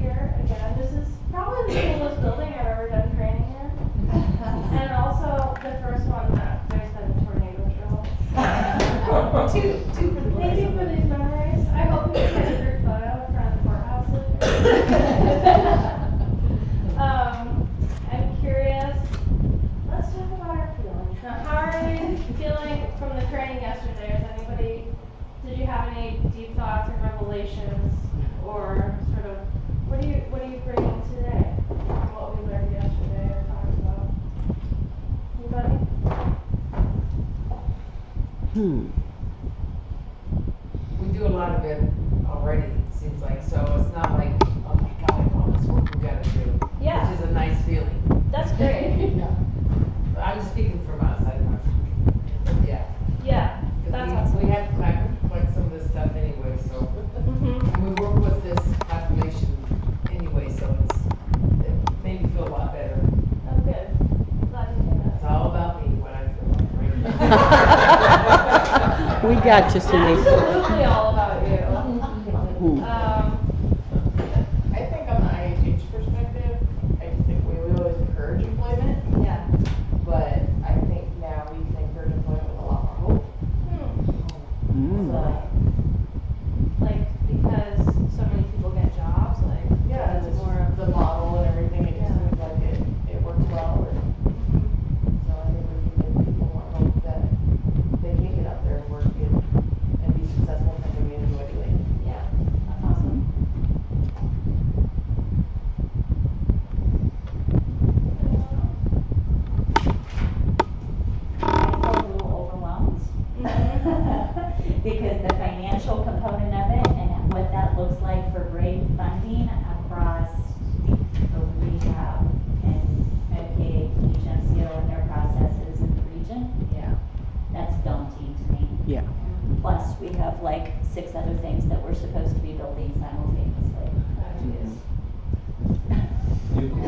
here again. This is probably the coolest building I've ever done training in. And also the first one that there's been a tornado drill. Two Thank you for these memories. I hope you get a group photo in front of the courthouse later. I'm curious. Let's talk about our feelings. Now, how are you feeling from the training yesterday? Did you have any deep thoughts or revelations, or sort of what are you bringing today from what we learned yesterday or talked about? Anybody? We do a lot of it already, it seems like, so it's not like, oh my God, all this work we gotta do. Yeah. Which is a nice feeling. That's great. Yeah. But I'm speaking from us, I'm not, yeah. Yeah, that's awesome. We have like some of this stuff anyway, so. And we work with this population anyway, so it made me feel a lot better. Oh, good. Glad to hear that. It's all about me, what I feel like, right? We got you, Cindy. Absolutely all about you. I think on the IHH perspective, I just think we always encourage employment, Yeah. but I think now we can encourage employment with a lot more hope. So, like, because so many people get jobs, like, Yeah, it's it's more of the model and everything, it just seems like it works well. And so I think we can give people more hope that they can get out there and work and be successful in something they enjoy doing. yeah, that's awesome. I feel a little overwhelmed because the financial component of it and what that looks like for grade funding across the rehab and Medicaid, HMCO and their processes in the region, that's daunting to me. Yeah. Plus, we have like 6 other things that we're supposed to be building simultaneously.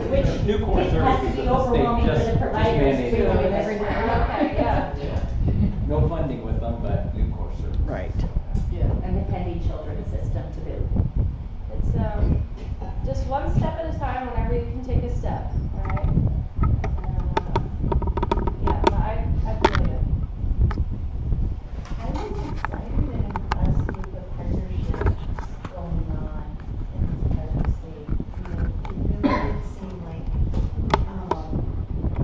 Which New core has to services be that the overwhelming state for the providers mandated. too. Okay, yeah. No funding with them, but new core services. Right. And the pending children's system to boot. It's just one step at a time whenever you can take a step, right? Yeah, no, I feel you. I was excited and impressed with the partnership going on in the federal state. It really did seem like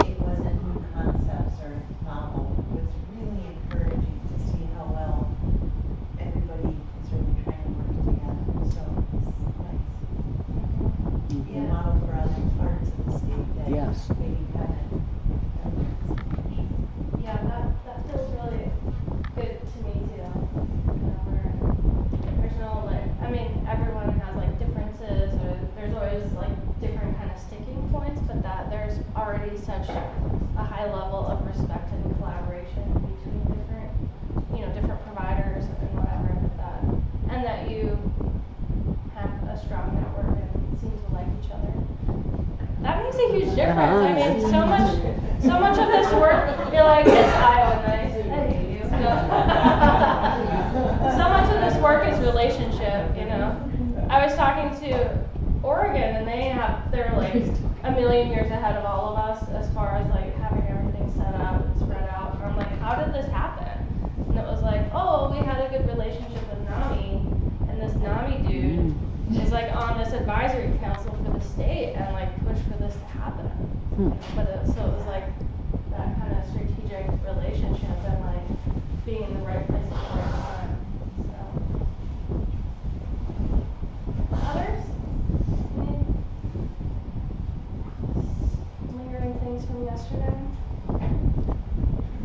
it wasn't new concepts or novel. It was really encouraging to see how well everybody is really trying to work together. So it's nice. Be a model for other parts of the state that Yes. maybe haven't done that so much. Yeah, that feels really good to me too. You know, where there's no like, I mean, everyone has like differences, or there's always like different kind of sticking points, but that there's already such a high level of respect and collaboration between different providers and whatever, and that you have a strong network and seem to like each other. That makes a huge difference. I mean, so much of this work, you're like, it's Iowa nice. I hate you. So much of this work is relationship, you know. I was talking to Oregon, and they're like a million years ahead of all of us as far as like having everything set up and spread out. And I'm like, how did this happen? And it was like, oh, we had a good relationship with NAMI, and this NAMI dude is like on this advisory council for the state and like push for this to happen. But so it was like that kind of strategic relationship and like being in the right place at the right time. So others? Any lingering things from yesterday?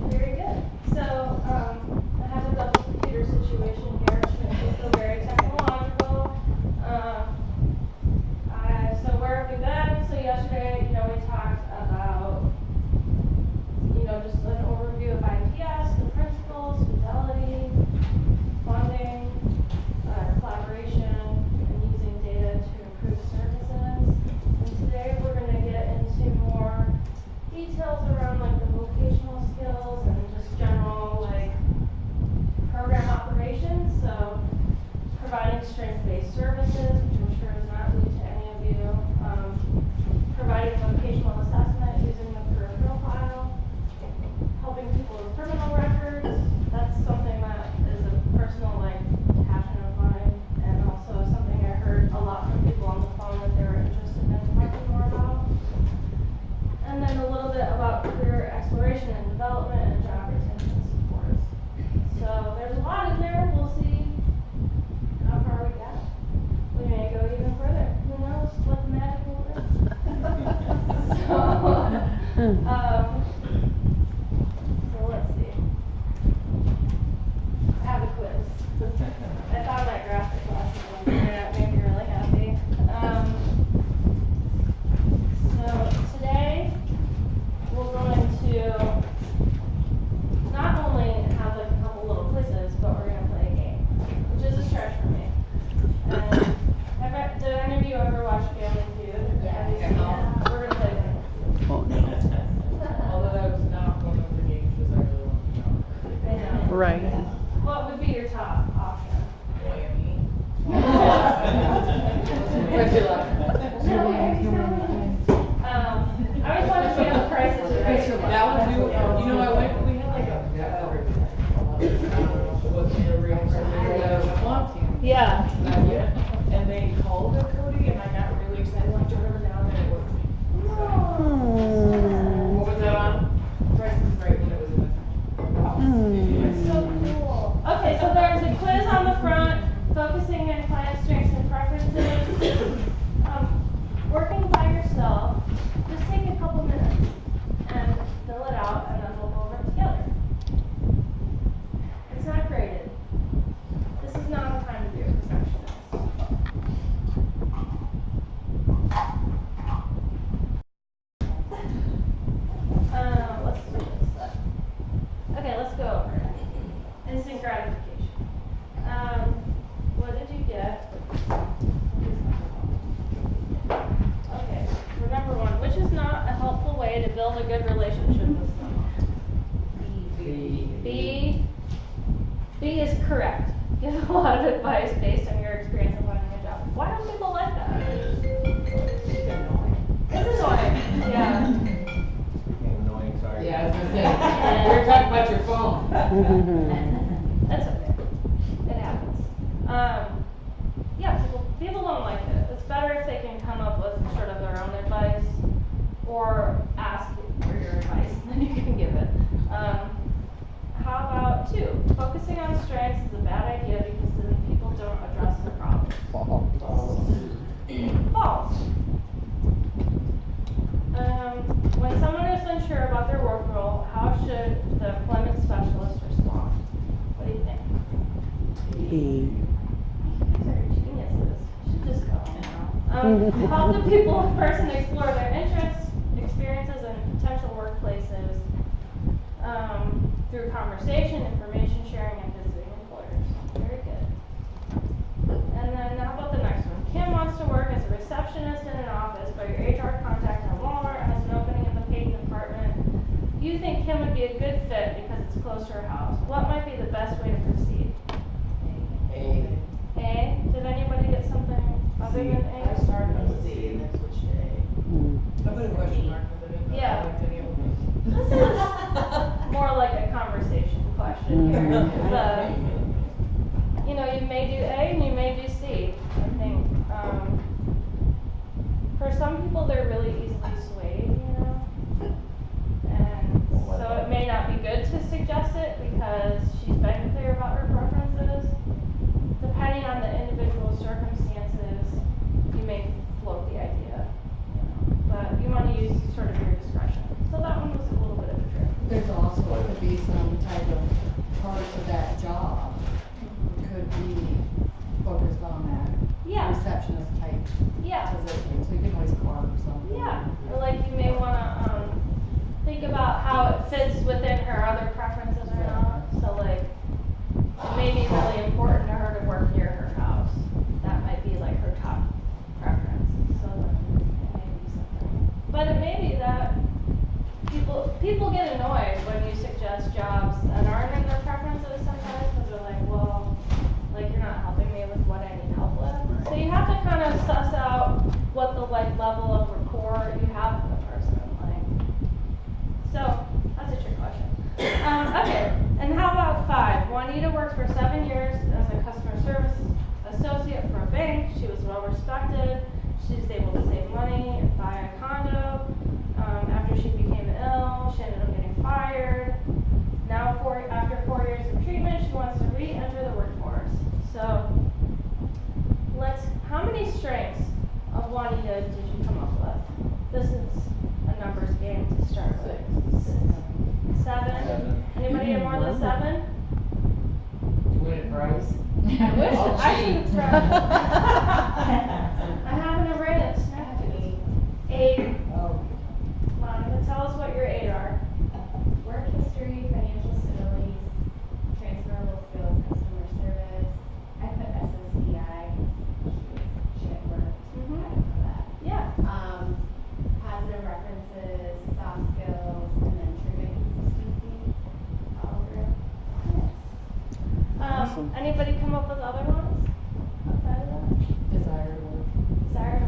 Very good. So I have a double computer situation here, which makes me feel very technological. So where have we been? So yesterday, we talked about, just an overview of IPS, the principles, fidelity, you laugh. I always want to see how the prices are right. That was new, you know, I went, we had like what's the real Yeah. And they called it Cody, and I got really excited, like, turn over now, and then it worked. What was that on? Price is right when it was in the It's so cool. Okay, so there's a quiz on the front, focusing on client strengths and preferences. Working by yourself, just take a couple minutes and fill it out, and then we'll go over it together. It's not graded. This is not the time to be a perfectionist. Let's do this stuff. Okay, let's go over it. Instant gratification. What did you get? Okay, remember one, which is not a helpful way to build a good relationship with someone? B is correct. Give a lot of advice based on your experience of finding a job. Why don't people like that? It's annoying. Yeah. Annoying, sorry. Yeah, I was gonna say, we were talking about your phone. That's okay. It happens. Yeah, people don't like it. It's better if they can come up with sort of their own advice or ask for your advice, and then you can give it. How about 2? Focusing on strengths is a bad idea because then people don't address the problems. False. When someone is unsure about their work role, how should the employment specialist respond? What do you think? You guys are geniuses. You should just go. Help the person explore their interests, experiences, and potential workplaces through conversation, information sharing, and visiting employers. Very good. And then how about the next one? Kim wants to work as a receptionist in an office, but your HR contact at Walmart has an opening in the paint department. You think Kim would be a good fit because it's close to her house. What might be the best way to proceed? A. Did anybody get something other than A? I started with C and then switched to A. I put a question mark with it. Yeah. This is more like a conversation question here. You know, you may do A and you may do C. I think for some people they're really easily swayed, you know. And so it may not be good to suggest it because she's been clear about her preferences. Depending on the individual circumstances, you may float the idea, you know, but you want to use sort of your discretion. So that one was a little bit of a trick. There's also could be some type of part of that job could be focused on that Yeah. receptionist type Yeah. position, so you can always carve something. Yeah. Or like you may want to think about how it fits within her other preferences or not. So like it may be really important to her to work near her house. That might be like her top preference. So it may be something. But it may be that people get annoyed when you suggest jobs that aren't in their preferences sometimes because they're like, well, like you're not helping me with what I need help with. So you have to kind of suss out what the like level of rapport you have with the person. Like, so that's a trick question. Okay, and how about 5? Juanita worked for 7 years as a customer service associate for a bank. She was well respected. She was able to save money and buy a condo. After she became ill, she ended up getting fired. Now, after 4 years of treatment, she wants to re-enter the workforce. So, how many strengths of Juanita did you come up with? This is a numbers game to start with. 7? Anybody get more than 7? You win a prize? I wish I'll I should cheat. have tried. I haven't arrayed it. 8. Oh. Monica, tell us what your 8 are. Work history, financial stability, transferable skills, customer service. I put SSDI. She had worked. I don't know that. Yeah. Positive references, soft skills, and then trigger consistency. All over. Anybody come up with other ones outside of that? Desirable. Desirable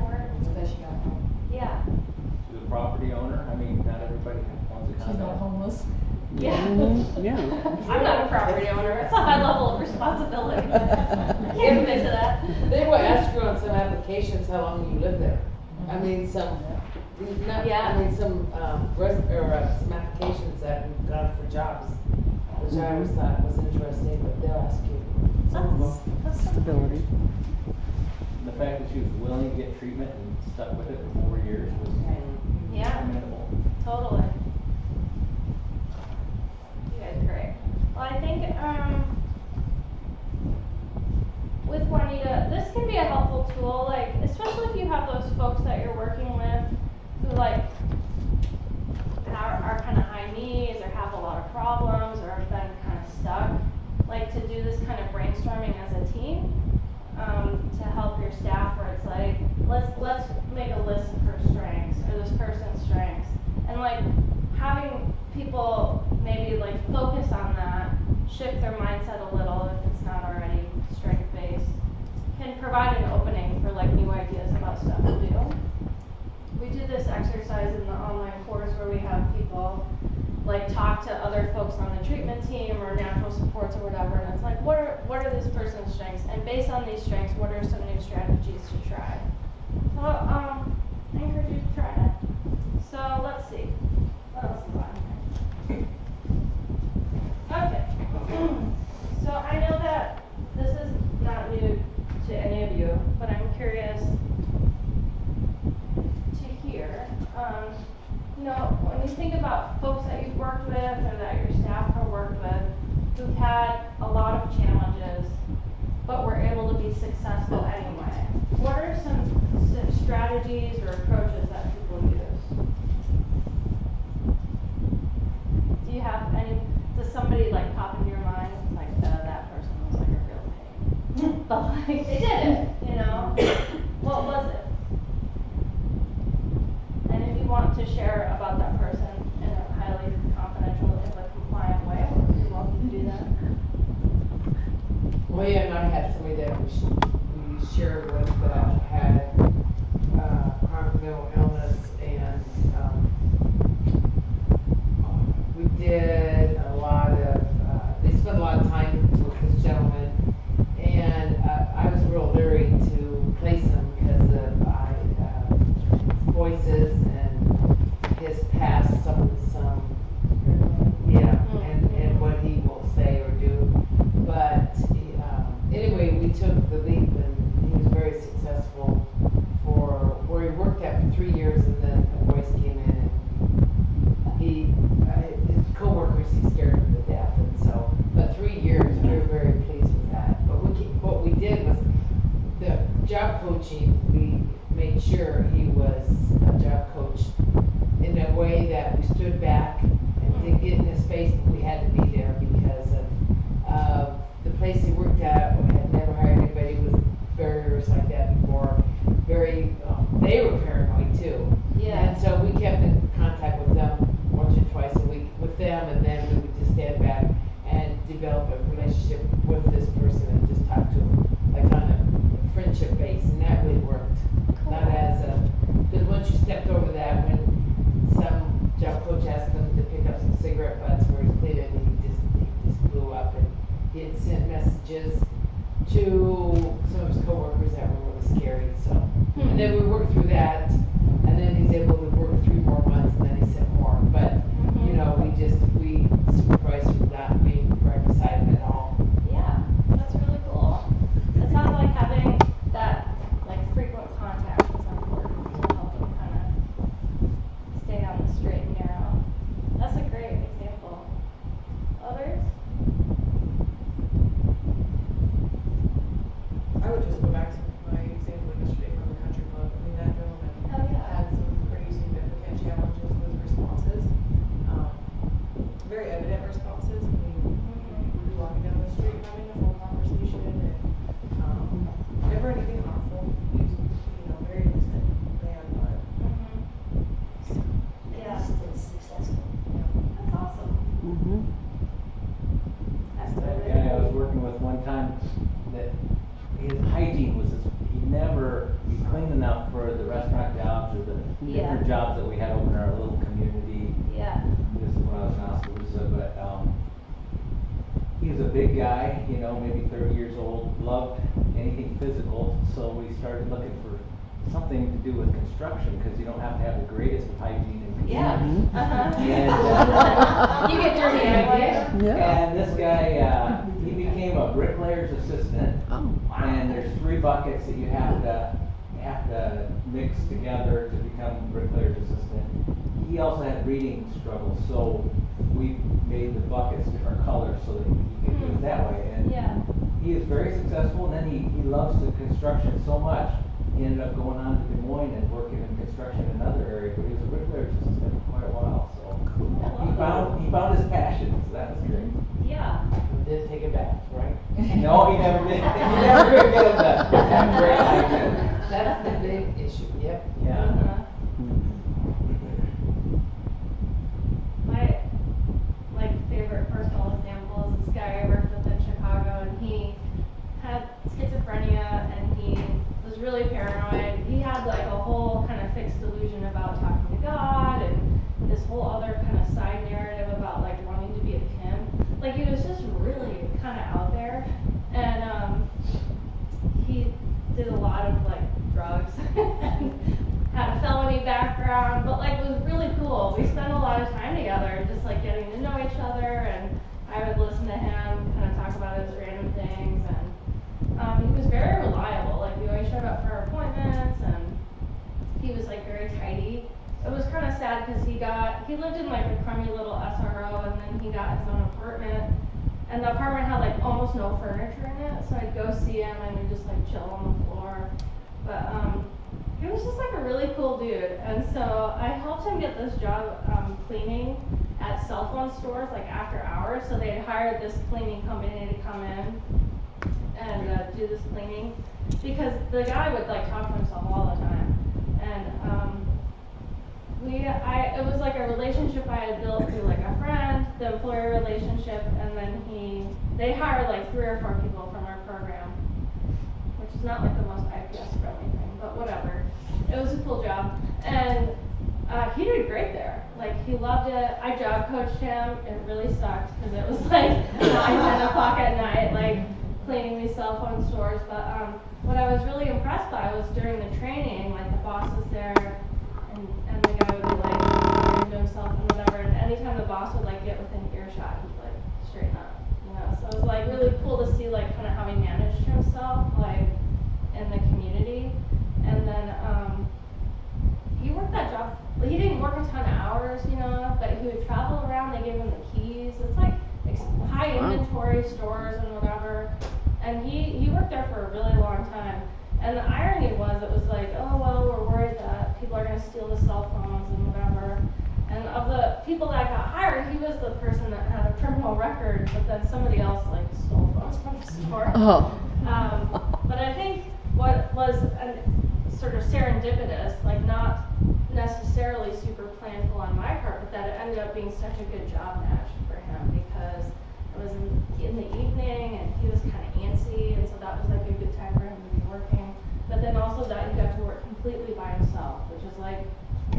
homes. Yeah. Yeah. I'm not a property owner, it's a high level of responsibility. I can't admit to that. They will ask you on some applications how long you live there. I mean, Yeah. some some applications that we've done for jobs, which I always thought was interesting, but they'll ask you. That's Stability. The fact that she was willing to get treatment and stuck with it for 4 years was Yeah, commendable. totally. You guys are great. Well, I think, with Juanita, this can be a helpful tool, like, especially if you have those folks that you're working with who like are kind of high needs or have a lot of problems or have been kind of stuck, like to do this kind of brainstorming as a team, to help your staff where it's like, let's make a list of her strengths or this person's strengths, and like having people maybe like focus on that, shift their mindset a little if it's not already strength based, can provide an opening for like new ideas about stuff to do. We do this exercise in the online course where we have people like talk to other folks on the treatment team or natural supports or whatever, and it's like, what are this person's strengths, and based on these strengths, what are some new strategies to try? So I encourage you to try it. So let's see, what else is on here? Okay. So I know that this is not new to any of you, but I'm curious to hear. You know, when you think about folks that you've worked with or that your staff have worked with who've had a lot of challenges but were able to be successful anyway, what are some strategies or approaches that people use? Do you have any, does somebody like pop into your mind, like, that person was like a real pain? But like, they did it, you know? What was it? And if you want to share about that person in a highly confidential, if a compliant way, you're welcome to do that. Leah and I had somebody that we shared with that had chronic mental illness, and we did a lot of, they spent a lot of time with this gentleman, and I was real leery to place him because of his voices and his past, and what he will say or do. But anyway, we took the leap, and he was very successful for where he worked at for 3 years, and then a voice came in, and his coworkers, he scared them to death, and so, but 3 years, we were very pleased with that. But what we did was the job coaching, we made sure he was a job coach in a way that we stood back and didn't get in his face, but we had to be there because of the place he worked at. We had never hired anybody with barriers like that before. They were paranoid too. Yeah. And so we kept in contact with them once or twice a week with them, and then we would just stand back and develop a relationship with this person and just talk to him like on a friendship base, and that really worked. Cool. Not as because once you stepped over that, when some job coach asked him to pick up some cigarette butts where he's cleaning, he just blew up, and he had sent messages to some of his coworkers that were really scary. So, and then we worked through that, and then he's able to work 3 more months, and then he sent more. But you know, we supervised him not being right beside him at all. Yeah, that's really cool. It sounds like having that like frequent contact is important to help them kind of stay on the straight and narrow. That's a great example. Others? I would just go back to my example yesterday from the country club. I mean, that gentleman Oh, yeah. had some pretty significant challenges with responses. Very evident responses. I mean, we'd be walking down the street having a full conversation, and never anything harmful. He was, very innocent man, but Yeah. Still successful. That's awesome. Mm-hmm. That's That totally guy I was working with one time, that his hygiene was he cleaned enough for the restaurant jobs or the Yeah. different jobs that we had over in our little community. Yeah. This is when I was in hospital. guy, you know, maybe 30 years old, loved anything physical, so we started looking for something to do with construction, because you don't have to have the greatest of hygiene and cleanliness. Yeah. And, You get dirty anyway. and this guy, he became a bricklayer's assistant. Oh. And there's 3 buckets that you have to mix together to become a bricklayer's assistant. He also had reading struggles, so we made the buckets different colors so that he could do it that way. And Yeah. he is very successful, and then he loves the construction so much, he ended up going on to Des Moines and working in construction in another area, but he was a bricklayer's assistant for quite a while, so he found his passion, so that was great. Yeah. Didn't take a bath, right? No, he never did. He never could get him that great hygiene. That's the big issue, yep. Yeah. My favorite personal example is this guy I worked with in Chicago, and he had schizophrenia, and he was really paranoid. He had like a whole kind of fixed delusion about talking to God, and this whole other kind of side narrative about like wanting to be a pimp. Like he was just really kind of out there, and he did a lot of like drugs and had a felony background, but like was really cool. We spent a lot of time together, just like getting to know each other, and I would listen to him kind of talk about his random things, and he was very reliable. Like we always showed up for our appointments, and he was like very tidy. It was kind of sad because he lived in like a crummy little SRO, and then he got his own apartment, and the apartment had like almost no furniture in it, so I'd go see him and we'd just like chill on the floor. But he was just like a really cool dude, and so I helped him get this job cleaning at cell phone stores like after hours. So they had hired this cleaning company to come in and do this cleaning, because the guy would like talk to himself all the time, and it was like a relationship I had built through like a friend, the employer relationship, and then they hired like 3 or 4 people from our program, which is not like the most IPS friendly thing, but whatever. It was a cool job, and he did great there. Like he loved it. I job coached him. It really sucked because it was like 9-10 o'clock at night, like cleaning these cell phone stores. But what I was really impressed by was during the training, like the boss was there, and the guy would be like talking to himself and whatever. And anytime the boss would like get within earshot, he'd like straighten up, you know. So it was like really cool to see like kind of how he managed himself, like in the community. And then he worked that job. He didn't work a ton of hours, you know, but he would travel around. They gave him the keys. It's like high inventory stores and whatever. And he worked there for a really long time. And the irony was, it was like, oh well, we're worried that people are going to steal the cell phones and whatever. And of the people that got hired, he was the person that had a criminal record, but then somebody else like stole phones from the store. Oh. But I think what was sort of serendipitous, like not necessarily super planful on my part, but that it ended up being such a good job match for him, because it was in the evening and he was kind of antsy, and so that was like a good time for him to be working. But then also that he got to work completely by himself, which is like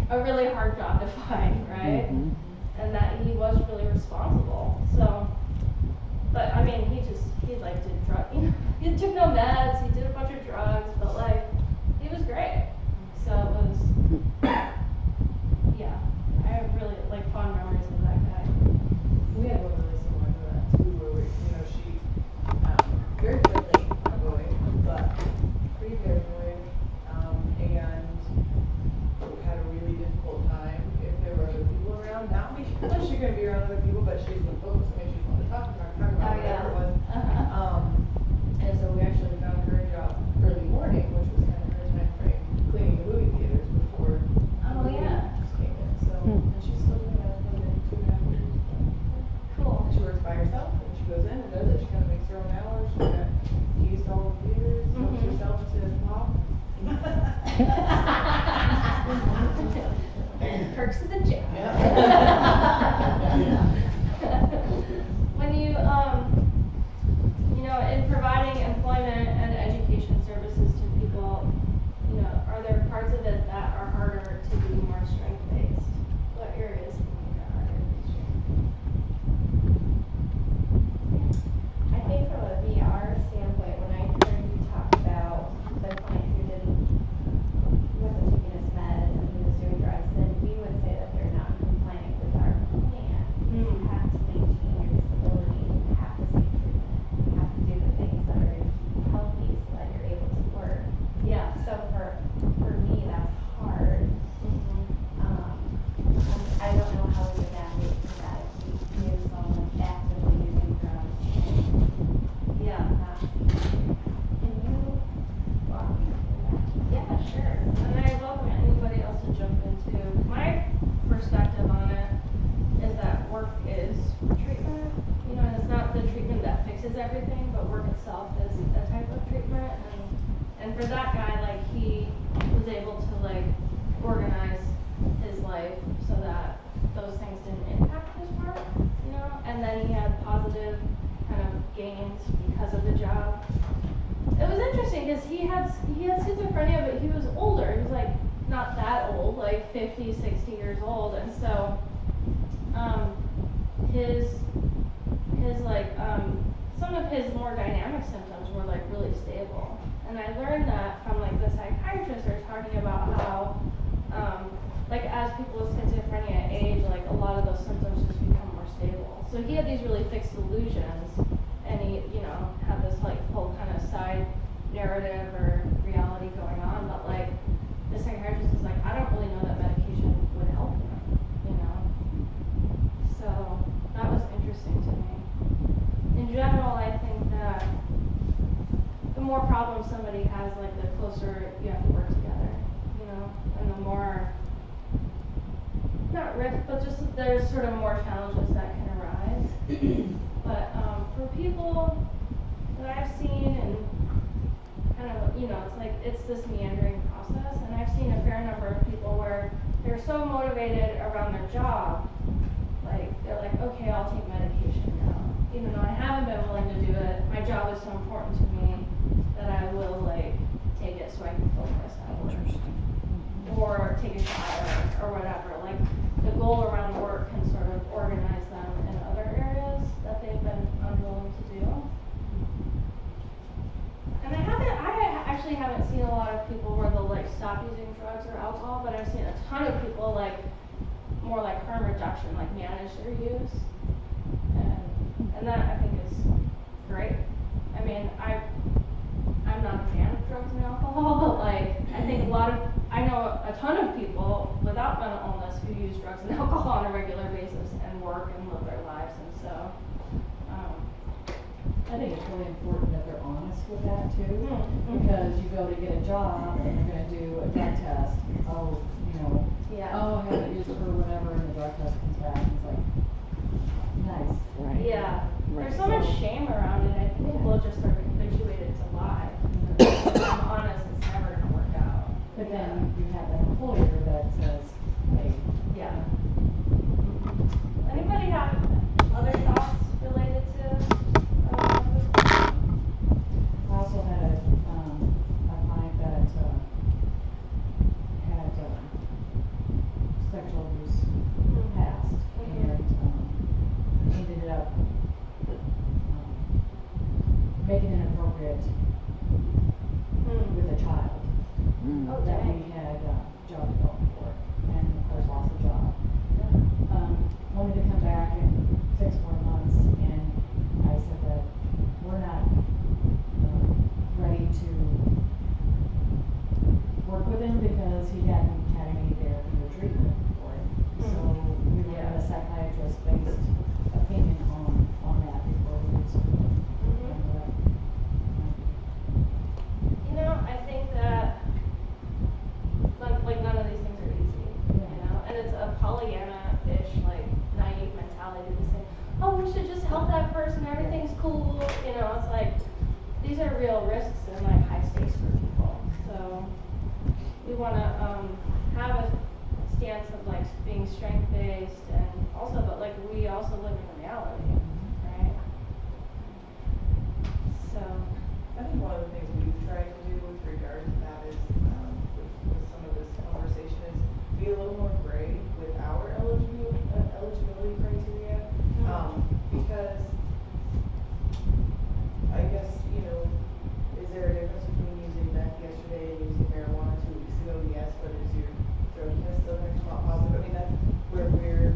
a really hard job to find, right? Mhm. And that he was really responsible. So, but I mean, he like did drugs, you know, he took no meds, he did a bunch of drugs, but like, he was great. So it was, yeah, I have really like fond memories of that guy. We had one really similar to that too, where we, you know, she, very friendly, outgoing, but pretty paranoid, and had a really difficult time if there were other people around. Not because she's gonna be around other people, but she's the focus. I mean, she's want to talk about whatever it was. And so we actually found her a job early morning, which was kind of her time frame, cleaning the movie theaters before Oh, the movie yeah. just came in. So, and she's still doing that for like 2.5 years. Cool. She works by herself, and she goes in and does it. She kind of makes her own hours. She's got keys to all the theaters, helps herself to pop. Perks of the job. like 50, 60 years old, and so, his like, some of his more dynamic symptoms were like really stable. And I learned that from like the psychiatrists are talking about how, like as people with schizophrenia age, like a lot of those symptoms just become more stable. So he had these really fixed delusions, and he, had this like whole kind of side narrative or reality going on, but like the psychiatrist was like, I don't really know that medication would help him, So that was interesting to me. In general, I think that the more problems somebody has, like the closer you have to work together, and the more, not risk, but just there's sort of more challenges that can arise. But for people that I've seen and kind of, it's like, it's this meandering process, and I've seen a fair number of people where they're so motivated around their job, like, they're like, okay, I'll take medication now. Even though I haven't been willing to do it, my job is so important to me that I will, like, take it so I can focus at work. Or take a shower or whatever. Like, the goal around work can sort of organize them in other areas that they've been unwilling to do. And I actually haven't seen a lot of people where they'll, like, stop using drugs or alcohol, but I've seen a ton of people, like, more like harm reduction, like manage their use. And that I think is great. I mean, I'm not a fan of drugs and alcohol, but like, I think I know a ton of people without mental illness who use drugs and alcohol on a regular basis and work and live their lives, and so, I think it's really important that they're honest with that too, because you go to get a job and they're gonna do a drug test, yeah. oh, I haven't used it for whatever, and the drug test comes back, and it's like, nice. Right. Yeah. Right. There's so much shame around it. I think people just are habituated to lie. If I'm honest, it's never gonna work out. But then you have an employer that says, hey. Yeah. Anybody have other thoughts related to I also had a client that had sexual abuse past, and ended up making it inappropriate with a child Oh, that dang. we had job development for, and of course lost the job. Wanted to come back in 6 more months, and I said that we're not ready to work with him because he hadn't had any therapy or treatment for it. So we were in a psychiatrist-based opinion on that before we would support him. I think that none of these things are easy, and it's a Pollyanna-ish, like, naive mentality to say, oh, we should just help that person, everything's cool, it's like, these are real risks and like high stakes for people. So we want to have a stance of like being strength-based, and also, but like we also live in reality, right? So I think one of the things we've tried to do with regard to that is, with some of this conversation, is be a little more gray with our eligibility criteria, because I guess, is there a difference between using meth yesterday and using marijuana 2 weeks ago? Yes, but is your drug test still going to come out positive? I mean, that's where we're,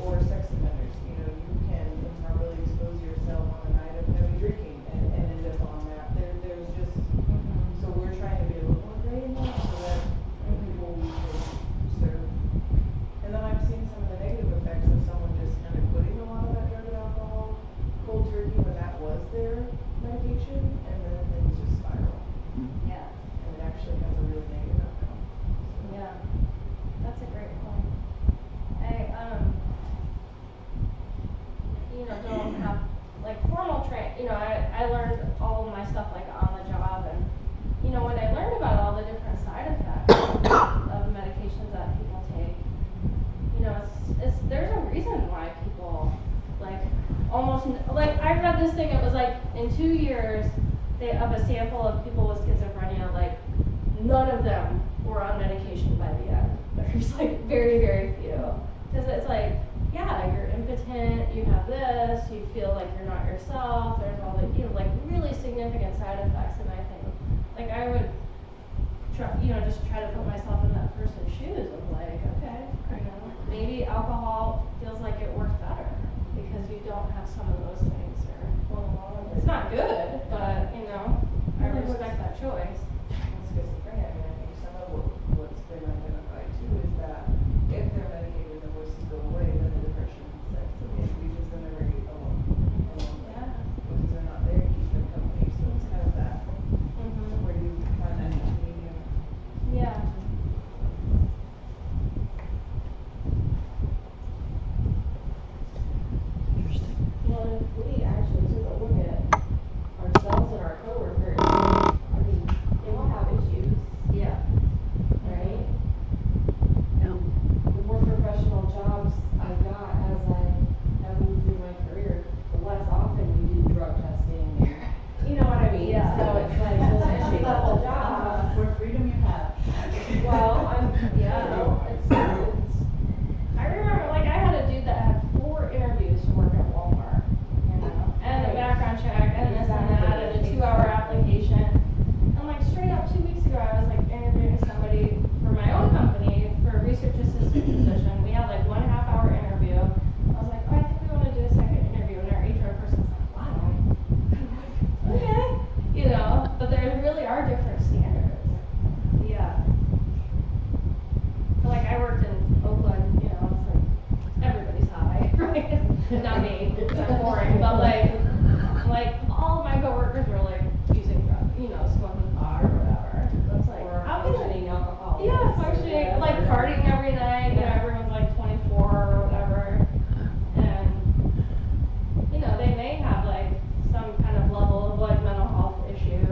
or sex offenders, you can improperly expose yourself on the night of heavy drinking and end up on that. There's just, so we're trying to be a little more gray in that, so that the people we can serve. And then I've seen some of the negative effects of someone just kind of quitting a lot of that drug and alcohol cold turkey when that was their medication, and then things just spiral. yeah, And it actually has a really negative outcome. yeah, that's a great point. Don't have like formal I learned all of my stuff like on the job, and when I learned about all the different side effects of medications that people take, there's a reason why people like almost like I read this thing, it was like in 2 years of a sample of people with schizophrenia, like none of them were on medication by the end. There's like very, very few. Cause it's like, yeah, you're impotent, you have this, you feel like you're not yourself, there's all the, like really significant side effects, and I think, like I would try, just try to put myself in that person's shoes of like, okay, maybe alcohol feels like it works better because you don't have some of those things, or it's not good, but I respect that choice. Schizophrenia, I mean, I think some of what's been identified too is that if they're medicated and the voices go away, then the depression sets in, because then they're very alone. Yeah. Voices are not there to keep them company, so it's kind of that, where you find that happy medium. Yeah. Well, if we actually took a look at ourselves and our coworkers, I mean, they all have issues, Yeah. right? The more professional jobs I got as I have moved through my career, the less often we do drug testing and, you know what I mean? Yeah. So it's like, this entry level job, What freedom you have. well, I remember, like, I had a dude that had 4 interviews to work at Walmart, and a background check, and this and that, and a 2-hour application. And like, straight up 2 weeks ago, I was like interviewing somebody for my own company for a research assistant position. We had like 1 half-hour interview. I was like, oh, I think we want to do a second interview, and our HR person's like, wow. I'm like, okay, but there really are different standards. Yeah. Like, I worked in Oakland, it's like, everybody's high, right? Not me, I'm boring, but like, all of my coworkers were like using drugs, smoking pot or whatever. That's like, or how can functioning alcoholics. yeah, functioning, like partying every night, everyone's like 24 or whatever. And, they may have like some kind of level of like mental health issue.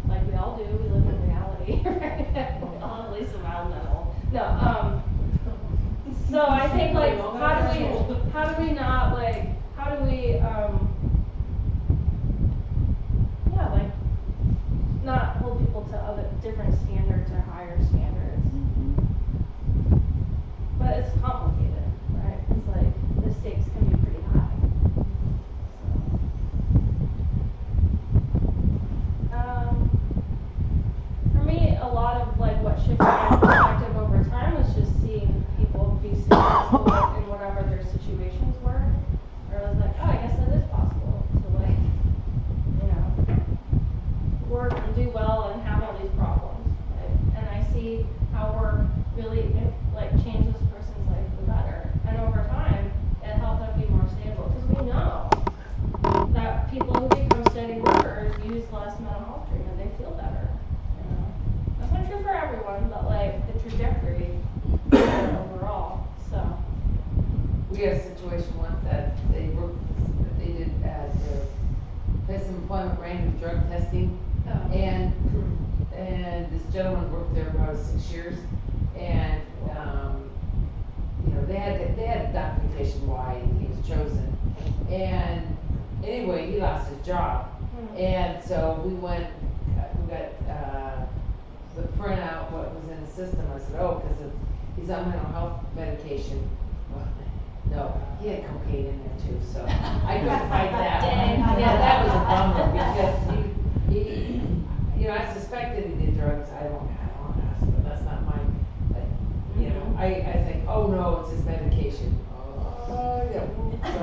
Like we all do, we live in reality, right? We all have at least a mild mental. No, so I think like, how do we not like, how do we, like, not hold people to other different standards or higher standards? But it's complicated, right? It's like, the stakes can be pretty high. For me, a lot of like what shifted my perspective over time was just seeing people be successful in whatever their situations were. Or I was like, oh, I guess that is possible to like, work and do well and have all these problems. Right? And I see how work really like changes a person's life for the better. And over time, it helped them be more stable. Because we know that people who become steady workers use less mental health treatment. They feel better. That's not true for everyone, but like the trajectory overall. So. We had a situation once that they did at their place of employment random drug testing. Oh. And this gentleman worked there for about 6 years, and they had documentation why he was chosen, and anyway he lost his job, and so we got the printout what was in the system. I said, oh, because he's on mental health medication. Well, no, he had cocaine in there too, so I couldn't fight that. Yeah, that was a bummer because he I suspected he did drugs. I don't ask, but that's not mine. But, I think, oh no, it's his medication. Yeah. So,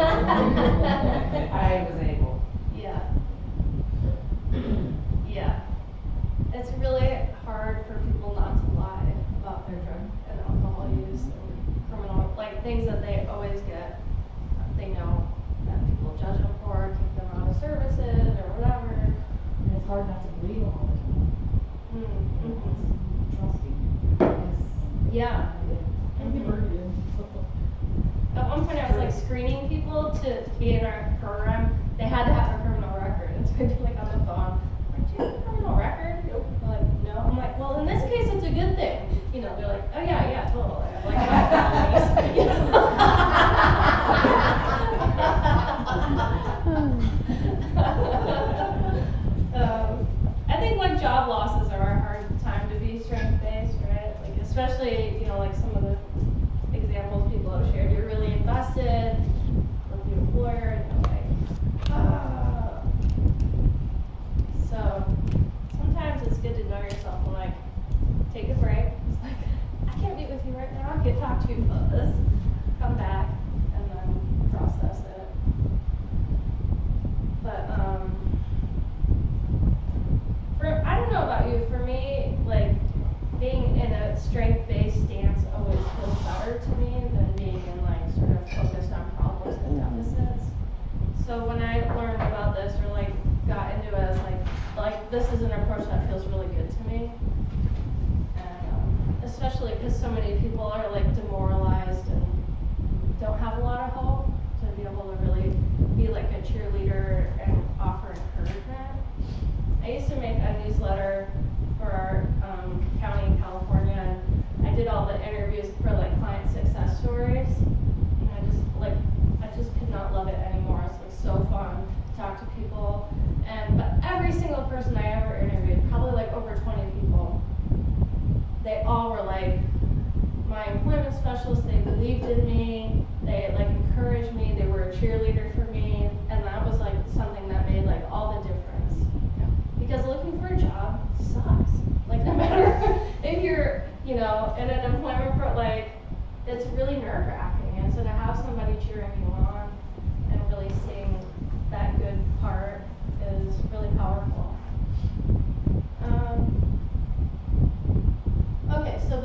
I was able. Yeah. Yeah. It's really hard for people not to lie about their drug and alcohol use and criminal, like things that they always get. They know that people judge them for, kick them out of services or whatever. And it's hard not to believe them all the time. Trusting. Yeah. At one point I was like screening people to be in our program. They had to have a criminal record. And so I'd be like on the phone, like, do you have a criminal record? Nope. They're like, no. I'm like, well, in this case it's a good thing. They're like, oh yeah, totally. I'm like, 5 felonies. I think like job losses are a hard time to be strength-based, right? Like especially, you know, like some of the examples people have shared, you're really invested with the employer and you're like, ah. So sometimes it's good to know yourself and like take a break. It's like, I can't meet with you right now, I can't talk to you about this. Come back and then process it. But I don't know about you, for me, like being in a strength-based stance always feels better to me than being in like sort of focused on problems and deficits. So when I learned about this or like got into it, I was like this is an approach that feels really good to me. And especially because so many people are like demoralized and don't have a lot of hope, to be able to really be like a cheerleader and offer encouragement. I used to make a newsletter for our county in California, and I did all the interviews for like client success stories. And I just could not love it anymore. It's like so fun to talk to people. But every single person I ever interviewed, probably like over 20 people, they all were like my employment specialists. They believed in me. They like encouraged me. They were a cheerleader for me, and that was like something that made like all the difference. Because looking for a job sucks. Like no matter if you're, you know, in an employment for like, it's really nerve-wracking. And so to have somebody cheering you on and really seeing that good part is really powerful. Okay, so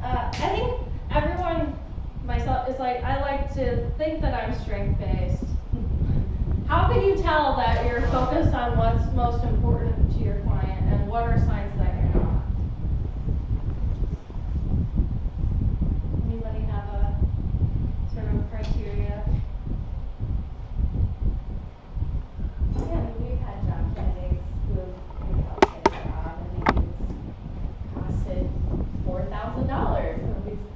I think everyone, myself, is like, I like to think that I'm strength-based. How can you tell that you're focused on what's most important to your client, and what are signs that you're not? Anybody have a sort of criteria? Yeah, we've had job candidates who have helped get a job and it's costed $4,000. So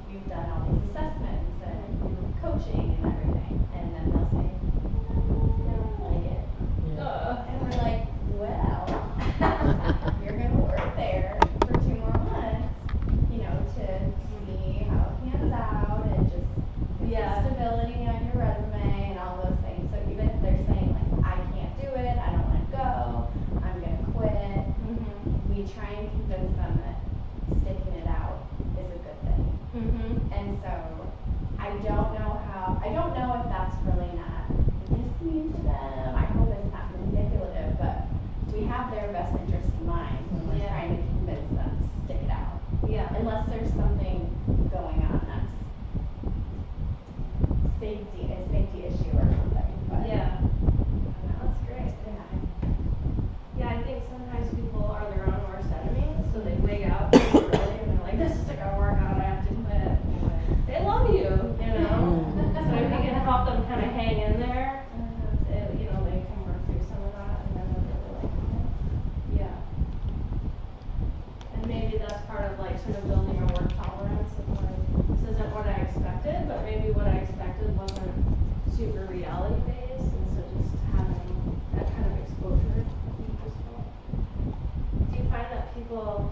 we've done all these assessments and coaching and everything, and then they'll say, I don't like it. And we're like, well, you're gonna work there for 2 more months, you know, to see how it pans out and just get the stability on your resume and all those things. So even if they're saying like, I can't do it, I don't wanna go, I'm gonna quit, we try and convince them that sticking it out is a good thing. And so I don't know if that's really not listening to them. I hope it's not manipulative, but we have their best interest in mind when we're trying to convince them to stick it out. Unless there's something going on that's a safety issue or something. But That's great. Yeah, I think sometimes people are their own worst enemies, so they wig out really early and they're like, this isn't gonna work out, I have to quit. They love you, you know? So if you can help them kind of hang in there, you know, they can work through some of that and then they'll really like it. Yeah. And maybe that's part of like sort of building a work tolerance of like, this isn't what I expected, but maybe what I expected wasn't super reality based, and so just having that kind of exposure would be useful. Do you find that people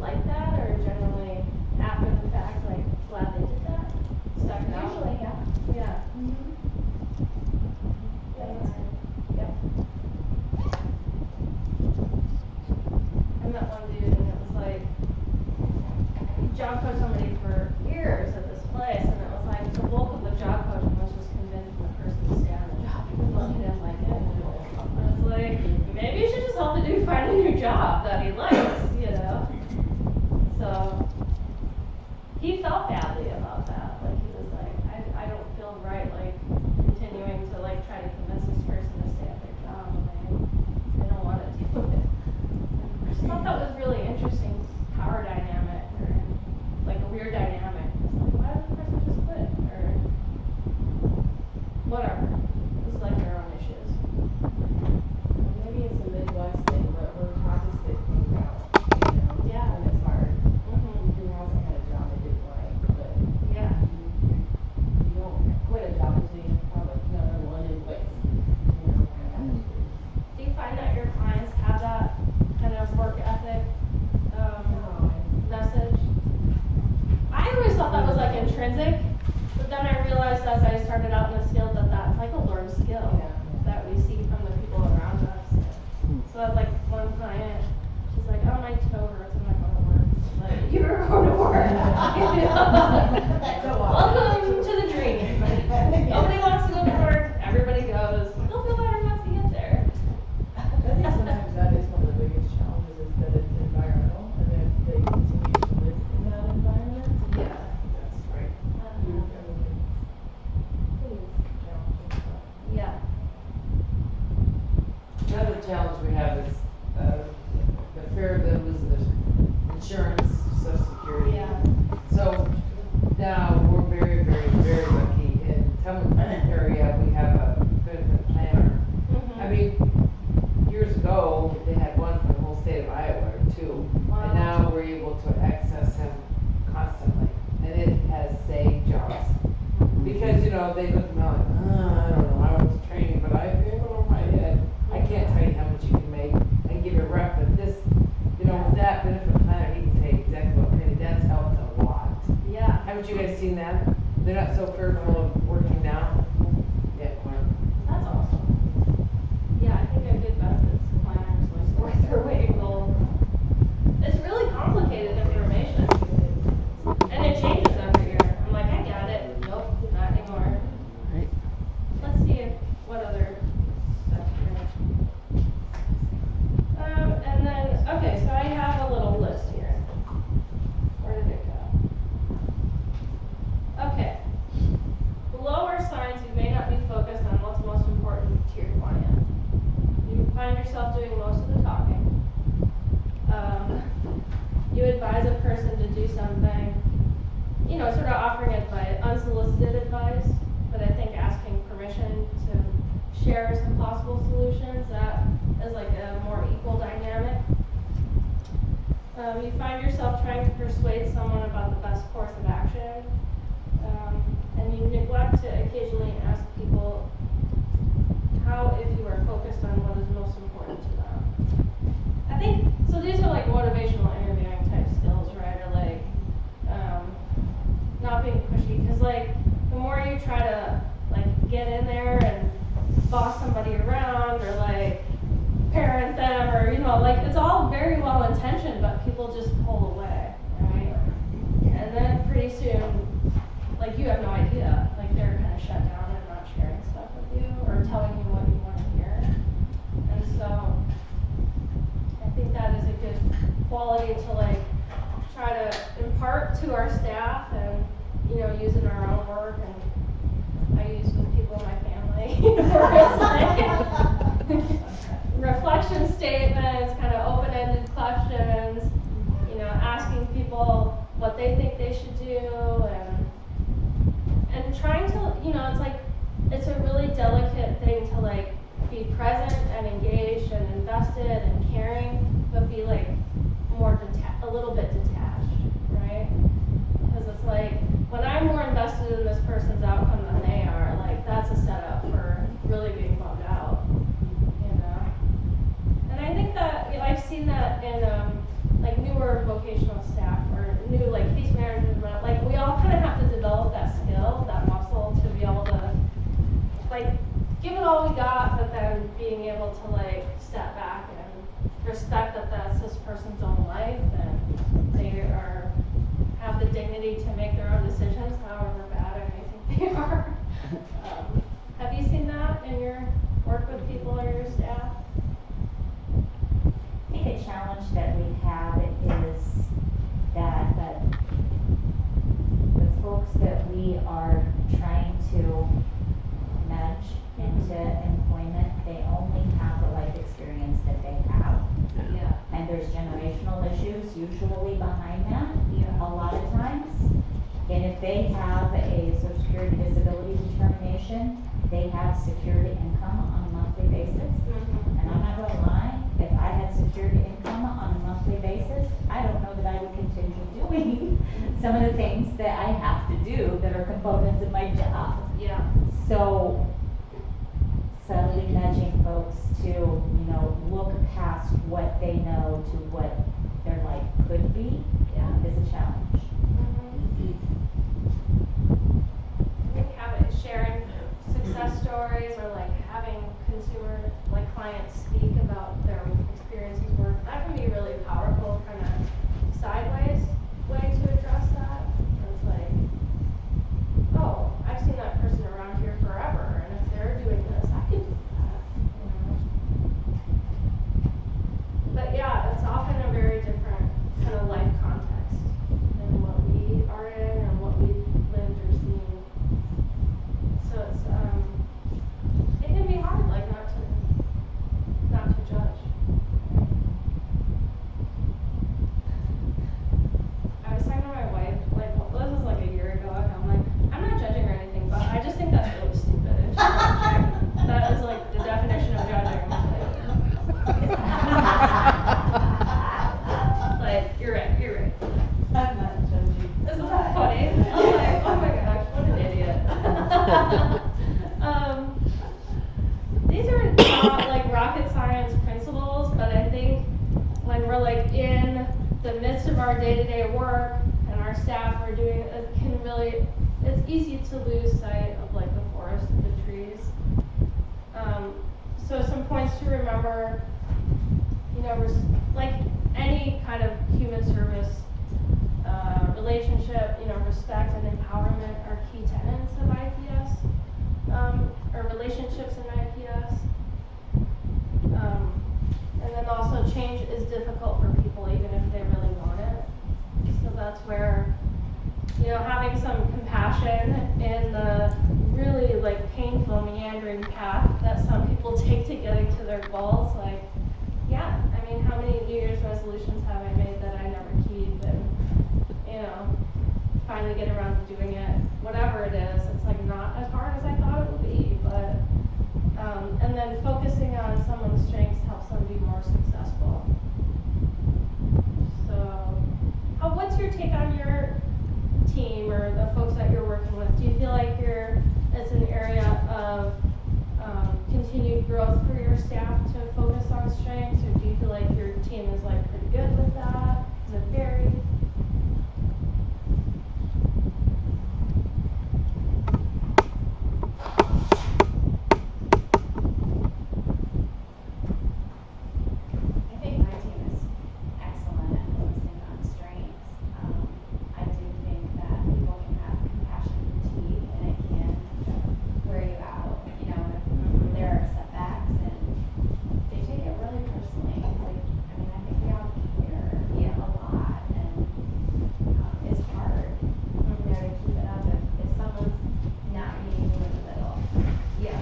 like that, or generally after the fact, like glad they did that? Stuck it out? usually, yeah. Yeah. Yeah, that's good. Yep. I met one dude and it was like, he job coached somebody for years at this place, and it was like the bulk of the job coaching was just convincing the person to stay on the job even though he didn't like it. And I was like, maybe you should just help the dude find a new job that he likes, you know? So he felt badly about that. Like he was like, I don't feel right like continuing to like try to convince this person to stay at their job when they don't want to do it. I just thought that was really interesting power dynamic, or like a weird dynamic. It's like, why does the person just quit? Or whatever. It was like their own issues. Maybe it's a Midwest thing, but we're taught to stick things out, you know, Yeah. when it's hard. Mm-hmm. Who hasn't had a job they didn't like, but Welcome to the dream. Nobody wants to go to work, everybody goes, nobody wants to get there. I think sometimes that is one of the biggest challenges is that it's environmental and then they continue to live in that environment. Yeah. That's right. It is challenging, but. Yeah. Another challenge we have is, the fair bills, the insurance, social security. Yeah. So now we're very, very, very lucky in Tillman area, we have a benefit planner. I mean, years ago, they had one for the whole state of Iowa or two. Wow. And now we're able to access him constantly, and it has saved jobs. Because, you know, they look at me like, I don't know, I went to training, but I feel over my head, I can't tell you how much you can make. I can give you a rep, but this, you know, with that benefit planner, he can tell you exactly what penny, that's helped a lot. Yeah. Haven't you guys seen that? They're not so fearful of working now. Yeah, That's awesome. Yeah, I think a good benefits planner is like worth their weight in gold. It's really complicated information. And it changes every year. I'm like, I got it. Nope, not anymore. Right. Let's see what other stuff here. And then, okay, so I have a little list here. Where did it go? Okay. Below are signs you may not be focused on what's most important to your client. You find yourself doing most of the talking. You advise a person to do something, you know, sort of offering advice, unsolicited advice, but I think asking permission to share some possible solutions, that is like a more equal dynamic. You find yourself trying to persuade someone about the best course of action, and you neglect to occasionally ask people how, if you are focused on what is most important to them. I think, so these are like motivational interviewing type skills, right? Or like, not being pushy, because like, the more you try to like get in there and boss somebody around or like parent them, or you know, like it's all very well intentioned, but people just pull away, right? And then pretty soon, like you have no idea, like they're kind of shut down and not sharing stuff with you or telling you what you want to hear. And so I think that is a good quality to like try to impart to our staff and, you know, use in our own work, and I use with people in my family. Where it's like reflection statements, kind of open-ended questions, you know, asking people what they think they should do, and trying to, you know, it's like, it's a really delicate thing to like be present and engaged and invested and caring, but be like more a little bit detached, right? Because it's like, when I'm more invested in this person's outcome than they are, like that's a setup for really being bummed out, you know? And I think that, you know, I've seen that in like newer vocational staff or new like case management, like we all kind of have to develop that skill, that muscle to be able to like give it all we got, but then being able to like step back and respect that that's this person's own life and they have the dignity to make their own decisions, however bad I may think they are. Have you seen that in your work with people or your staff? I think a challenge that we have is that the folks that we are trying to nudge into employment, they only have the life experience that they have. Yeah. And there's generational issues usually behind that, Yeah. a lot of times. And if they have a Social Security disability determination, they have security income on a monthly basis. And I'm not gonna lie, if I had security income on a monthly basis, I don't know that I would continue doing some of the things that I have to do that are components of my job. Yeah. So subtly nudging folks to, you know, look past what they know to what their life could be, is a challenge. I think sharing success stories or like having like clients speak about their experiences work, that can be really powerful kind of sideways way to address that. our day-to-day work and our staff are doing, it can really, it's easy to lose sight of like the forest and the trees. So some points to remember, you know, like any kind of human service relationship, you know, respect and empowerment are key tenets of IPS, or relationships in IPS. And then also change is difficult for people even if they really want it. So that's where, you know, having some compassion in the really like painful meandering path that some people take to getting to their goals, like, yeah, I mean, how many New Year's resolutions have I made that I never keep, and, you know, finally get around to doing it, whatever it is, it's like not as hard as I thought it would be, but, and then focusing on someone's strengths helps them be more successful. So, what's your take on your team or the folks that you're working with? Do you feel like it's an area of continued growth for your staff to focus on strengths, or do you feel like your team is like pretty good with that? Is it varied? I think my team is excellent at focusing on strengths. I do think that people can have compassion fatigue and it can wear you out, you know, if there are setbacks and they take it really personally. It's like, I mean, I think we all care a lot and it's hard, you know, to keep it up if someone's not meeting you in the middle. Yeah.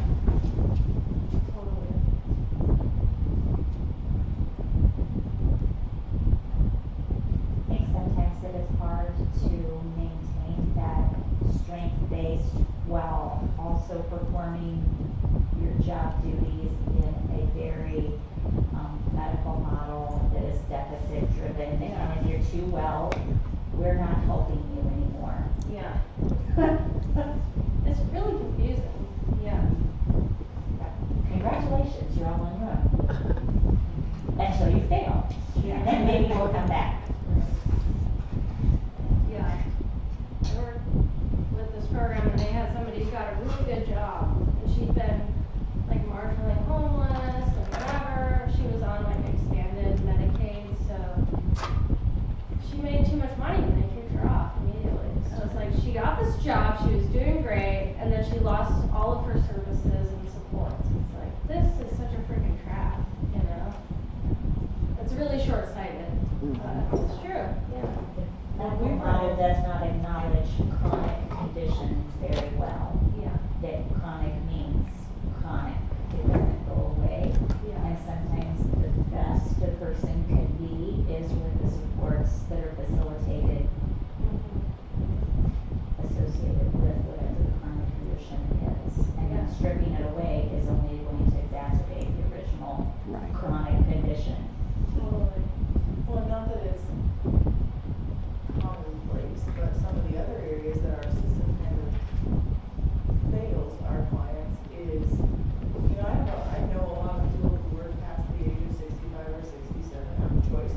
Totally. I think sometimes it is hard to maintain that strength-based while also performing your job duties in a very medical model that is deficit-driven. And if you're too well, we're not helping you anymore. Yeah. It's really confusing. Yeah. Congratulations, you're all on your own. Until you fail. And then maybe we'll come back. Yeah. I worked with this program and they had somebody who got a really good job and she'd been like marginally homeless and whatever. She was on like expanded Medicaid, so she made too much money and they kicked her off immediately. So it's like she got this job, she was doing great, and then she lost all of her services and supports. It's like, this is such a freaking trap, you know? It's really short-sighted, but it's true, yeah. The medical model does not acknowledge chronic conditions very well. Yeah. That chronic means chronic. It doesn't go away. Yeah. And sometimes the best a person can be is with the supports that are facilitated, associated with whatever the chronic condition is. And then stripping it away is only going to exacerbate the original chronic condition. Totally. Well, not that it's commonplace, but some of the other areas that our system kind of fails our clients is, you know, I know a lot of people who work past the age of 65 or 67 have a choice.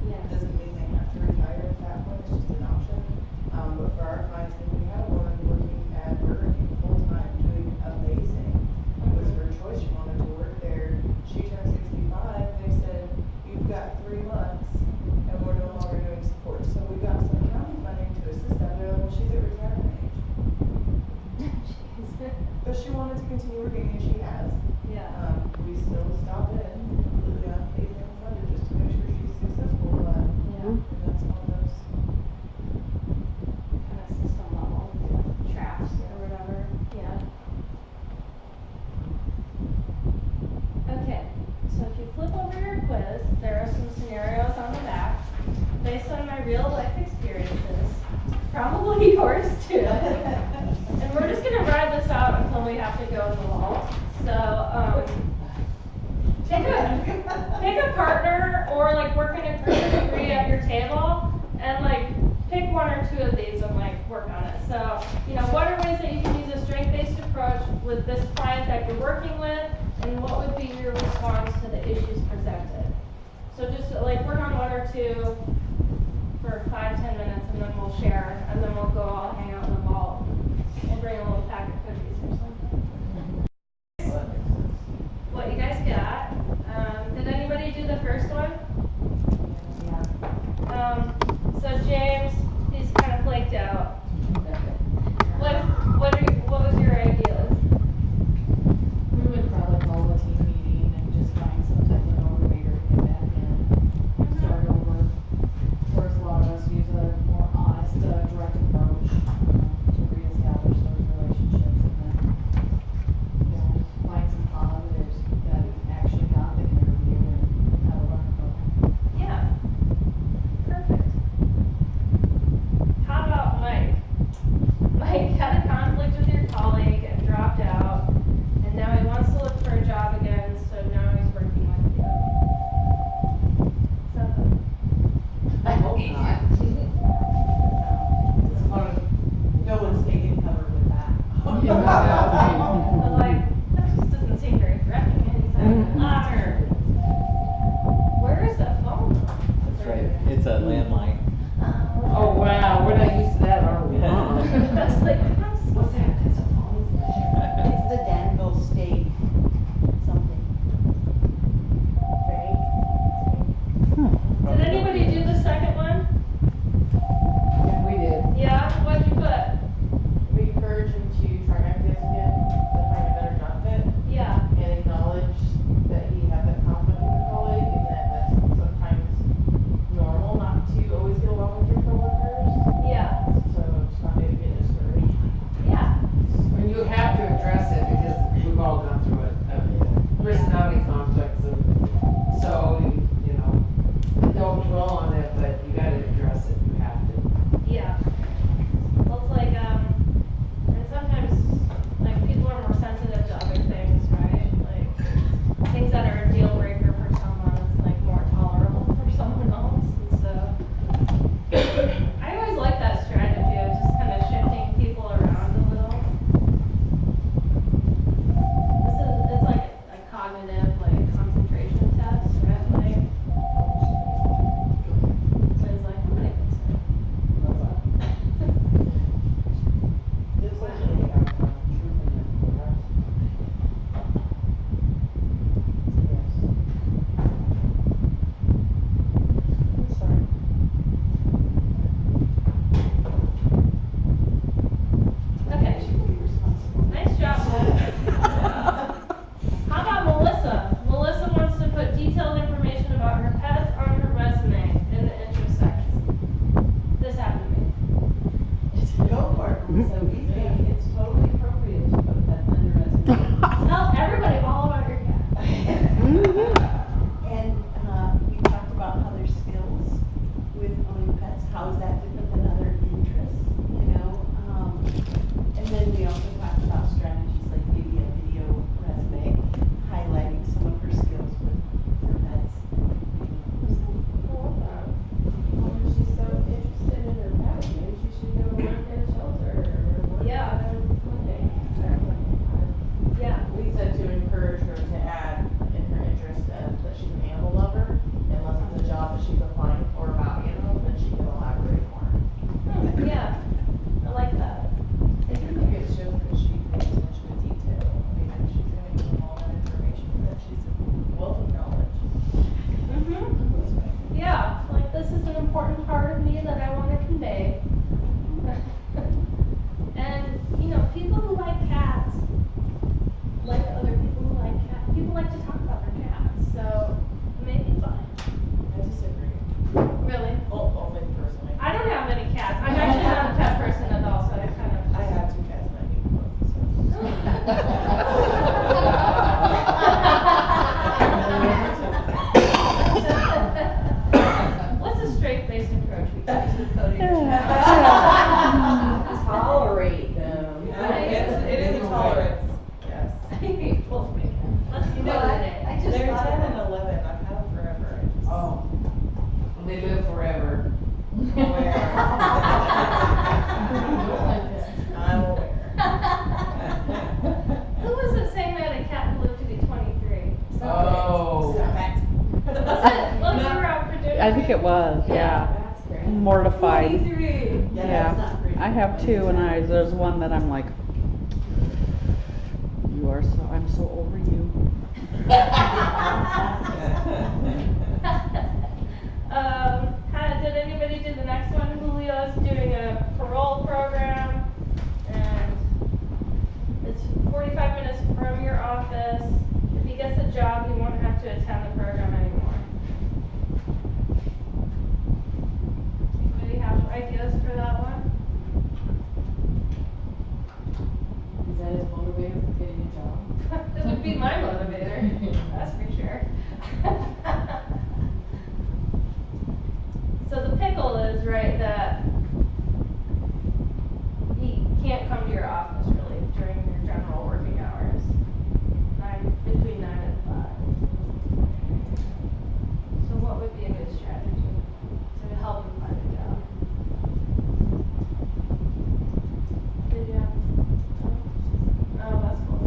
Yeah. It doesn't mean they have to retire at that point, it's just an option. But for our clients, I mean, we had a woman working at Burger King full-time doing amazing. It was her choice, she wanted to work there. She turned 65, they said, you've got 3 months and we're no longer doing support. So we got some county funding to assist that. They're like, well, she's at retirement age. But she wanted to continue working and she has. Yeah. We still stop in, completely unpaid and unfunded, just to make sure she's successful, but Yeah. that's one of those. Kind of system level traps or whatever. Yeah. Okay, so if you flip over your quiz, there are some scenarios on the back based on my real life experiences, probably yours too. And we're just gonna ride this out until we have to go in the vault. So, pick a partner or like work in a group of 3 at your table and like pick 1 or 2 of these and like work on it. So, you know, what are ways that you can use a strength-based approach with this client that you're working with, and what would be your response to the issues presented? So just like work on 1 or 2 for for 5-10 minutes and then we'll share and then we'll go all hang out in the vault. We'll bring a little pack of cookies or something. What you guys got? Did anybody do the first one? So James, he's kind of flaked out. What was your ideas? We would probably call a team meeting and just find some type of motivator to get back in, start over. Of course, a lot of us use a more honest, direct approach, to reestablish those relationships and then, find some positives that actually got the interview and how to learn from them. Yeah. Perfect. How about Mike? Mike had a conflict with your colleague and dropped out, and now he wants to look for a job again, so now he's working with you. Something. I hope not. No one's taking cover with that. I was like, that just doesn't seem very threatening. And he's like, "Liar." Where is that phone? That's right, it's a landline. Oh, wow, we're not used to that, are we? That's like, what's that? That's a phone. It's the Danville State something. Right? Did anybody do the second one? Yeah, we did. Yeah? What'd you put? We encourage him to try ideas again, to find a better job fit, Yeah. and acknowledge that he had that conflict with your colleague, and that that's sometimes normal not to always get along with your coworkers. Yeah. So it's not to get discouraged. Yeah. And you have to address it because we've all gone through it, personality conflicts, and so, don't dwell on it, but you gotta address it, you have to. Yeah. Well, it's like, and sometimes, like, people are more sensitive to other things, right? Like, things that are a deal breaker for someone, it's like more tolerable for someone else, and so. I always like that strategy of just kind of shifting people around a little. It's like a cognitive, like, concentration test, right? Like, so it's like, I'm gonna fix it. This is really got truth in it for us. Yes. I'm sorry. Okay. Nice job, Melissa. How about Melissa? Melissa wants to put detailed information about her pets on her resume in the interest section. This happened to me. Go for it, Melissa. We think it's totally appropriate to put pets on your resume. Tell everybody all about your cat. And, we talked about other skills with owning pets, how is that different than other interests, And then we also talked about strategies like maybe a video resume, highlighting some of her skills with her pets. Well, she's so interested in her pet, maybe she should go work in a shelter or work Yeah. at a clinic. Yeah. We said to encourage her to add in her interest that she's an animal lover, unless it's a job that she's applying for about animals, then she can elaborate more. Yeah. I like that. I do think it shows that she pays attention to detail. I mean, if she's gonna give them all that information, that she's a wealth of knowledge. Mm-hmm. Yeah. Like, this is an important part of me that I want to convey. And, people who like cats, like other people who like cats, people like to talk about their cats, so maybe fine. I disagree. Really? Only personally. I don't have any cats. I'm actually not a pet person at all, so I kind of. I have 2 cats and I need both, so. What's a straight-faced approach we take to Cody? Tolerate them. It is a tolerance, yes. Let's go today. They're 10 and 11, I've had them forever. Oh, they live forever. Aware. I'm aware. Who was it saying that a cat lived to be 23? Oh. Stop it. Was it? Look, you were out for dinner. I think it was, yeah. That's great. mortified. 43. Yeah, it's not pretty. I have two, and there's one that I'm like, I'm so over you. Did anybody do the next one? Julio's doing a parole program, and it's 45 minutes from your office. If he gets a job, he won't have to attend the program anymore. Anybody have ideas for that one? Is that his motivator for getting a job? This would be my motivator, that's for sure. So the pickle is, right, that he can't come to your office really during your general working hours, between 9 and 5. So what would be a good strategy to help him find a job? Did you have? Oh, that's cool.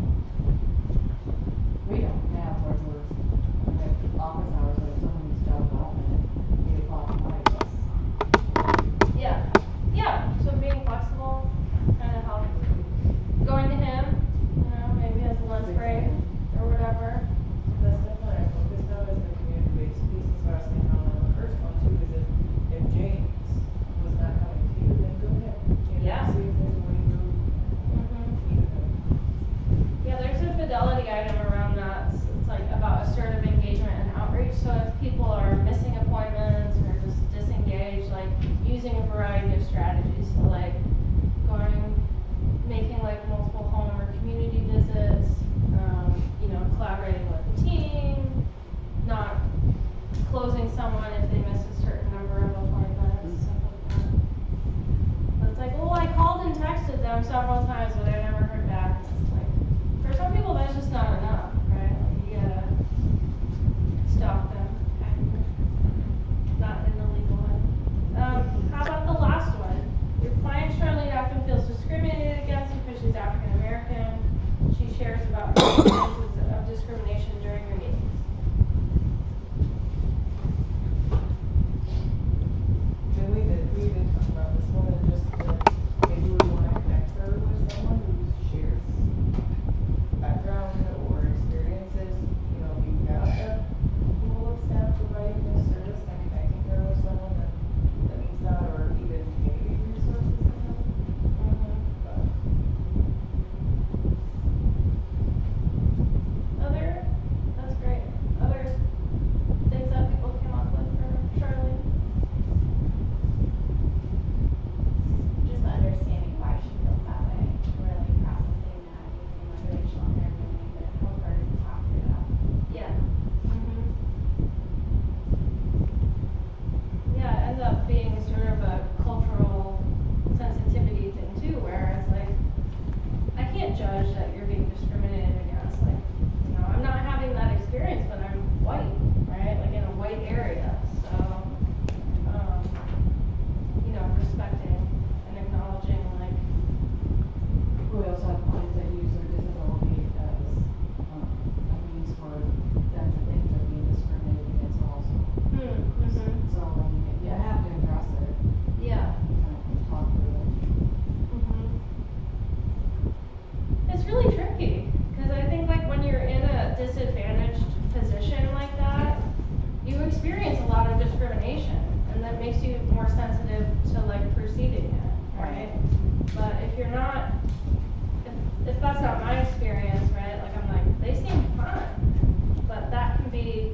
We don't have regular, like, office hours, but if someone needs job development, 8 o'clock at night, Yeah, yeah, so being flexible kind of helps. Going to him, maybe as a lunch break or whatever. That's definitely our focus now is the community-based piece as far as saying on the first one too, is if James was not coming to you, then go ahead. Yeah. See if there's a way to meet him. Yeah, there's a fidelity item around that. It's like about assertive engagement and outreach. So if people are missing appointments or just disengaged, like using a variety of strategies. So like making like multiple home or community visits, collaborating with the team, not closing someone if they miss a certain number of appointments, stuff like that. But it's like, oh, I called and texted them several times, but I never heard back. And it's like, for some people, that's just not enough, right? Like, you gotta stop them, not in the legal way. How about the last one? Your client Charlene often feels discriminated against because she's African American. She shares about her experiences of discrimination during your meetings. Then we did talk about this one and just maybe we want to connect her with someone who shares background or experiences. If you've got a pool of staff providing this service, then connecting her with someone that needs that, or even community resources to help. But That's great. Other things that people came up with for Charlene? Just understanding why she feels that way, really processing that, using motivational interviewing to help her talk through that. Yeah. Yeah, it ends up being sort of a cultural sensitivity thing too, where it's like, I can't judge that you're being discriminated against. Like, I'm not having that experience, but I'm white, right? Like in a white area. So, respecting and acknowledging, like, we also have clients that use their disability as, a means for them to think they're being discriminated against also. So, you have to address it, yeah. and talk through it. It's really tricky, because I think like when you're in a disadvantaged position like that, you experience a lot of discrimination, and that makes you more sensitive to like perceiving it, right? But if you're not, if that's not my experience, right, like I'm like, they seem fine, but that can be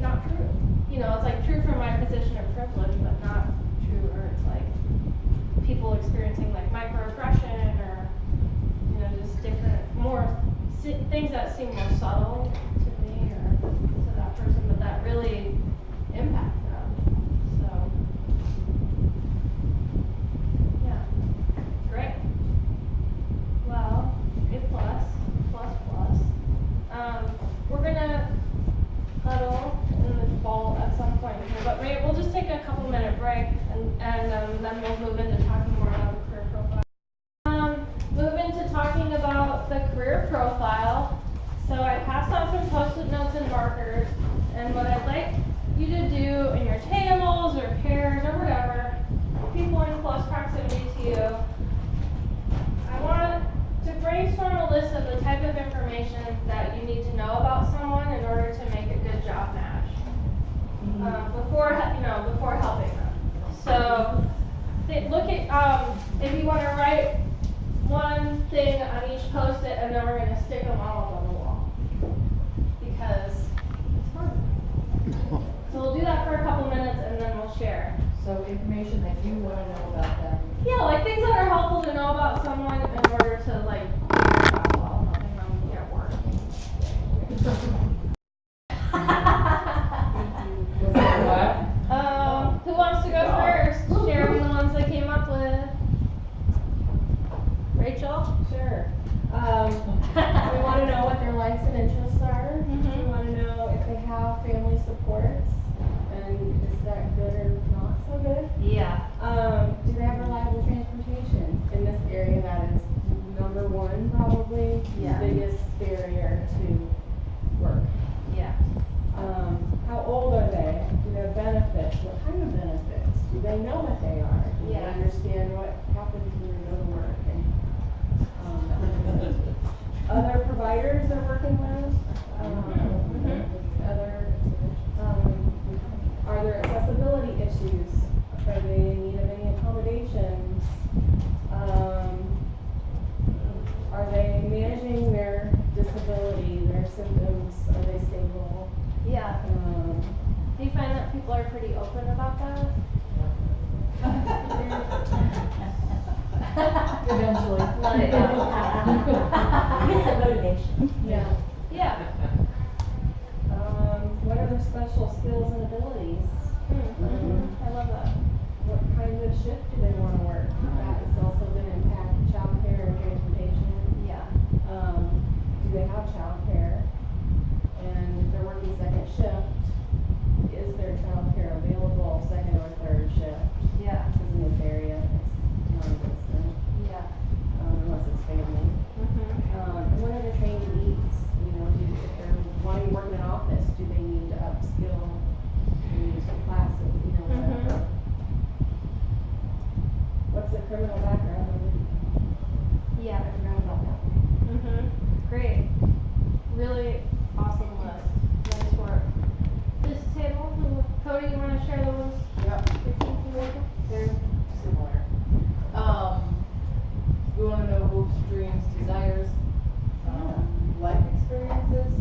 not true. It's like true from my position of privilege, but not true, or it's like people experiencing like microaggression or just different, things that seem more subtle to me or to that person, but that really impact them. So, yeah, great. Well, A plus, plus, plus. We're gonna huddle in the ball at some point here, but we'll just take a couple minute break and then we'll move into talking more about the career profile. Move into talking about the career profile. So I passed out some post-it notes and markers, and what I'd like you to do in your tables or pairs or whatever, people in close proximity to you. I want to brainstorm a list of the type of information that you need to know about someone in order to make a good job match. Before helping them. So look at if you want to write one thing on each post-it, and then we're going to stick them all up on the wall because it's fun. So we'll do that for a couple minutes, and then we'll share. So information that you wanna know about them. Yeah, like things that are helpful to know about someone in order to like do your job well, helping them get work. Who wants to go first? Sharing the ones they came up with. Rachel? Sure. We wanna know what their likes and interests are. Mhm. We wanna know if they have family supports, and is that good or not so good? Yeah. Do they have reliable transportation? In this area, that is number one, probably, Yeah. the biggest barrier to work. Yeah. How old are they? Do they have benefits? What kind of benefits? Do they know what they are? Do they Yeah. understand what happens when they go to work? And, other providers they're working with? Are there accessibility issues? Are they in need of any accommodations? Are they managing their disability, their symptoms? Are they stable? Yeah. Do you find that people are pretty open about that? Eventually. It's a motivation. Yeah. Yeah. What are their special skills and abilities? I love that. What kind of shift do they wanna work? That is also gonna impact childcare and transportation. Yeah. Do they have childcare? And if they're working second shift, is there childcare available second or third shift? Yeah. Because in this area, it's non-existent, Yeah. unless it's family. And what are their training needs? You know, if they're wanting to work in an office, do they need to upskill? Do they need some classes, you know, whatever? What's their criminal background? Yeah. I forgot about that. Great. Really awesome list. Nice work. This table, Cody, you want to share the ones? Yep, Your team can work with? they're similar. We wanna know hopes, dreams, desires, life experiences,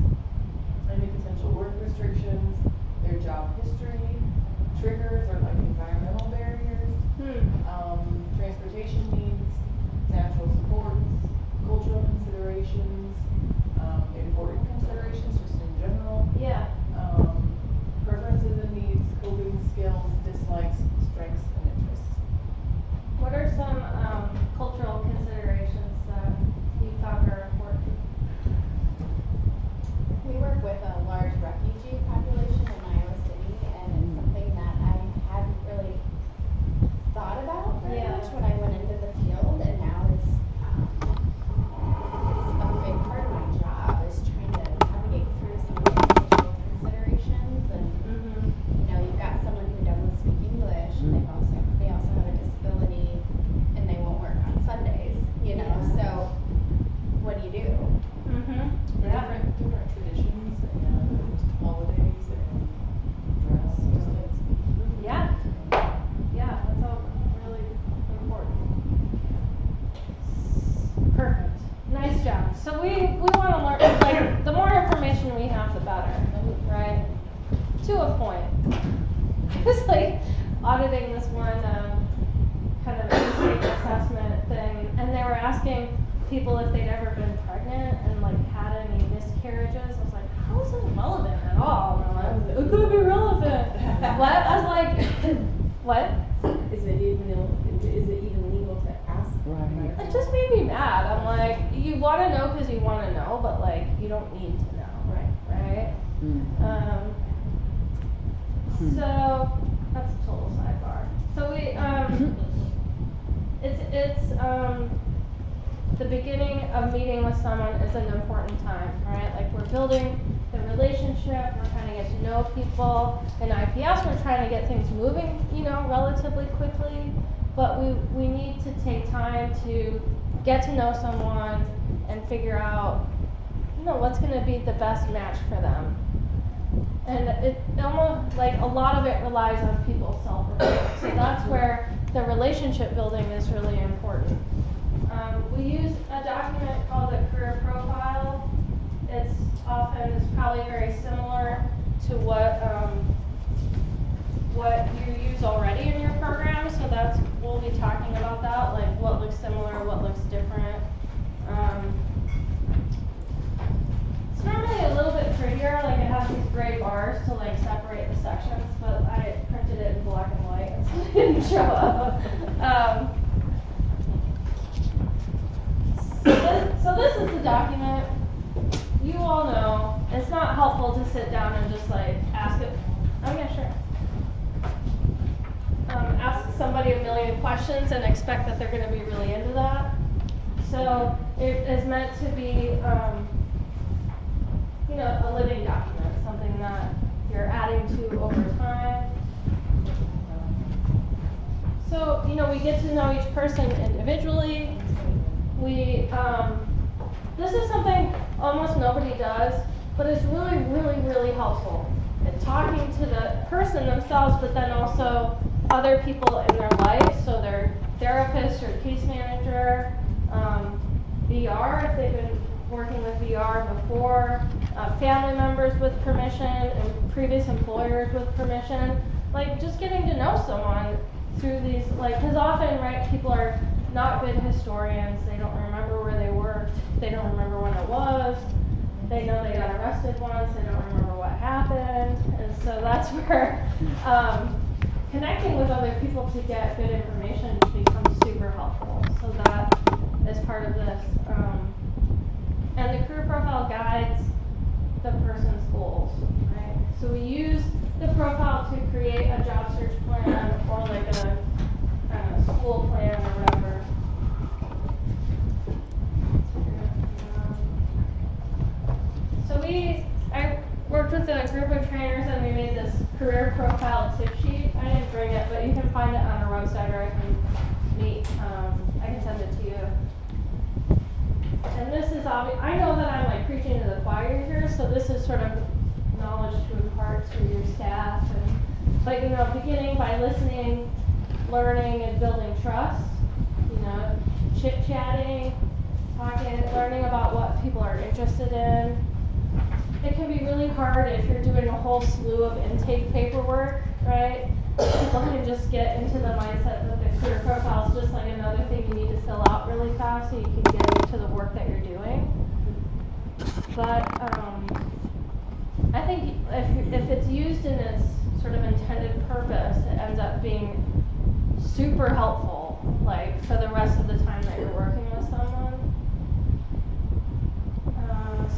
any potential work restrictions, their job history, triggers or like environmental barriers, transportation needs, natural supports, cultural considerations, important considerations just in general, Yeah. preferences and needs, coping skills, dislikes, strengths and interests. What are some cultural considerations that you found are important? We work with a large refugee population in Iowa City, and it's something that I hadn't really thought about very Yeah. much when I went into the field, and now it's a big part of my job is trying to navigate through some of those cultural considerations. And you know, you've got someone who doesn't speak English, and they also have a disability, and they won't work on Sundays. You know, so what do you do? Different traditions and holidays and dress. Yeah. Yeah, that's all really important. Perfect. Nice job. So we want to learn, like, the more information we have, the better, right? To a point. I was like auditing this one kind of intake assessment thing, and they were asking people if they'd ever been pregnant and like had any miscarriages. I was like, how is it relevant at all? And they're like, it could be relevant. What? I was like, what? Is it even legal to ask? Right. It just made me mad. I'm like, you want to know because you want to know, but like, you don't need to know. Right? So that's a total sidebar. So it's the beginning of meeting with someone is an important time, right? Like we're building the relationship, we're trying to get to know people. In IPS, we're trying to get things moving, relatively quickly, but we need to take time to get to know someone and figure out, what's gonna be the best match for them. And it almost, like, a lot of it relies on people's self-report. So that's where the relationship building is really important. We use a document called a career profile. It's probably very similar to what you use already in your program. So we'll be talking about that, like what looks similar, what looks different. It's normally a little bit prettier, like it has these gray bars to like separate the sections, but I printed it in black and white and so it didn't show up. So this is the document. You all know it's not helpful to sit down and just like ask it. Oh yeah, sure. Ask somebody a million questions and expect that they're going to be really into that. So it is meant to be, a living document, something that you're adding to over time. So, we get to know each person individually. This is something almost nobody does, but it's really, really, really helpful in talking to the person themselves, but then also other people in their life, so their therapist or case manager, VR if they've been working with VR before, family members with permission, and previous employers with permission. Like, just getting to know someone through these, because often, right, people are not good historians. They don't remember where they worked. They don't remember when it was. They know they got arrested once. They don't remember what happened. And so that's where connecting with other people to get good information becomes super helpful. So that is part of this. And the career profile guides the person's goals, right? So we use the profile to create a job search plan or like a school plan or whatever. So I worked with a group of trainers and we made this career profile tip sheet. I didn't bring it, but you can find it on our website or I can send it to you. And this is obvious. I know that I'm like preaching to the choir here, so this is sort of knowledge to impart to your staff. But beginning by listening, learning, and building trust. Chit-chatting, talking, learning about what people are interested in. It can be really hard if you're doing a whole slew of intake paperwork, right? People can just get into the mindset that the career profile is just like another thing you need to fill out really fast so you can get into the work that you're doing. But I think if it's used in its sort of intended purpose, it ends up being super helpful, like for the rest of the time that you're working with someone.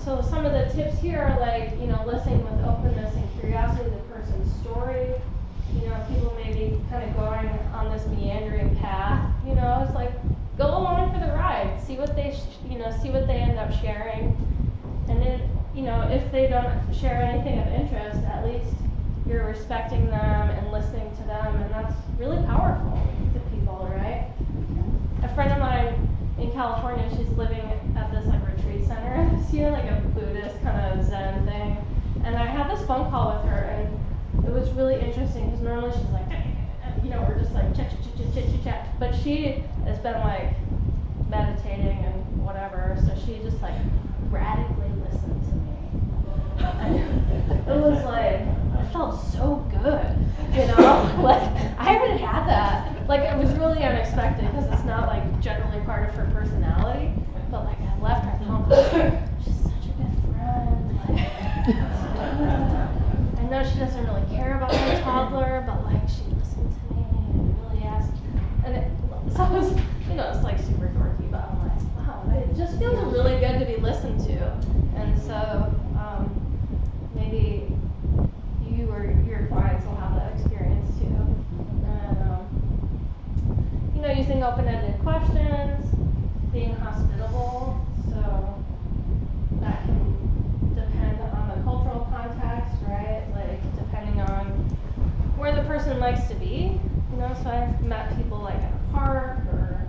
So some of the tips here are like, listening with openness and curiosity to the person's story. People may be kind of going on this meandering path. It's like go along for the ride, see what they, see what they end up sharing, and then, if they don't share anything of interest, at least you're respecting them and listening to them, and that's really powerful to people, right? A friend of mine in California, she's living at this like retreat center this year, like a Buddhist kind of Zen thing. And I had this phone call with her, and it was really interesting because normally she's like, we're just like chat. But she has been like meditating and whatever, so she just like radically listened to me. And it was like, it felt so good, like I haven't had that. Like it was really unexpected because it's not like generally part of her personality. But like I left her home, she's such a good friend. Like, I know she doesn't really care about my toddler, but like she listened to me and really asked. And so it was, it's like super dorky, but I'm like, wow, it just feels really good to be listened to. And so maybe you or your clients will have that experience too. And using open-ended questions, being hospitable, so that can depend on the cultural where the person likes to be, you know, so I've met people like at a park or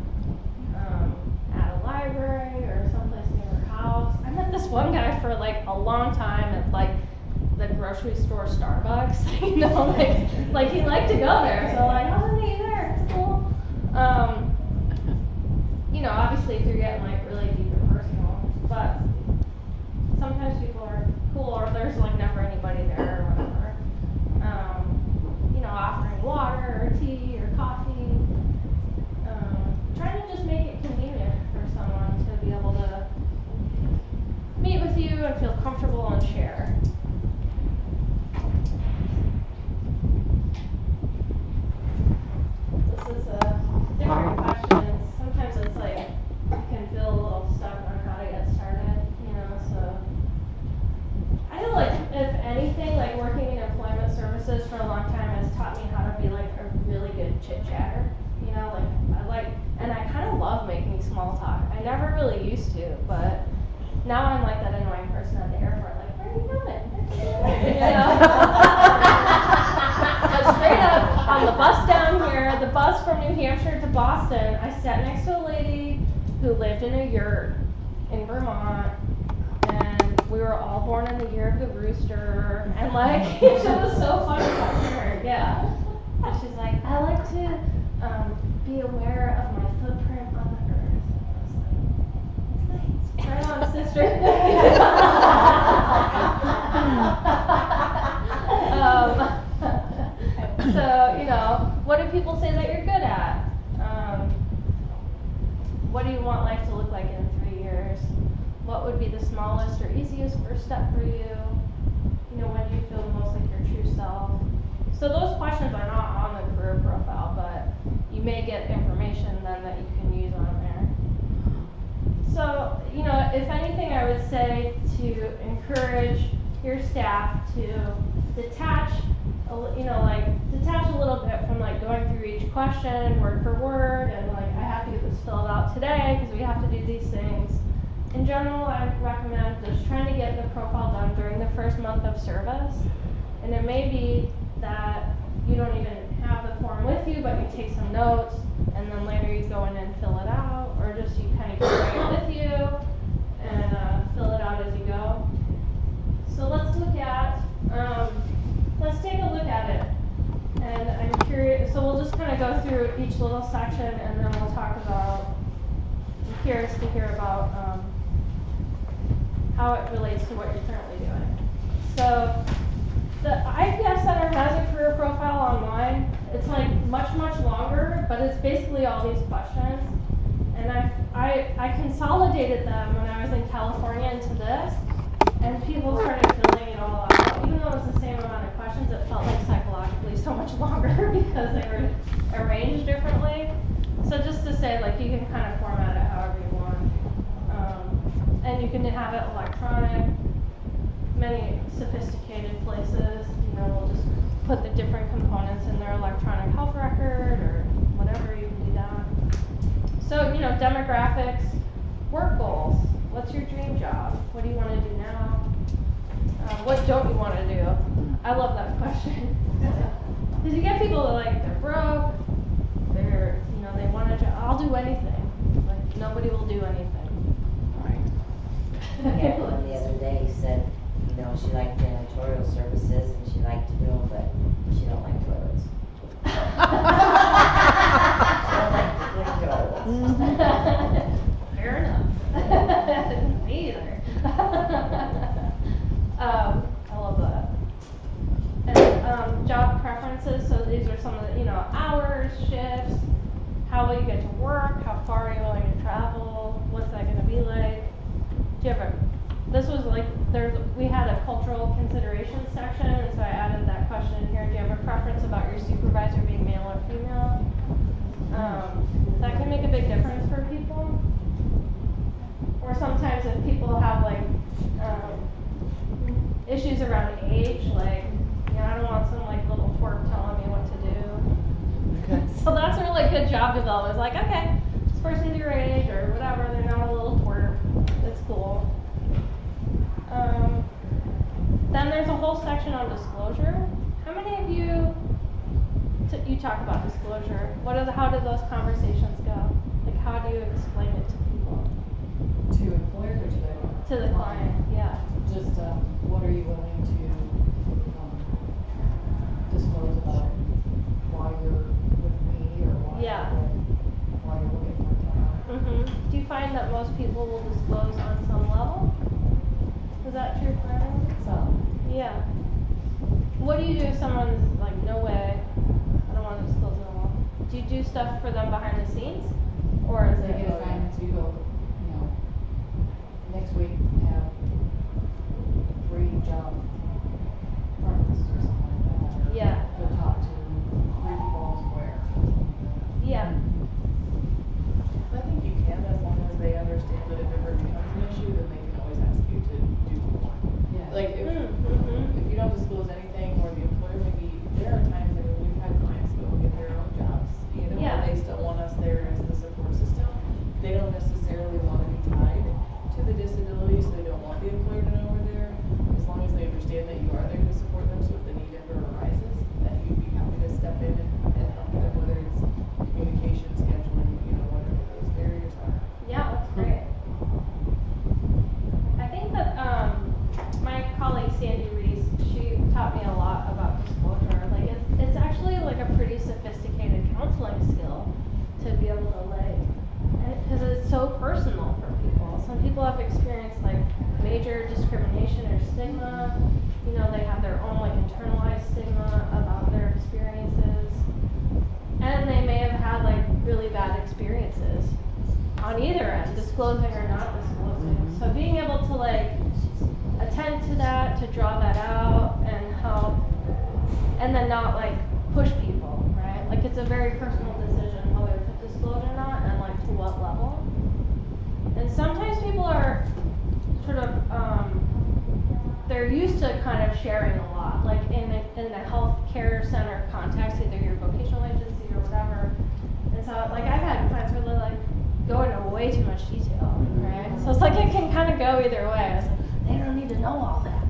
at a library or someplace near their house. I met this one guy for like a long time at like the grocery store Starbucks, you know, like he liked to go there, so like, oh, meet you there, it's cool. You know, obviously if you're getting like really deep and personal, but sometimes people are cool or there's like never anybody there or whatever. You know, offering water or tea or coffee. Trying to just make it convenient for someone to be able to meet with you and feel comfortable and share. This is a different question. Sometimes it's like you can feel a little stuck on how to get started, you know, so I feel like if anything, like working in employment services for a long time has taught me how to be like a really good chit chatter. You know, and I kind of love making small talk. I never really used to, but now I'm like that annoying person at the airport, like, where are you going? You know? But straight up, on the bus down here, the bus from New Hampshire to Boston, I sat next to a lady who lived in a yurt in Vermont, and we were all born in the year of the rooster, and like, it was so funny talking to her, yeah. And she's like, I like to be aware of my footprint on the earth. And I was like, right on, sister. So, you know, what do people say that you're good at? What do you want life to look like in 3 years? What would be the smallest or easiest first step for you? You know, when do you feel the most like your true self? So those questions are not on the career profile, but you may get information then that you can use on there. So, you know, if anything, I would say to encourage your staff to detach a little bit from like going through each question word for word and like I have to get this filled out today because we have to do these things. In general, I recommend just trying to get the profile done during the first month of service. And it may be that you don't even have the form with you, but you take some notes, and then later you go in and fill it out, or just you kind of carry it with you and fill it out as you go. So let's take a look at it. And I'm curious, so we'll just kind of go through each little section, and then we'll talk about, I'm curious to hear about how it relates to what you're currently doing. So the IPF Center has a career profile online. It's like much longer, but it's basically all these questions. And I consolidated them when I was in California into this, and people started filling it all out. Even though it was the same amount of questions, it felt like psychologically so much longer because they were arranged differently. So just to say, like, you can kind of format it however you want. And you can have it electronic, many sophisticated places, you know, will just put the different components in their electronic health record or whatever you do that. So, you know, demographics, work goals. What's your dream job? What do you want to do now? What don't you want to do? I love that question. Because you get people that like, they're broke, they want a job. I'll do anything. Like, nobody will do anything. I had one the other day said, you know, she liked janitorial services and she liked to do them, but she don't like toilets. She don't like to clean toilets. Fair enough. Me either. I love that. And job preferences, so these are some of the, you know, hours, shifts, how will you get to work, how far are you willing to travel, what's that going to be like. Do you ever, this was like, we had a cultural considerations section, and so I added that question in here. Do you have a preference about your supervisor being male or female? That can make a big difference for people. Or sometimes if people have like issues around age, like, you know, I don't want some like little twerp telling me what to do. Okay. So that's a really good job development. It's like, okay, this person's your age or whatever, they're not a little twerp. It's cool. Then there's a whole section on disclosure. How many of you you talk about disclosure. How do those conversations go? Like, how do you explain it to people? To employers or to the? To the client, yeah. Just, what are you willing to, disclose about why you're with me or why Yeah. why you're looking for a job? Do you find that most people will disclose on some level? Is that true for everyone? Some. Yeah. What do you do if someone's like, no way, I don't want to disclose at all? Do you do stuff for them behind the scenes? Or is They it? get assignments, you go, next week have 3 job references or something like that. Or Yeah. go talk to 3 people on Square. Yeah. I think you can, as long as they understand that if it ever becomes an issue, then they can always ask you to do more. Yeah. Like, if you don't disclose anything, or the employer maybe, there are times, I mean, we've had clients go get their own jobs, Yeah. and they still want us there as the support system. They don't necessarily wanna be tied to the disability, so they don't want the employer to know we're there. As long as they understand that you are there to support them, so if the need ever arises, that you'd be happy to step in and help them, whether it's communication, scheduling, whatever those barriers are. Yeah, that's great. I think that my colleague Sandy Reese, she taught me a lot about disclosure. Like it's actually like a pretty sophisticated counseling skill to be able to because it's so personal for people. Some people have experienced like major discrimination or stigma. They have their own like internalized stigma about their experiences. And they may have had like really bad experiences on either end, disclosing or not disclosing. So being able to like attend to that, to draw that out and help, and then not like push people, right? Like it's a very personal decision whether to disclose or not and like to what level. And sometimes people are sort of, they're used to kind of sharing a lot, like in a healthcare center context, either your vocational agency or whatever. And so like I've had clients where they're like go into way too much detail, right? So it's like it can kind of go either way. It's like, they don't need to know all that.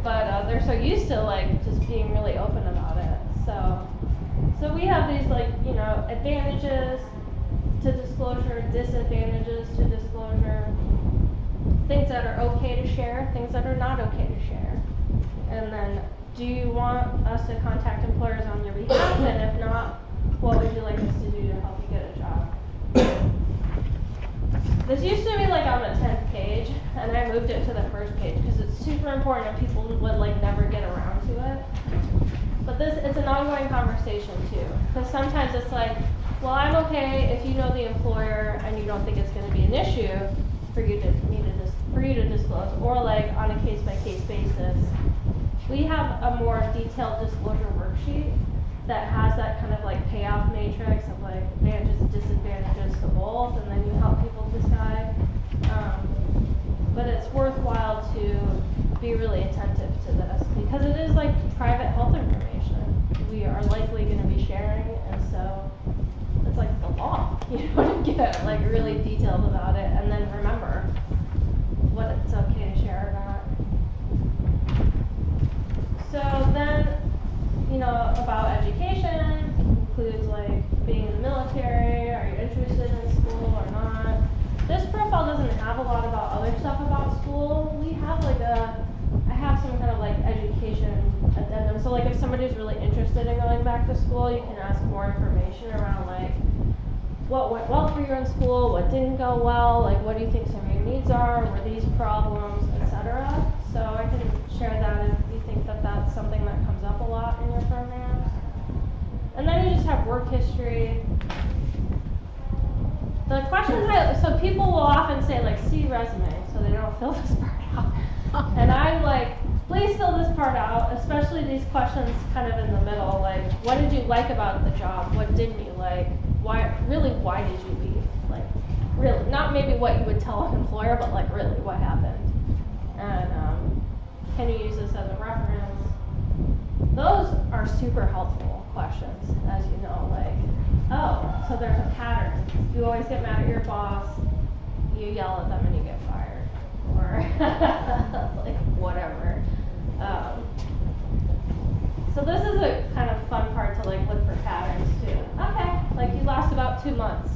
But they're so used to like just being really open about it. So we have these like, advantages to disclosure, disadvantages to disclosure, things that are okay to share, things that are not okay to share. And then, do you want us to contact employers on your behalf? And if not, what would you like us to do to help you get a job? This used to be like on the 10th page, and I moved it to the first page because it's super important and people would like never get around to it. But it's an ongoing conversation too. Because sometimes it's like, well, I'm okay if you know the employer and you don't think it's going to be an issue for you to disclose, or like on a case-by-case basis. We have a more detailed disclosure worksheet that has that kind of like payoff matrix of like advantages and disadvantages to both, and then you help people decide. But it's worthwhile to be really attentive to this because it is like private health information we are likely going to be sharing, and so it's like the law. You want to get like really detailed about it, and then remember what it's okay to share or not. So then, about education includes like being in the military, are you interested in school or not? This profile doesn't have a lot about other stuff about school. We have I have some kind of like education addendum. So like if somebody's really interested in going back to school, you can ask more information around like what went well for you in school, what didn't go well, like what do you think some of your needs are, were these problems, etc. So I can share that if you think that that's something that comes up a lot in your programs. And then you just have work history. The questions so people will often say like, see resume, so they don't fill this part out. And I'm like, please fill this part out, especially these questions kind of in the middle, like, what did you like about the job? What didn't you like? Why did you leave? Like, really, not maybe what you would tell an employer, but like, really, what happened? And can you use this as a reference? Those are super helpful questions, as you know, like, oh, so there's a pattern. You always get mad at your boss, you yell at them and you get fired. Or like whatever. So this is a kind of fun part to like look for patterns too. Okay, like you last about 2 months.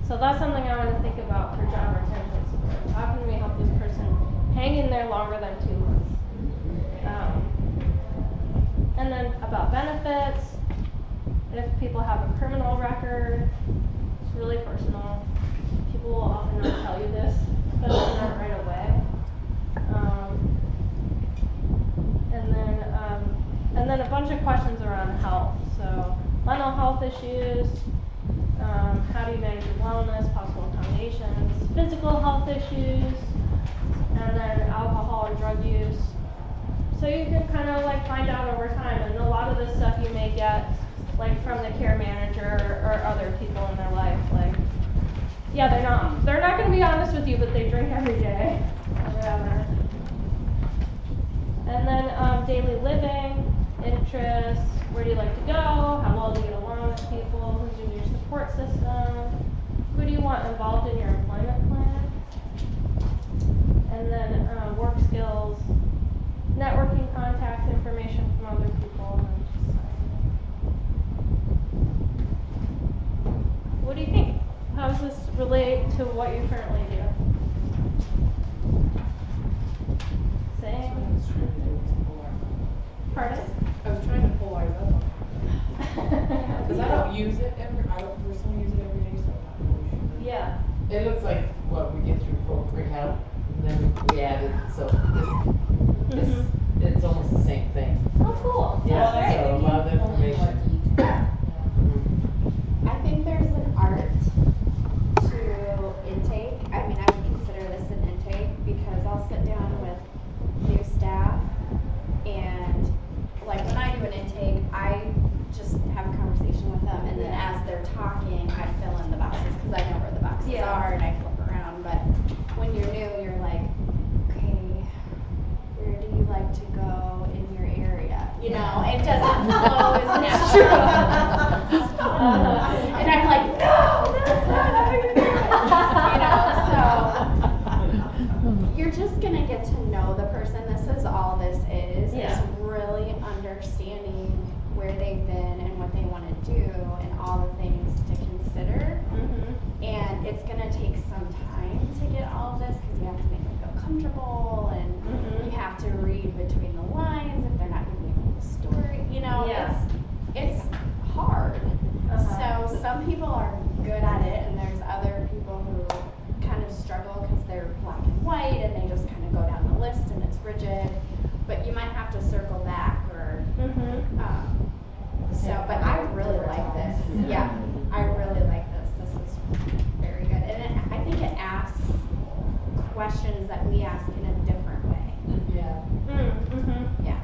So that's something I want to think about for job retention support. How can we help this person hang in there longer than 2 months? And then about benefits, if people have a criminal record, it's really personal. People will often not tell you this, especially not right away. And then a bunch of questions around health. So mental health issues, how do you manage your wellness, possible accommodations, physical health issues, and then alcohol and drug use. So you can kind of like find out over time, and a lot of this stuff you may get like from the care manager or other people in their life. Like, yeah, they're not going to be honest with you, but they drink every day, or whatever. And then daily living, interests, where do you like to go, how well do you get along with people, who's in your support system, who do you want involved in your employment plan, and then work skills, networking contacts, information from other people, and just what do you think? How does this relate to what you currently do? Same? Pardon? I was trying to pull ours up on it. Because I don't use it I don't personally use it every day, so I'm not really sure. Yeah. It looks like what we get through folk rehab, and then we added, so this, it's almost the same thing. Oh, cool. Yeah, That's so a great. lot of information. I think there's an art to intake. I mean, I would consider this an intake because I'll sit down with new staff and like when I do an intake, I just have a conversation with them and then as they're talking, I fill in the boxes because I know where the boxes are and I flip around. But when you're new, you're like, okay, where do you like to go in your area? You know, it doesn't flow as naturally. And I'm like, no, that's not how you're doing it. So you're just gonna get to know the person. This is all this is. Yeah. It's really understanding where they've been and what they want to do and all the things to consider. And it's gonna take some time to get all of this because you have to make them feel comfortable and you have to read between the lines if they're not giving you the whole story. You know, it's hard. So some people are good at it and there's other people who kind of struggle because they're black and white and they just kind of go down the list and it's rigid. But you might have to circle back or but I really like this. Yeah, I really like this. This is very good. And I think it asks questions that we ask in a different way. Yeah.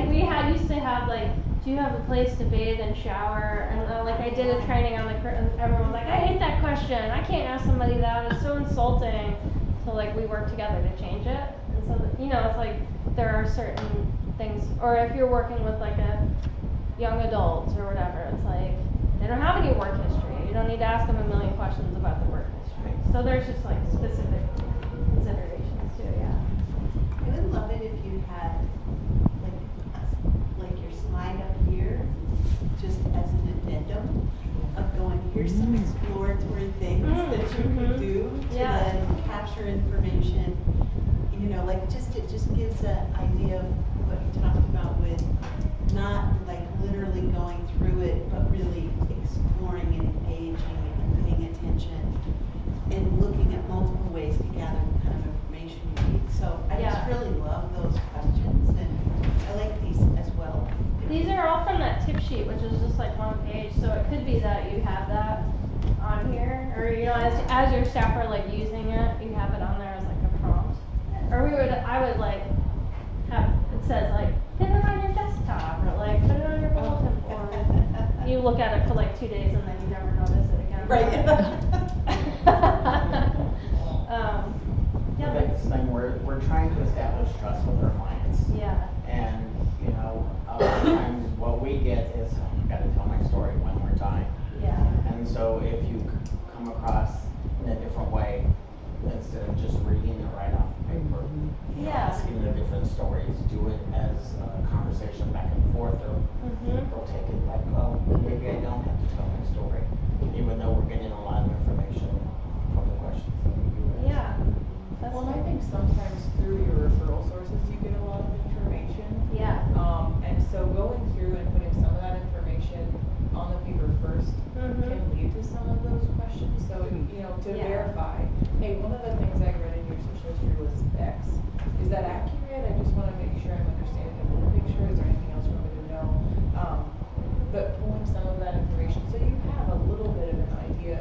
We used to have like, do you have a place to bathe and shower? And like I did a training on the and everyone was like, I hate that question. I can't ask somebody that. It's so insulting. So like we work together to change it. And so that, you know, it's like there are certain things, or if you're working with like a young adult or whatever, it's like they don't have any work history. You don't need to ask them a million questions about the work history. So there's just like specific considerations too. Yeah. I would love it if you had like your slide up here, just as an addendum of going, here's some exploratory things that you could do to then capture information. You know, like it just gives an idea of what you talked about with not like literally going through it, but really exploring and engaging and paying attention and looking at multiple ways to gather the kind of information you need. So I just really love those questions and I like these as well. These are all from that tip sheet, which is just like one page. So it could be that you have that on here, or you know, as your staff are like using it, you have it on there as like a prompt. Or I would like have it says like put it on your desktop or like put it on your bulletin board. You look at it for like 2 days and then you never notice it again. Right. Yeah. That's the thing, we're trying to establish trust with our clients. Yeah. And, you know, a lot of times what we get is, I gotta tell my story one more time. Yeah. And so if you come across in a different way, instead of just reading it right off the paper. You know, Yeah. asking the different stories, do it as a conversation back and forth, or they'll take it like, oh, maybe I don't have to tell my story, even though we're getting a lot of information from the questions that we do ask. Yeah. That's Well, and I good. think sometimes through your referral sources, you get a lot of information. Yeah. And so going through and putting some of that information on the paper first can lead to some of those questions. So, you know, to Yeah. verify, hey, one of the things I read in your social history was X. Is that accurate? I just wanna make sure I'm understanding the whole picture. Is there anything else you want me to know? But pulling some of that information, so you have a little bit of an idea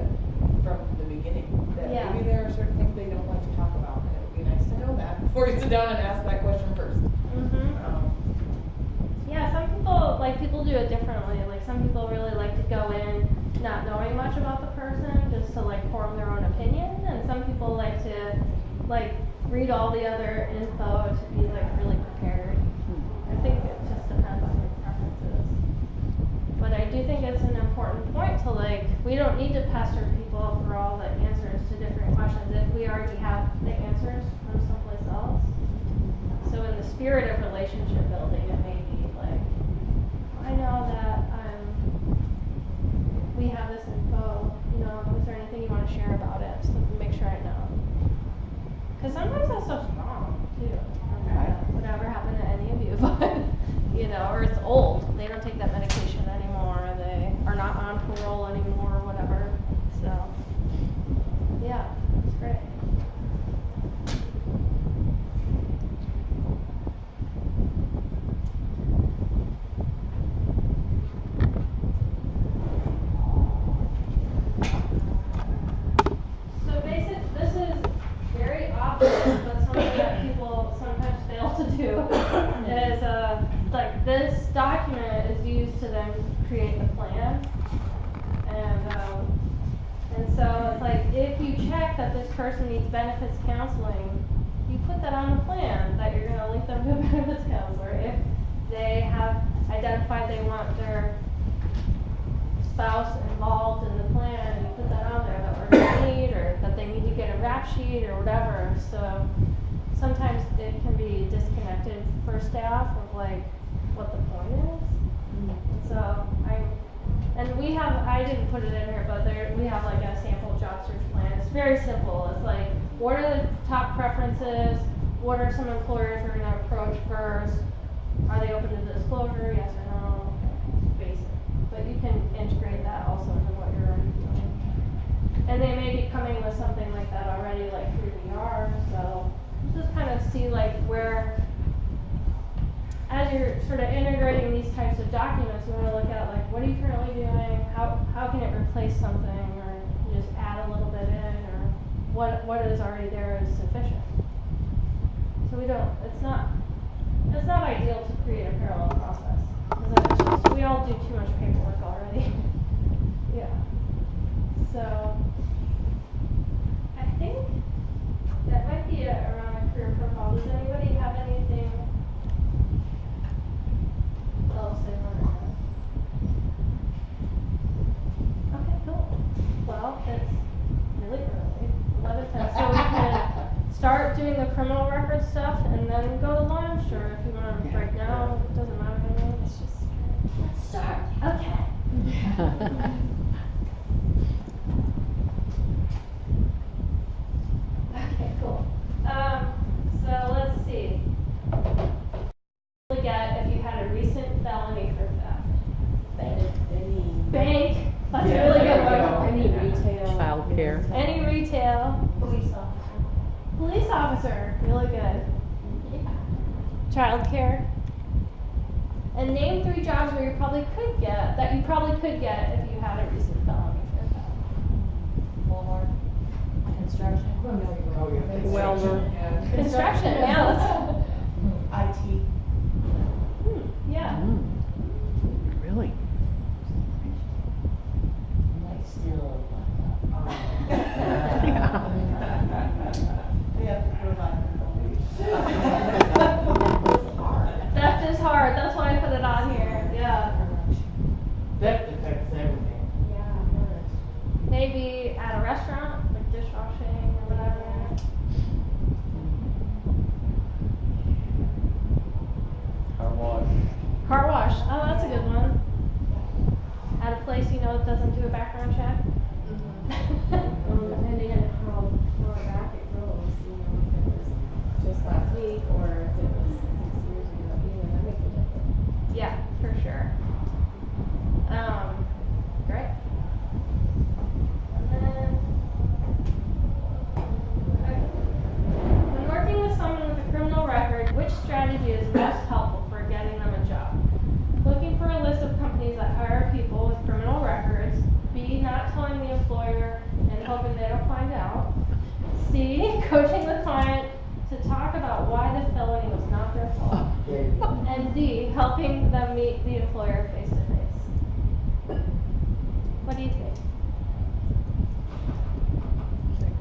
from the beginning, that Yeah. maybe there are certain things they don't like to talk about, and it would be nice to know that before you sit down and ask that question first. Yeah, some people do it differently. Like some people really like to go in not knowing much about the person just to like form their own opinion, and some people like to like read all the other info to be like really prepared. I think it just depends on your preferences. But I do think it's an important point to like, we don't need to pester people for all the answers to different questions if we already have the answers from someplace else. So in the spirit of relationship building, it may be like, I know that we have this info, you know, is there anything you want to share about it? So make sure I know. Because sometimes that stuff's wrong too. Whatever happened to any of you, but you know, or it's old. They don't take that medication anymore. They are not on parole anymore, or whatever. So yeah, it's great. So this is very obvious, but something that people sometimes fail to do is like this document is used to then create the plan. And so it's like if you check that this person needs benefits counseling, you put that on the plan that you're gonna link them to a benefits counselor. If they have identified they want their spouse involved in the plan, you put that on there that we're gonna need, or that they need to get a rap sheet or whatever. So sometimes it can be disconnected for staff of like what the point is. So I didn't put it in here, but we have like a sample job search plan. It's very simple. It's like, what are the top preferences? What are some employers we're gonna approach first? Are they open to disclosure? Yes or no? Basic. But you can integrate that also into what you're already doing. And they may be coming with something like that already, like through VR. So just kind of see like where, as you're sort of integrating these types of documents, you want to look at like, what are you currently doing? How can it replace something, or you just add a little bit in, or what is already there is sufficient. So it's not ideal to create a parallel process, because we all do too much paperwork already. Yeah. So I think that might be it around the career profile. Does anybody have anything else they want to add? Okay, cool. Well, it's really early, 11:10, so we can start doing the criminal record stuff and then go to lunch, or if you want to break now, it doesn't matter to me. Let's start. Okay. Okay, cool. So let's see. Look at if you had a recent felony for theft. Bank. That's a really good one. Any retail. Childcare. Any retail. Police officer. Police officer. Really good. Childcare. And name 3 jobs where you probably could get if you had a recent felony for theft. Walmart. Construction. Oh, yeah. Welder. Yeah. Construction, yeah. IT. Yeah. Really? Might still We have to provide. Theft is hard. That's why I put it on here. Yeah. That affects everything. Yeah. Maybe at a restaurant, like dishwashing or whatever. Car wash, oh, that's a good one. At a place you know that doesn't do a background check. Depending on how far back it goes, you know, if it was just last week or if it was 6 years ago, you know, that makes a difference. Yeah, for sure. Great. And then, when working with someone with a criminal record, which strategy is most helpful for getting them a job? Looking for a list of companies that hire people with criminal records. B, not telling the employer and hoping they don't find out. C, coaching the client to talk about why the felony was not their fault. And D, helping them meet the employer face to face. What do you think?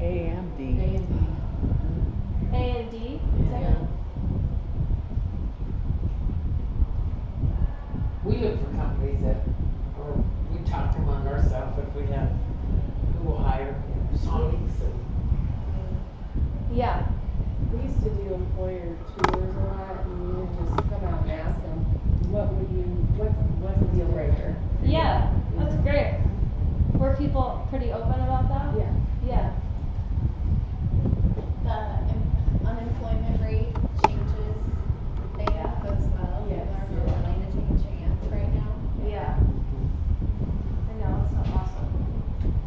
A and D. A and B. A and D? We look for companies that, or we talk to them on ourselves if we have, who will hire Sonics and. Yeah. We used to do employer tours a lot, and we would just come out and ask them, what's a deal breaker? Yeah, that's great. Were people pretty open about that? Yeah. Yeah. The unemployment rate changes things as well. Yes. People are more willing to take a chance right now. Yeah. I know, it's so awesome.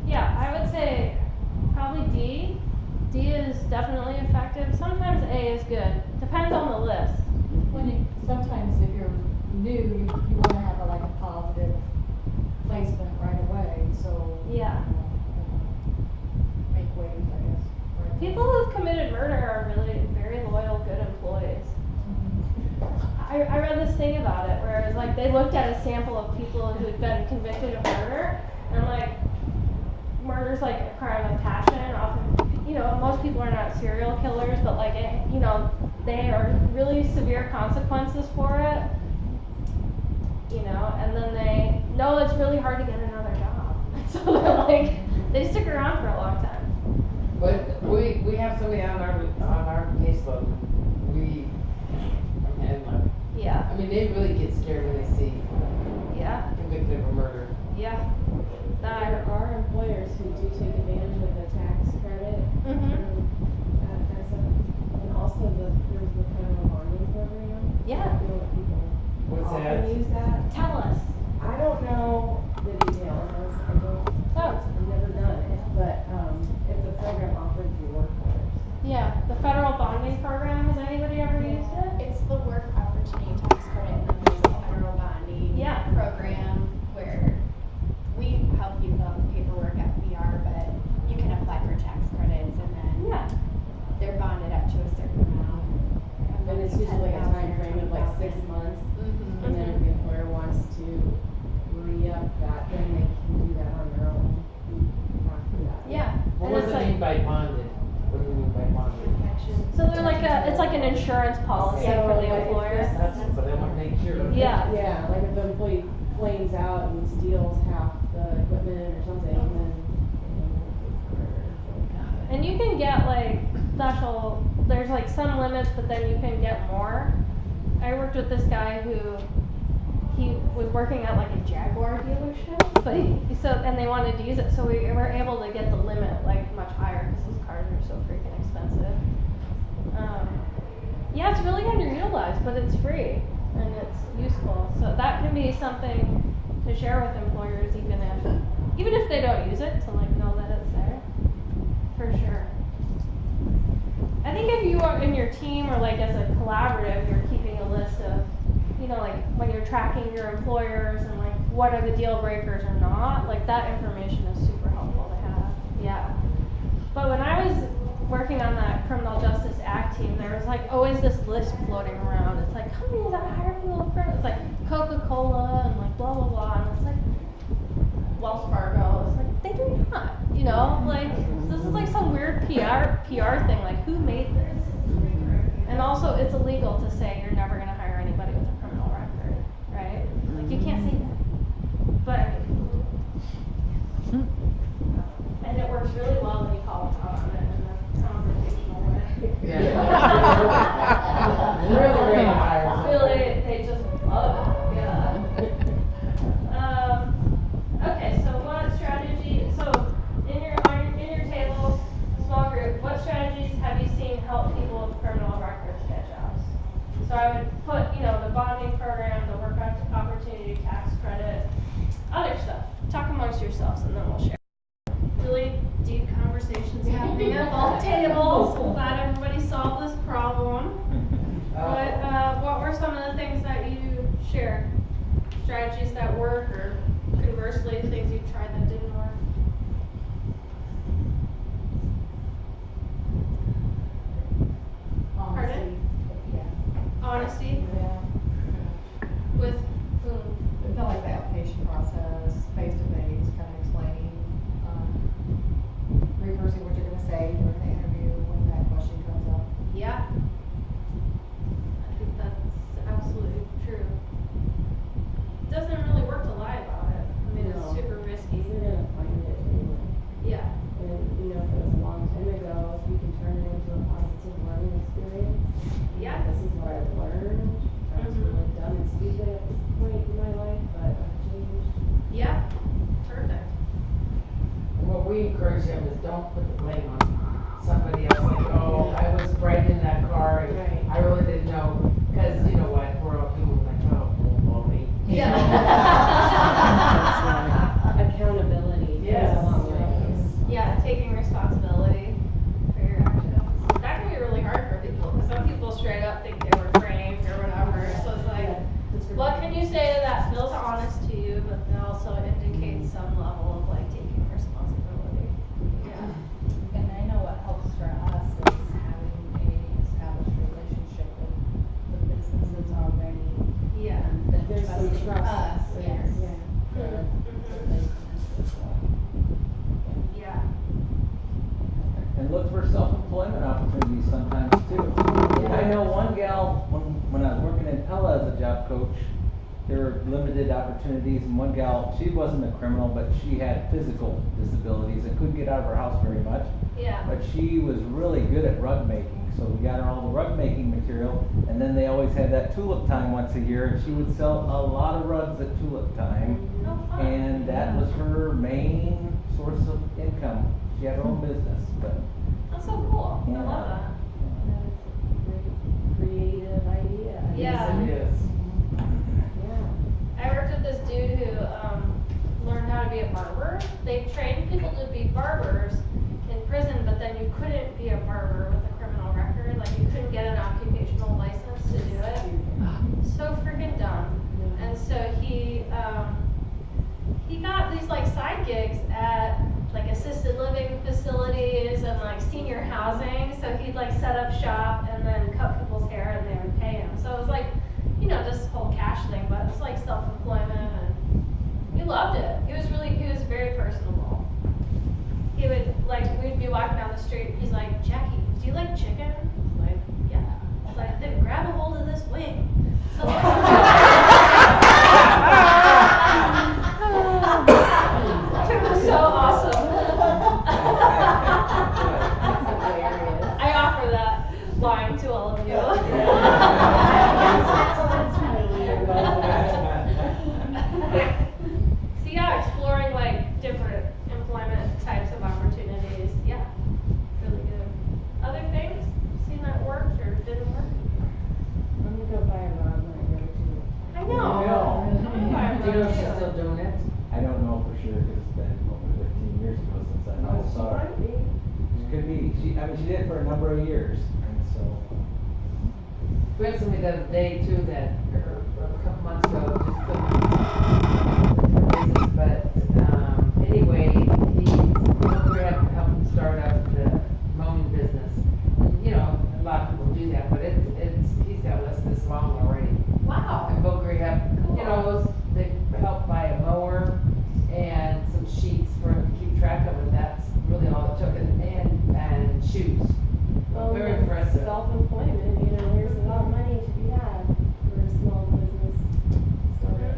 Yeah, I would say probably D. D is definitely effective. Sometimes A is good. Depends on the list. Sometimes if you're new, you wanna have like a positive placement right away, so. Yeah. Make waves, I guess. right People away. who've committed murder are really very loyal, good employees. I read this thing about it where it was like they looked at a sample of people who'd been convicted of murder and like murder's like a crime of passion. Often, you know, most people are not serial killers, but like it, you know, they are really severe consequences for it. You know, and then they know it's really hard to get another job. So they're like, they stick around for a long time. But we have somebody on our caseload. Yeah. I mean, they really get scared when they see Yeah. convicted of a murder. Yeah. There are employers who do take advantage of the tax credit. Mhm. And also there's the federal bonding program. Yeah. I feel that people What's often that? use that. Tell us. I don't know the details, I've never done it, but, it's a program offered through workforce. Yeah. The federal bonding program. Has anybody ever used it? It's the work opportunity tax credit and then there's the federal bonding Yeah. program where we help you fill out the paperwork at VR, but you can apply for tax credits and then Yeah. they're bonded up to a certain amount. And it's usually a time frame of like 6 months, Mm-hmm. and then if the employer wants to re-up that, then they can do that on their own after that. Yeah. What And does it's it like, mean by bonded? What do you mean by bonded? so they're like it's like an insurance policy So, for the like, employer. That's what I want to make sure. Yeah. Yeah, like if the employee flames out and steals half the equipment or something, then. And you can get like special, there's like some limits, but then you can get more. I worked with this guy who, he was working at like a Jaguar dealership, but and they wanted to use it, so we were able to get the limit like much higher because those cars are so freaking expensive. Yeah, it's really underutilized, but it's free and it's useful. So that can be something to share with employers, even if they don't use it, to like know that it's there. For sure. I think if you are in your team or like as a collaborative, you're keeping a list of, you know, like when you're tracking your employers and like what are the deal breakers or not, like that information is super helpful to have. Yeah. But when I was working on that Criminal Justice Act team, there was like always this list floating around. It's like companies that hire people for, it's like Coca-Cola and like blah blah blah, and it's like Wells Fargo. It's like they do not, you know, like this is like some weird PR thing. Like who made this? And also, it's illegal to say you're never gonna hire anybody with a criminal record, right? Like you can't say that. But and it works really well when you call them out on it in a conversational way. Yeah. Really great hires. Really, they just love it. really deep conversations happening at both tables. I'm glad everybody solved this problem. What were some of the things that you shared? Strategies that work, or conversely, things you tried that didn't work? Pardon? Honesty? Yeah. With whom? It felt like the application process, face to face, kind of explaining, rehearsing what you're gonna say during the interview when that question comes up. Yeah. I think that's absolutely true. It doesn't really work to lie about it. I mean, it's No. super risky. They're gonna find it anyway. Yeah. And, you know, if it was a long time ago, if you can turn it into a positive learning experience. Yeah. This is what I've learned. I was really dumb and stupid at this point in my life, but I've changed. Yeah. Perfect. What we encourage them is don't put the blame on somebody else, like, oh, I was right in that car, and Right. I really didn't know, cause you know what, we're all people like, oh, bully. Yeah. Accountability. Yes. goes a long way. Yeah, taking responsibility for your actions. That can be really hard for people, because some people straight up think they were framed or whatever. So it's like, what can you say that feels honest to you, but then also indicates some level of like taking responsibility? Yeah. And I know what helps for us is having a established relationship with the business that's already, Yeah. been There's some trusting trust us, there, yes. yeah. For Mhm. faithfulness as well. Yeah. And look for self-employment opportunities sometimes too. I know one gal, when I was working in Pella as a job coach, there were limited opportunities, and one gal, she wasn't a criminal, but she had physical disabilities and couldn't get out of her house very much. Yeah. But she was really good at rug making, so we got her all the rug making material, and then they always had that tulip time once a year, and she would sell a lot of rugs at tulip time. Oh, fun. And that was her main source of income. She had her own business, but. That's so cool. I Yeah. love that. That's a great creative idea. Yeah. Yes, it is. Yeah. I worked with this dude who learned how to be a barber. They trained people to be barbers in prison, but then you couldn't be a barber with a criminal record. Like you couldn't get an occupational license to do it. So freaking dumb. And so he got these like side gigs at like assisted living facilities and like senior housing. So he'd like set up shop and then cut people's hair and they would pay him. So it was like, you know, this whole cash thing, but it's like self-employment, and he loved it. He was very personable. He would like, we'd be walking down the street, he's like, Jackie, do you like chicken? I'm like, yeah. He's like, then grab a hold of this wing. So so awesome. I offer that line to all of you. So yeah, exploring like different employment types of opportunities. Yeah, really good. Other things? Seen that worked or didn't work? I'm gonna go buy a rug when I go to. I know. I'm gonna buy a Do you know if rug, she's too. still doing it? I don't know for sure, because it's been over 15 years ago since I last saw her. Might be. She could be, she did it for a number of years, and so. We had somebody the other day too that, or a couple months ago, just couldn't, for reasons, but, anyway, we had to help him start up the mowing business. You know, a lot of people do that, but he's got less this long already. Wow. And Boca Rehab, you know, they help buy a mower and some sheets for him to keep track of, and that's really all it took, and shoes. Well, Very with impressive. self-employment, you know, there's a lot of money to be had for a small business startup.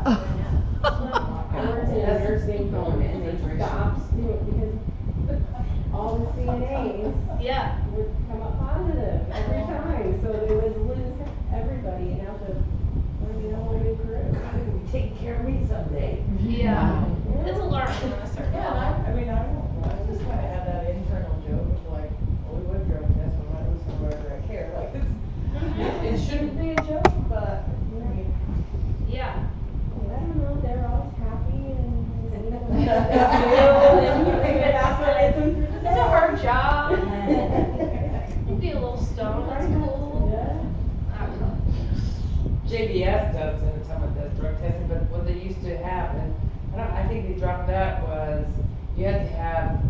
I worked in a nursing home and they stopped doing, because all the CNAs Yeah. would come up positive every time, so they would lose everybody and have to, you know, what do crew. Take care of me someday. Yeah. It's alarming on a certain Yeah, level. I mean, I just kinda had that internal joke of like, well, we would drug test, we might lose somebody, I care, like, it shouldn't be a joke, but, I mean. Yeah. I don't know, they're always happy and, you know, that's what gets them through the day. It's a hard job. Be a little stoned, that's cool. Yeah. I don't know. JBS does, and someone does drug testing, but what they used to have, and I think they dropped that, was you had to have,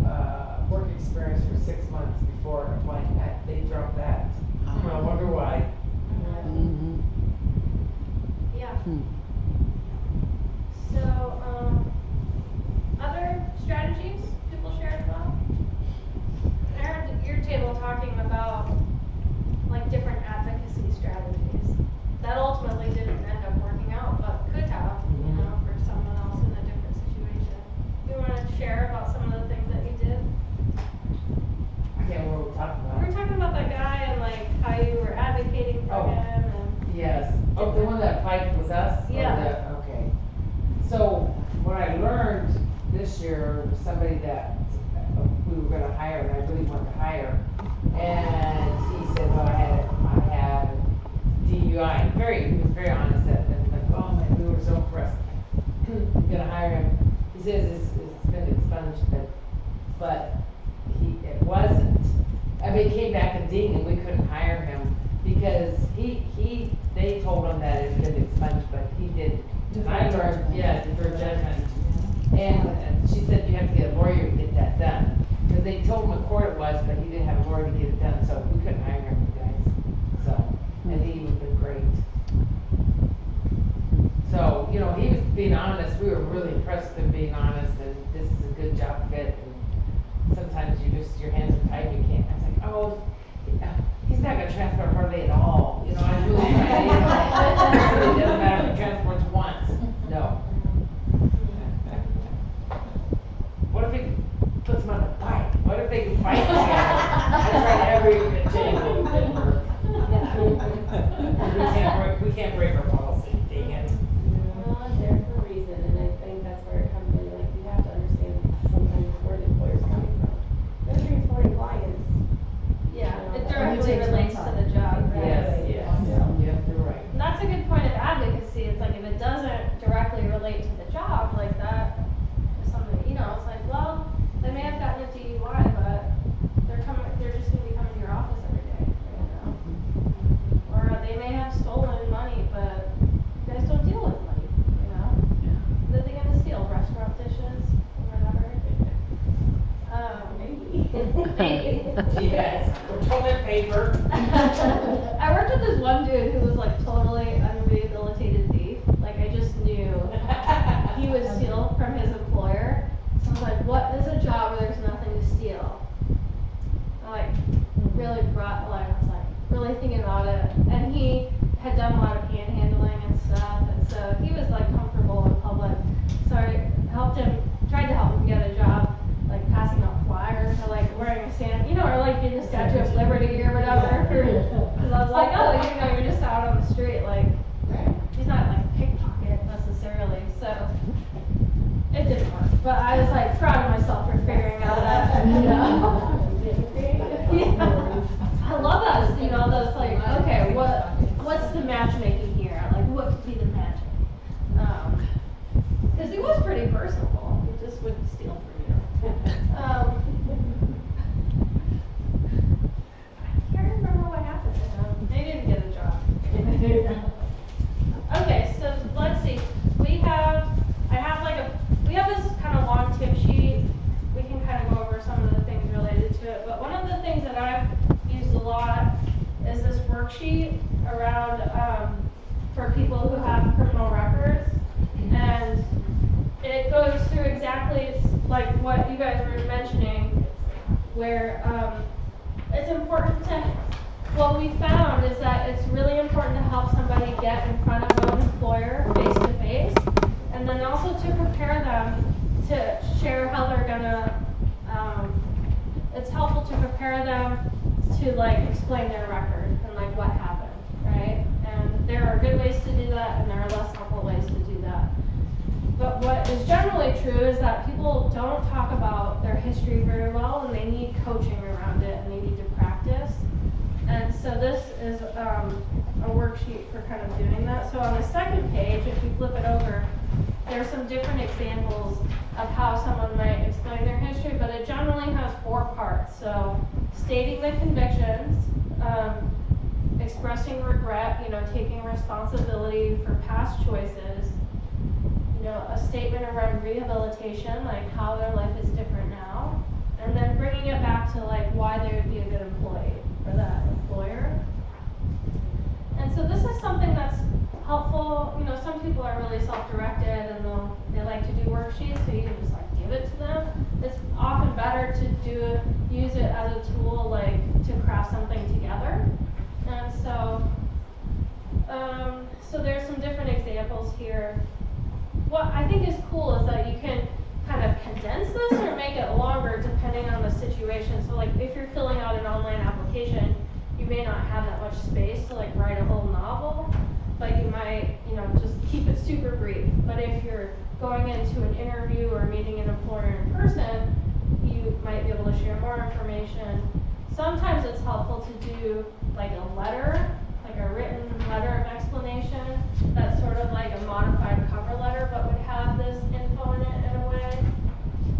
work experience for 6 months before applying that. They dropped that. I wonder why. Yeah. So, other strategies people shared about? I heard your table talking about like different advocacy strategies that ultimately didn't end up working out, but could have, you know, for someone else in a different situation. You want to share about some of the things that you did? I can't remember what we're talking We about. were talking about that guy and like how you were advocating for Oh. him and. Yes. Oh, the one that applied with us? Or Yeah. Okay. So, what I learned this year was somebody that we were gonna hire, and I really wanted to hire. And he said, well, I had DUI. He was very honest and like, oh man, we were so impressed. I'm gonna hire him. He says it's been expunged, but it wasn't. I mean, it came back and ding, and we couldn't hire him because they told him that it had been expunged, but he didn't. And I learned, deferred judgment. And she said you have to get a lawyer to get that done. Because they told him in court it was, but he didn't have a lawyer to get it done, so we couldn't hire him, you guys. So, and he would have been great. So, you know, he was being honest. We were really impressed with him being honest, and this is a good job fit. And sometimes your hands are tied, you can't. I was like, oh, he's not gonna transfer hardly at all. You know, I really tried. It doesn't matter if he transports once. No. What if he puts him on a bike? What if they can fight together? I tried every table, it didn't work. We can't break our policy, dang it. Well, it's there for a reason, and I think that's where it comes in, like, you have to understand sometimes where the employer's coming from. They're transporting clients. Yeah, it When you directly take relates to the job. Yes, you're right. And that's a good point of advocacy. It's like if it doesn't directly relate to the job, like that is something, you know, it's like, well, they may have gotten a DUI, but they're just gonna be coming to your office every day, you know? Or they may have stolen money, but you guys don't deal with money, you know? What are they gonna steal? Restaurant dishes or whatever? Maybe. Yes, or toilet paper. I worked with this one dude who was like totally unrehabilitated thief. Like I just knew he would steal from his employer. So I was like, what is a job where there's nothing to steal? I like really I was like really thinking about it. And he had done a lot of panhandling and stuff, and so he was like comfortable in public. So I tried to help him get a job, like passing out flyers or like wearing a or like being the Statue of Liberty or whatever. Because I was like, oh, you know, you're just out on the street, like he's not like a pickpocket necessarily. So it didn't work, but I was like proud of myself for figuring out that, you know. Yeah. I love those, you know, those like, okay, what's the matchmaking here? Like, what could be the magic? Because he was pretty personable. He just wouldn't steal from you. I can't remember what happened to him. He didn't get a job. Okay, so let's see. We have this kind of long tip sheet. We can kind of go over some of the things related to it. But one of the things that I've used a lot is this worksheet around for people who have criminal records. And it goes through exactly like what you guys were mentioning, where it's important to, what we found is that it's really important to help somebody get in front of an employer face to face to share how they're gonna, it's helpful to prepare them to like explain their record and like what happened, right? And there are good ways to do that and there are less helpful ways to do that. But what is generally true is that people don't talk about their history very well and they need coaching around it and they need to practice. And so this is a worksheet for kind of doing that. So on the second page, if you flip it over, there's some different examples of how someone might explain their history, but it generally has 4 parts. So stating the convictions, expressing regret, taking responsibility for past choices, a statement around rehabilitation, like how their life is different now, and then bringing it back to like why they would be a good employee for that employer. And so this is something that's helpful. Some people are really self-directed and they like to do worksheets, so you can just like give it to them. It's often better to use it as a tool like to craft something together. And so there's some different examples here. What I think is cool is that you can kind of condense this or make it longer depending on the situation. So like if you're filling out an online application, you may not have that much space to like write a whole novel, but you might, just keep it super brief. But if you're going into an interview or meeting an employer in person, you might be able to share more information. Sometimes it's helpful to do like a letter, like a written letter of explanation that's sort of like a modified cover letter, but would have this info in it in a way.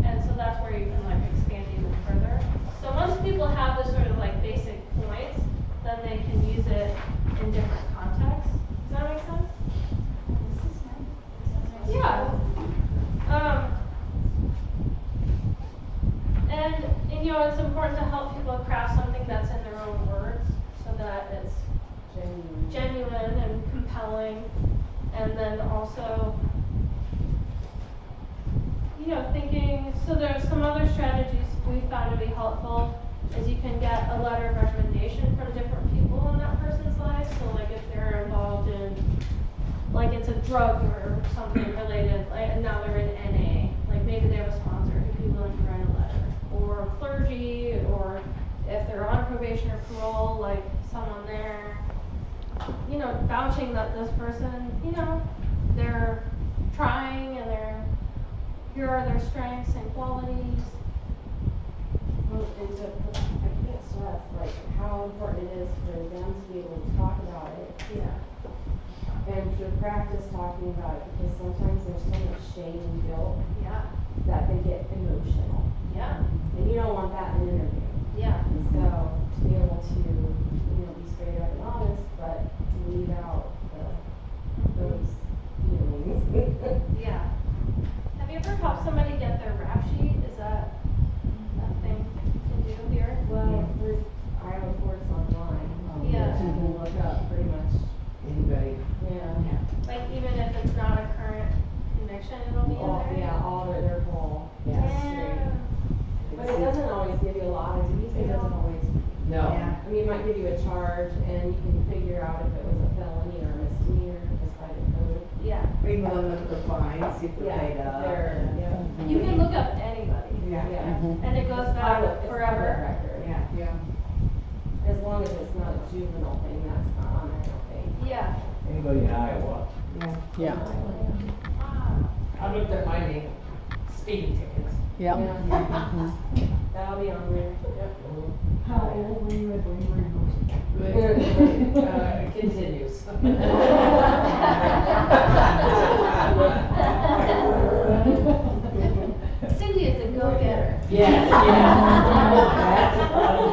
And so that's where you can like expand even further. So once people have this sort of like basic points, then they can use it in different contexts. Does that make sense? Yeah. And it's important to help people craft something that's in their own words so that it's genuine and compelling. And then also, thinking, so there's some other strategies we found to be helpful is you can get a letter of recommendation from different people in that person's life. So like if they're involved in, like it's a drug or something related, like, and now they're in NA, like maybe they have a sponsor who'd be willing to write a letter. Or clergy, or if they're on probation or parole, like someone there, vouching that this person, they're trying and here are their strengths and qualities. Well, and I can't stress like how important it is for them to be able to talk about it. Yeah. And to practice talking about it, because sometimes there's so much shame and guilt Yeah. that they get emotional. Yeah. And you don't want that in an interview. Yeah. So to be able to, be straight up and honest, but leave out those feelings. Yeah. Have you ever helped somebody get their rap sheet? Is that a thing to do here? Well, there's Iowa courts online. Yeah. You can look up pretty much. Anybody? Yeah. Like even if it's not a current conviction, it'll be in there? Yeah, all their whole history. Yeah. But it doesn't always give you a lot of detail. It doesn't always. No. Yeah. I mean, it might give you a charge and you can figure out if it was a felony or a misdemeanor just by the code. Yeah. Or you can look at the fine, see if they're paid up. Yeah. You can look up anybody. Yeah. And it goes back It's forever. record. Yeah. As long as it's not a juvenile thing, that's not on there, I think. Yeah. Anybody in Iowa? Yeah. Wow. I looked at my name, speeding tickets. Yeah. That'll be on there. Yep. How old were you when you were in Boston? Continues. Cindy is a go-getter. Yes,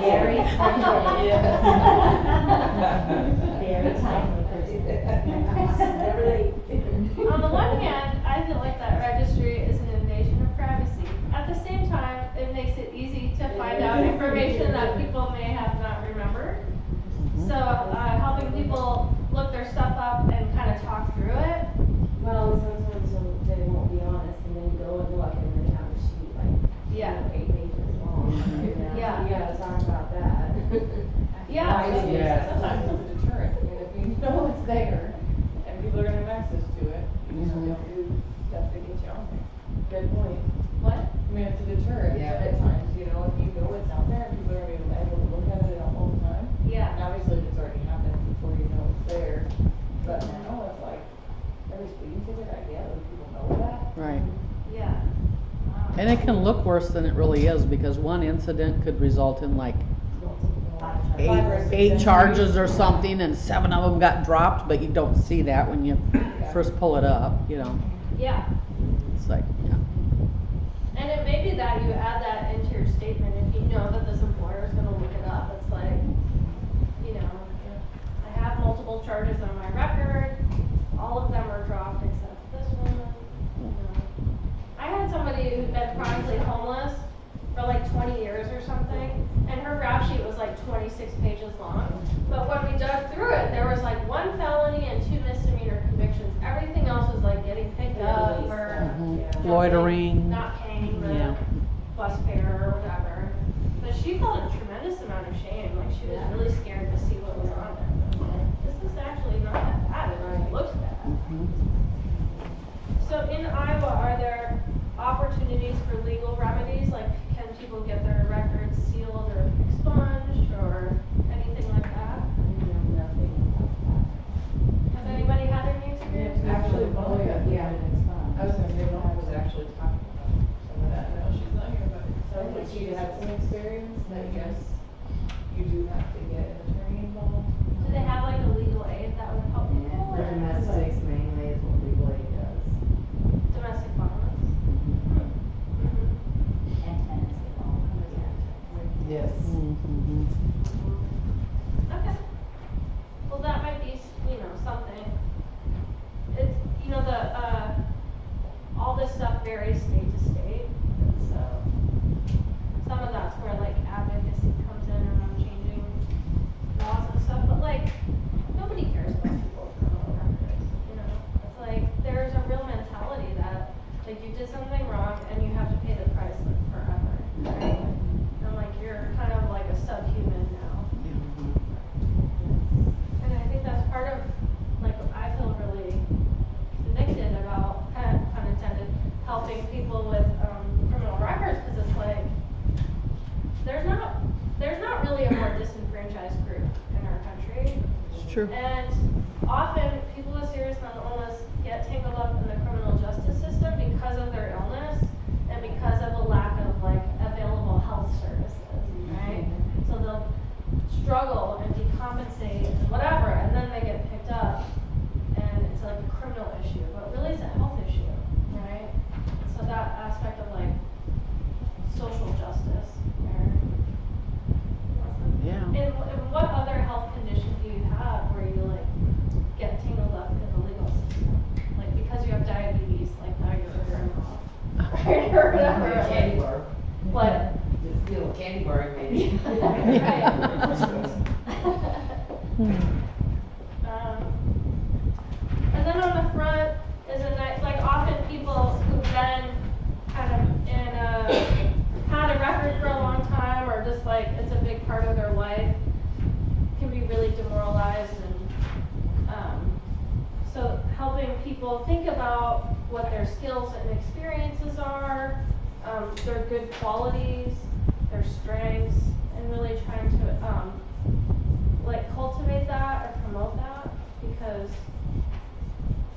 Very timely. yes. Very timely person. Never late. On the one hand, I feel like that registry is an invasion of privacy. At the same time, it makes it easy to find out information that people may have not remembered. So helping people look their stuff up and kind of talk through it. Well, sometimes they won't be honest and then you go and look and they have a sheet like, Yeah. 8 pages long. you know, don't do stuff that gets you on there. Good point. What? I mean, it's a deterrent Yeah. at times, you know, if you know it's out there, and people are gonna be able to look at it all the time. Yeah. And obviously, if it's already happened before you know it's there, but now it's like, every speeding ticket I get, other people know that. Right. Yeah. And it can look worse than it really is, because one incident could result in like eight charges or something, and 7 of them got dropped, but you don't see that when you first pull it up, you know. Yeah. It's like, yeah. And it may be that you add that into your statement if you know that this employer is gonna look it up. It's like, you know, I have multiple charges on my record, all of them are dropped except this one, you know. I had somebody who'd been chronically homeless for like 20 years or something, and her rap sheet was like 26 pages long. But when we dug through it, there was like 1 felony and 2 misdemeanor convictions. Everything else was like getting picked up or Loitering. not paying the Yeah. bus fare or whatever. But she felt a tremendous amount of shame. Like she was really scared to see what was on there. But I was like, this is actually not that bad. It just looks bad. So in Iowa, are there opportunities for legal remedies? Like, can people get their records sealed or expunged or anything like that? Has anybody had any experience? Actually, Monica, Yeah, it's fun. I was gonna say, Monica was actually talking about some of that, no, she's not here, but it sounds like she had some experience that yes, you do have to get an attorney involved. Do they have like a legal aid that would help people? For or- domestics mainly is what legal aid does. Domestic violence? And tenancy law. Yes. Okay. Well, that might be, you know, something. It's, you know, all this stuff varies state to state, and so some of that's where like advocacy comes in around changing laws and stuff, but like, nobody cares about people's criminal records, you know? It's like, there's a real mentality that, like, you did something wrong and you have to pay the price like forever, right? And like, you're kind of like a subhuman now. And I think that's part of, like, I feel really convicted about, kind of pun intended, helping people with criminal records, because it's like, there's not really a more disenfranchised group in our country. It's true. And often, people with serious mental illness get tangled up in the criminal justice system because of their illness and because of a lack of, like, available health services, right? So they'll struggle and decompensate and whatever, and then they get picked up, and it's like a criminal issue, but really it's a health issue, right? So that aspect of, like, social justice, or Yeah. and what other health condition do you have where you like get tangled up in the legal system? Like, because you have diabetes, like now you're a criminal. Right, or whatever. A candy bar. What? Just steal a candy bar maybe. And then on the front is a nice, like often people who've been kind of had a record for a long time, or just like it's a big part of their life, can be really demoralized, and so helping people think about what their skills and experiences are, their good qualities, their strengths, and really trying to like cultivate that or promote that, because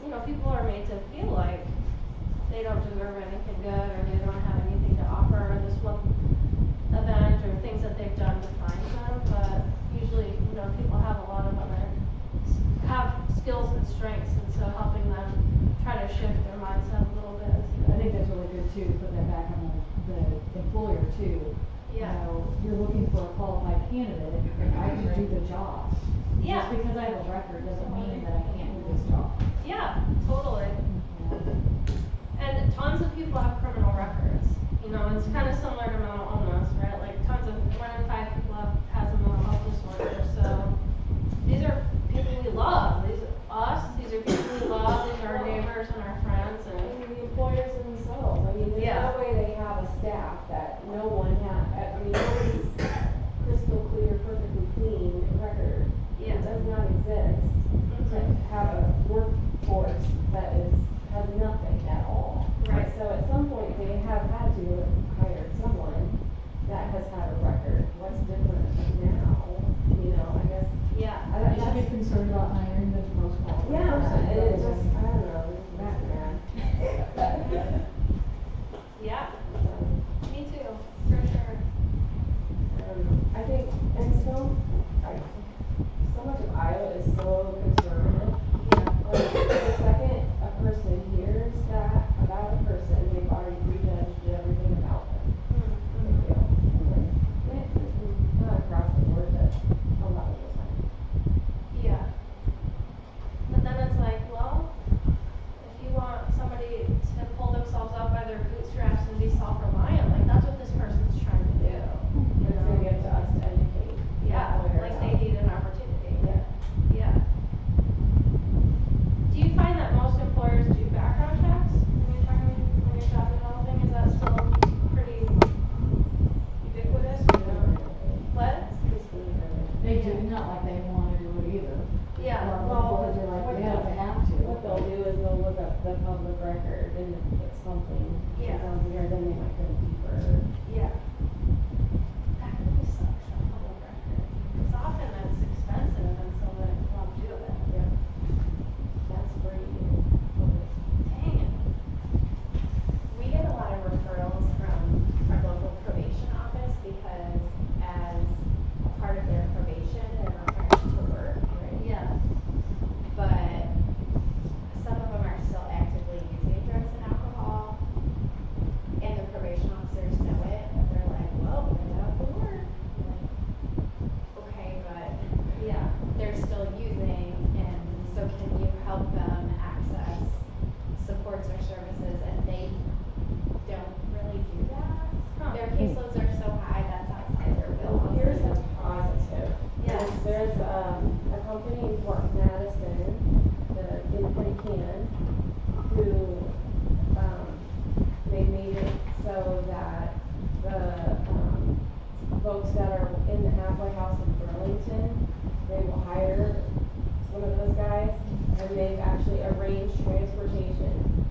you know, people are made to feel like they don't deserve anything good, or they don't have anything to offer this one event or things that they've done defines them. But usually, you know, people have a lot of have skills and strengths, and so helping them try to shift their mindset a little bit. I think that's really good too, to put that back on the employer too. Yeah. You know, you're looking for a qualified candidate, and I can do the job. Yeah. Just because I have a record doesn't mean that I can't do this job. Yeah, totally. And tons of people have criminal records. You know, it's kind of similar to mental illness, right? Like 1 in 5 people has a mental health disorder. So these are people we love. These are us. These are people we love. These are our neighbors and our friends. And The employers themselves, I mean, there's Yeah. no way they have a staff that no one I mean, nobody's crystal clear, perfectly clean record. Yeah. It does not exist to have a workforce that has it just, I don't know, it just makes me mad. Yeah, So, me too, for sure. I think, and so much of Iowa is so conservative. Yeah. Like, the second a person hears that about a person, they've already prejudged everything about them. They feel. Not across the board, but a lot of the time. Yeah. But then it's like, well, if you want somebody to pull themselves up by their bootstraps and be self-reliant, like that's what this person's trying to do. And it's gonna be up to us to educate. Yeah, employers like on they it. need an opportunity. Yeah. Yeah. Do you find that most employers do background checks when you're job developing? Is that still pretty ubiquitous or no? What? They do, not like they wanna do it either. Yeah. Well, they're like, they don't have to. What they'll do is they'll look up the public record and if it's something Yeah. that sounds weird, then they might go deeper. Yeah. That really sucks, that public record. Cause often that's expensive and so then it won't do it. Yeah. That's free. Dang it. We get a lot of referrals from our local probation office because as a part of their probation, they're required to work. Yeah. But some of them are still actively using drugs and alcohol, and the probation officers know it, and they're like, well, they're not for work. I'm like, okay, but Yeah. they're still using, and so can you help them access supports or services, and they don't really do that. Huh. Their caseloads are so high, that's outside their Well, bill. here's a positive. Yeah. There's a company in Fort Madison, in Can, who, they made it so that the, folks that are in the halfway house in Burlington, they will hire some of those guys, and they've actually arranged transportation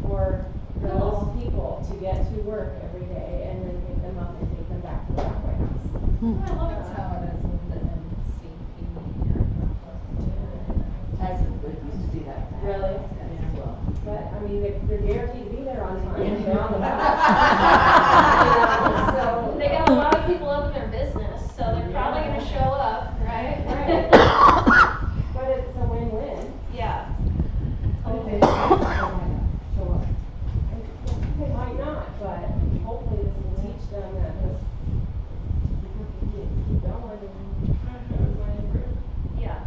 for those people to get to work every day, and then pick them up and take them back to the halfway house. I love That's that. how it is with the NCP or I used to do that. Really? Yeah, well. But, I mean, they're guaranteed to be there on time, if they're on the bus. You know, so. They got a lot of people up in their business, so they're probably gonna show up, right? Right. But it's a win-win. Yeah. But if they Totally. don't, they might not show up. They might not, but hopefully this will teach them that just keep going and things might improve. Yeah.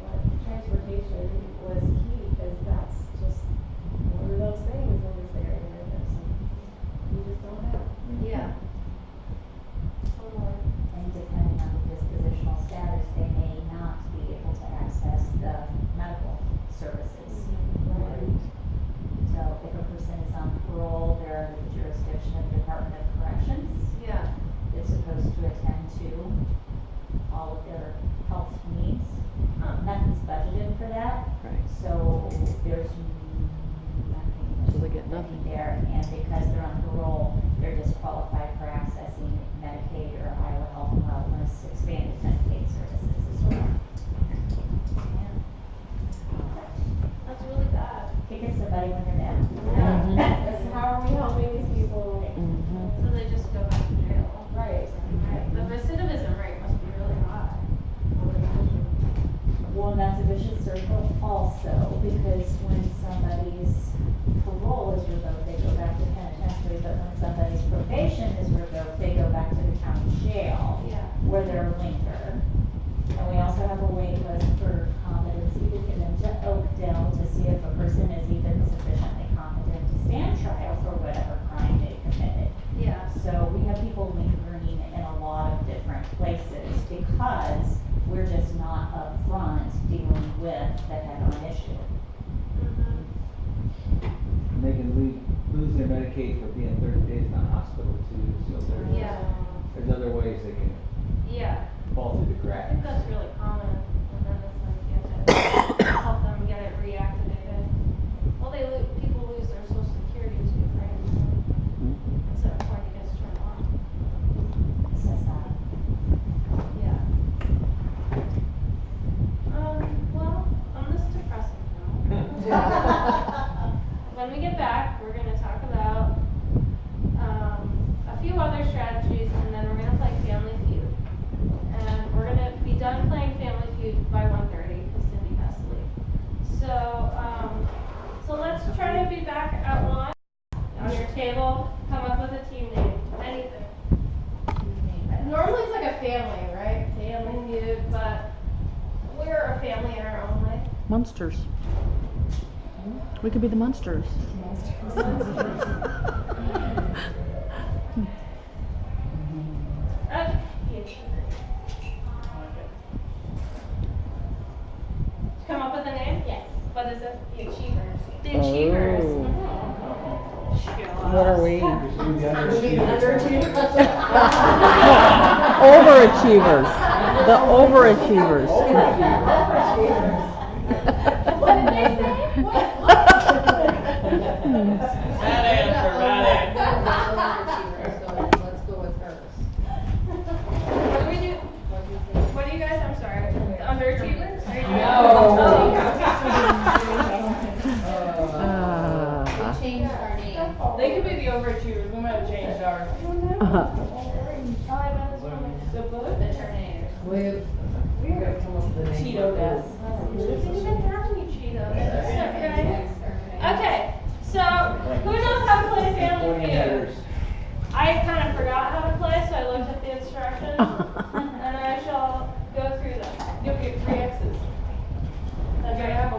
But transportation was key, because that's just one of those things in this area that you just don't have. Yeah. Totally. And depending on the dispositional status, they may not be able to access the medical services. Right. So if a person is on parole, they're under the jurisdiction of the Department of Corrections. Yeah. It's supposed to attend to all of their health needs. Nothing's budgeted for that, Right. so there's nothing. So they get nothing. There, and because they're on parole, they're disqualified for accessing Medicaid or Iowa Health and Wellness expanded Medicaid services as well. Yeah. That's really bad. Kicking somebody when they're down. Yeah. That's how are we helping these people? So they just go back to jail. Right. Right. The recidivism rate must be really high. Well, and that's a vicious circle also, because when somebody's parole is revoked, they go back to penitentiary, but when somebody's probation is revoked, they go back to the county jail, Yeah. where they're a linker. And we also have a wait list for competency to get into Oakdale to see if a person is even sufficiently competent to stand trial for whatever crime they committed. Yeah. So we have people lingering in a lot of different places because we're just not upfront dealing with the head-on issue. Mm-hmm. And they can lose their Medicaid for being 30 days in the hospital too, so Yeah. there's other ways they can Yeah. fall through the I cracks. think that's really common, and then it's like you have to help them get it reactivated. Well, people lose their social security too, right? At some point it gets turned on. Says that. Yeah. When we get back, we're gonna talk about, a few other strategies, and then we're gonna play Family Feud. And we're gonna be done playing Family Feud by 1:30, because Cindy has to leave. So let's try to be back at 1. On your table, come up with a team name, anything. Normally it's like a family, right? Family Feud, but we're a family in our own way. Munsters. We could be the Munsters. Okay. Come up with a name? Yes. What is it? The Achievers. The Achievers. Oh. Show What are us. we? Underachievers. Overachievers. The overachievers. What did they say? Bad answer, bad answer. Let's go with hers. What do we do? What do you guys, I'm sorry, the underachievers? Are you doing We changed our name. They could be the overachievers, we might have changed ours. The book? The Terminators. We gotta come up with a name. Cheeto death. We didn't even have any Cheetos. Okay, so who knows how to play Family Feud? I kind of forgot how to play, so I looked at the instructions, and I shall go through them. You'll get 3 X's. Okay. have a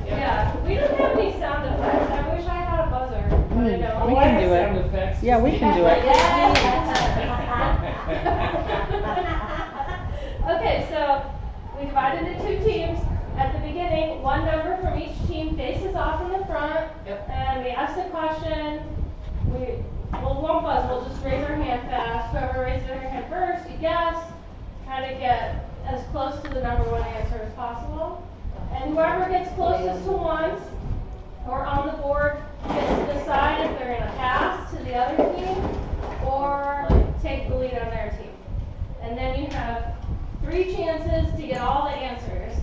Yeah, we don't have any sound effects. I wish I had a buzzer, but I don't. We can do it. Yeah, we can do it. Okay, so we divided into 2 teams. At the beginning, 1 number from each team faces off in the front, and we ask the question. We won't buzz. We'll just raise our hand fast. Whoever raises their hand first, you guess. Try to get as close to the number 1 answer as possible. And whoever gets closest to 1 or on the board gets to decide if they're gonna pass to the other team or take the lead on their team. And then you have 3 chances to get all the answers.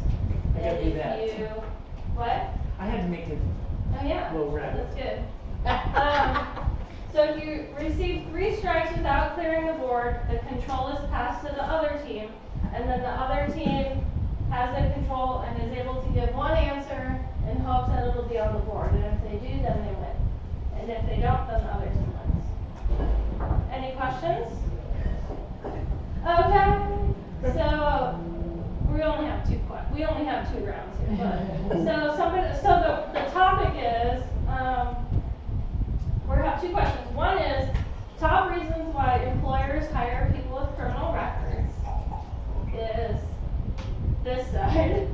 I gotta And do if that. you, what? I had to make it. Oh yeah, Little rabbit. that's good. So if you receive 3 strikes without clearing the board, the control is passed to the other team, and then the other team has the control and is able to give 1 answer in hopes that it'll be on the board. And if they do, then they win. And if they don't, then the other team wins. Any questions? Okay. So we only have 2 rounds here. But, so the topic is we have 2 questions. One is top reasons why employers hire people with criminal records is this side.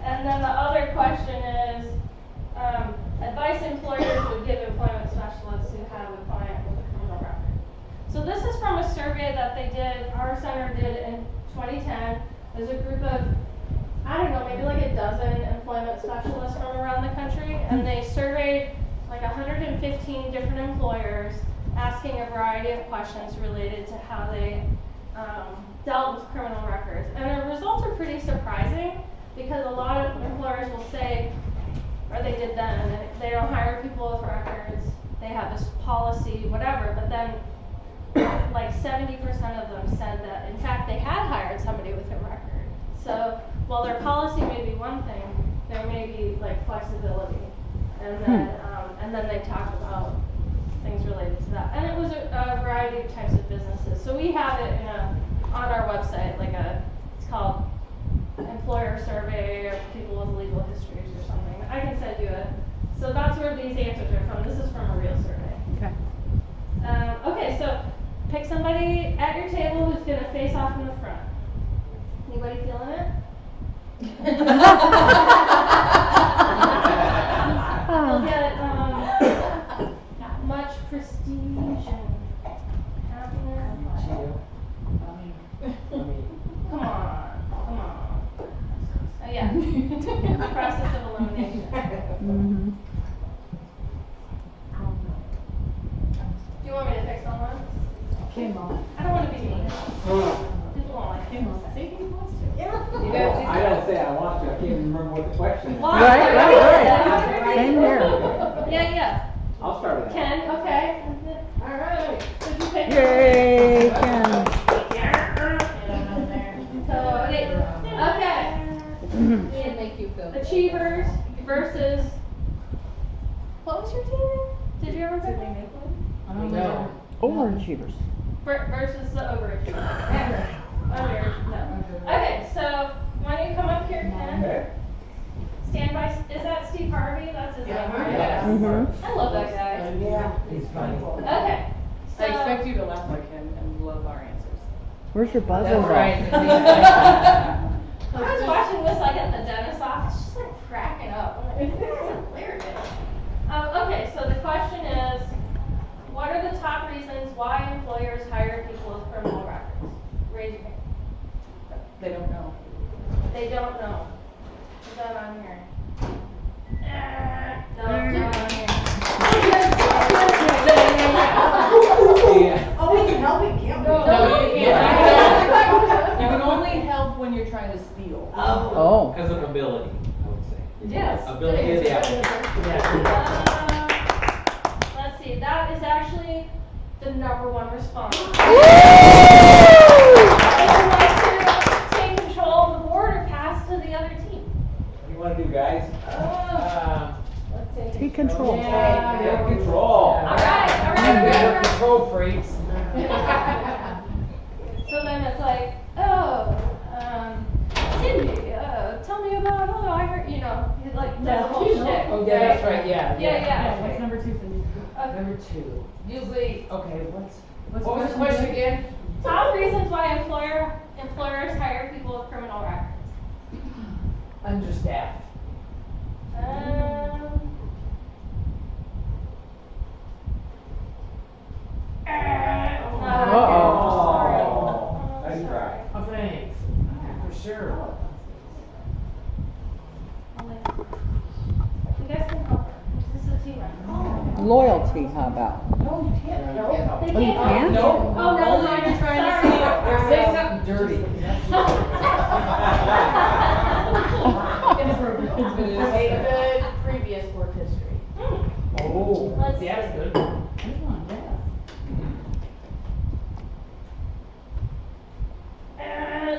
And then the other question is advice employers would give employment specialists who have a client with a criminal record. So this is from a survey that they did, our center did in 2010. There's a group of, I don't know, maybe like a dozen employment specialists from around the country, and they surveyed like 115 different employers, asking a variety of questions related to how they dealt with criminal records. And the results are pretty surprising, because a lot of employers will say, or they did then, and they don't hire people with records, they have this policy, whatever, but then like 70% of them said that in fact they had hired somebody with a record. So while their policy may be one thing, there may be like flexibility. And then they talked about things related to that. And it was a variety of types of businesses. So we have it on our website, it's called employer survey of people with legal histories or something. I can send you it. So that's where these answers are from. This is from a real survey. Okay. Okay, so pick somebody at your table who's going to face off in the front. Anybody feeling it? You'll get much prestige and happiness. Come on. Oh yeah. Process of elimination. Mm-hmm. Do you want me to pick someone? Okay, Mom. I don't want to be mean. People won't like it. Say he wants to. Yeah. guys. I gotta say, I want to, I can't even remember what the question is. Right. Same here. Yeah. I'll start with that. Ken, okay. Alright. Did you pick? Yay, Ken. So, okay. Should make you feel. Achievers versus, what was your team? Did you ever pick one? No. Overachievers. Versus the overachievers. No. Okay, so why don't you come up here, Ken? Okay. Stand by, is that Steve Harvey? That's his name, right? Yes. Mm-hmm. I love that guy. Yeah, he's funny. Okay. So, I expect you to laugh like him and love our answers. Where's your buzzer? That's right. I was watching this like at the dentist's office, just like cracking up. I'm like, this is hilarious. Okay, so the question is, what are the top reasons why employers hire people with criminal records? Raise your hand. They don't know. They don't know. Is that on here? No, not on here. Yeah. Oh, we can help you, can't we? No, you can't. You can only help when you're trying to steal. Oh. Because of ability, I would say. Yes. Ability of the applicant. Let's see, that is actually the #1 response. They would like to take control of the board or pass to the other team. What do you wanna do, guys? Take control. Take control. All right. We're control freaks. So then it's like, oh, Cindy, tell me about, I heard, he like does a whole shtick. Oh, yeah, that's right, yeah. Yeah. What's number 2, Cindy? Number 2. Usually, okay, what was the question question again? Top reasons why employers hire people with criminal records. Understaffed. Oh, nice try. Oh, thanks. For sure. You guys can help her. This is a team effort. Loyalty, how about? No, you can't. No. They Oh, you can't? No. Oh, no, Only I'm if you're trying to sorry. Say something dirty. A good previous work history. Oh, Let's see, that's good.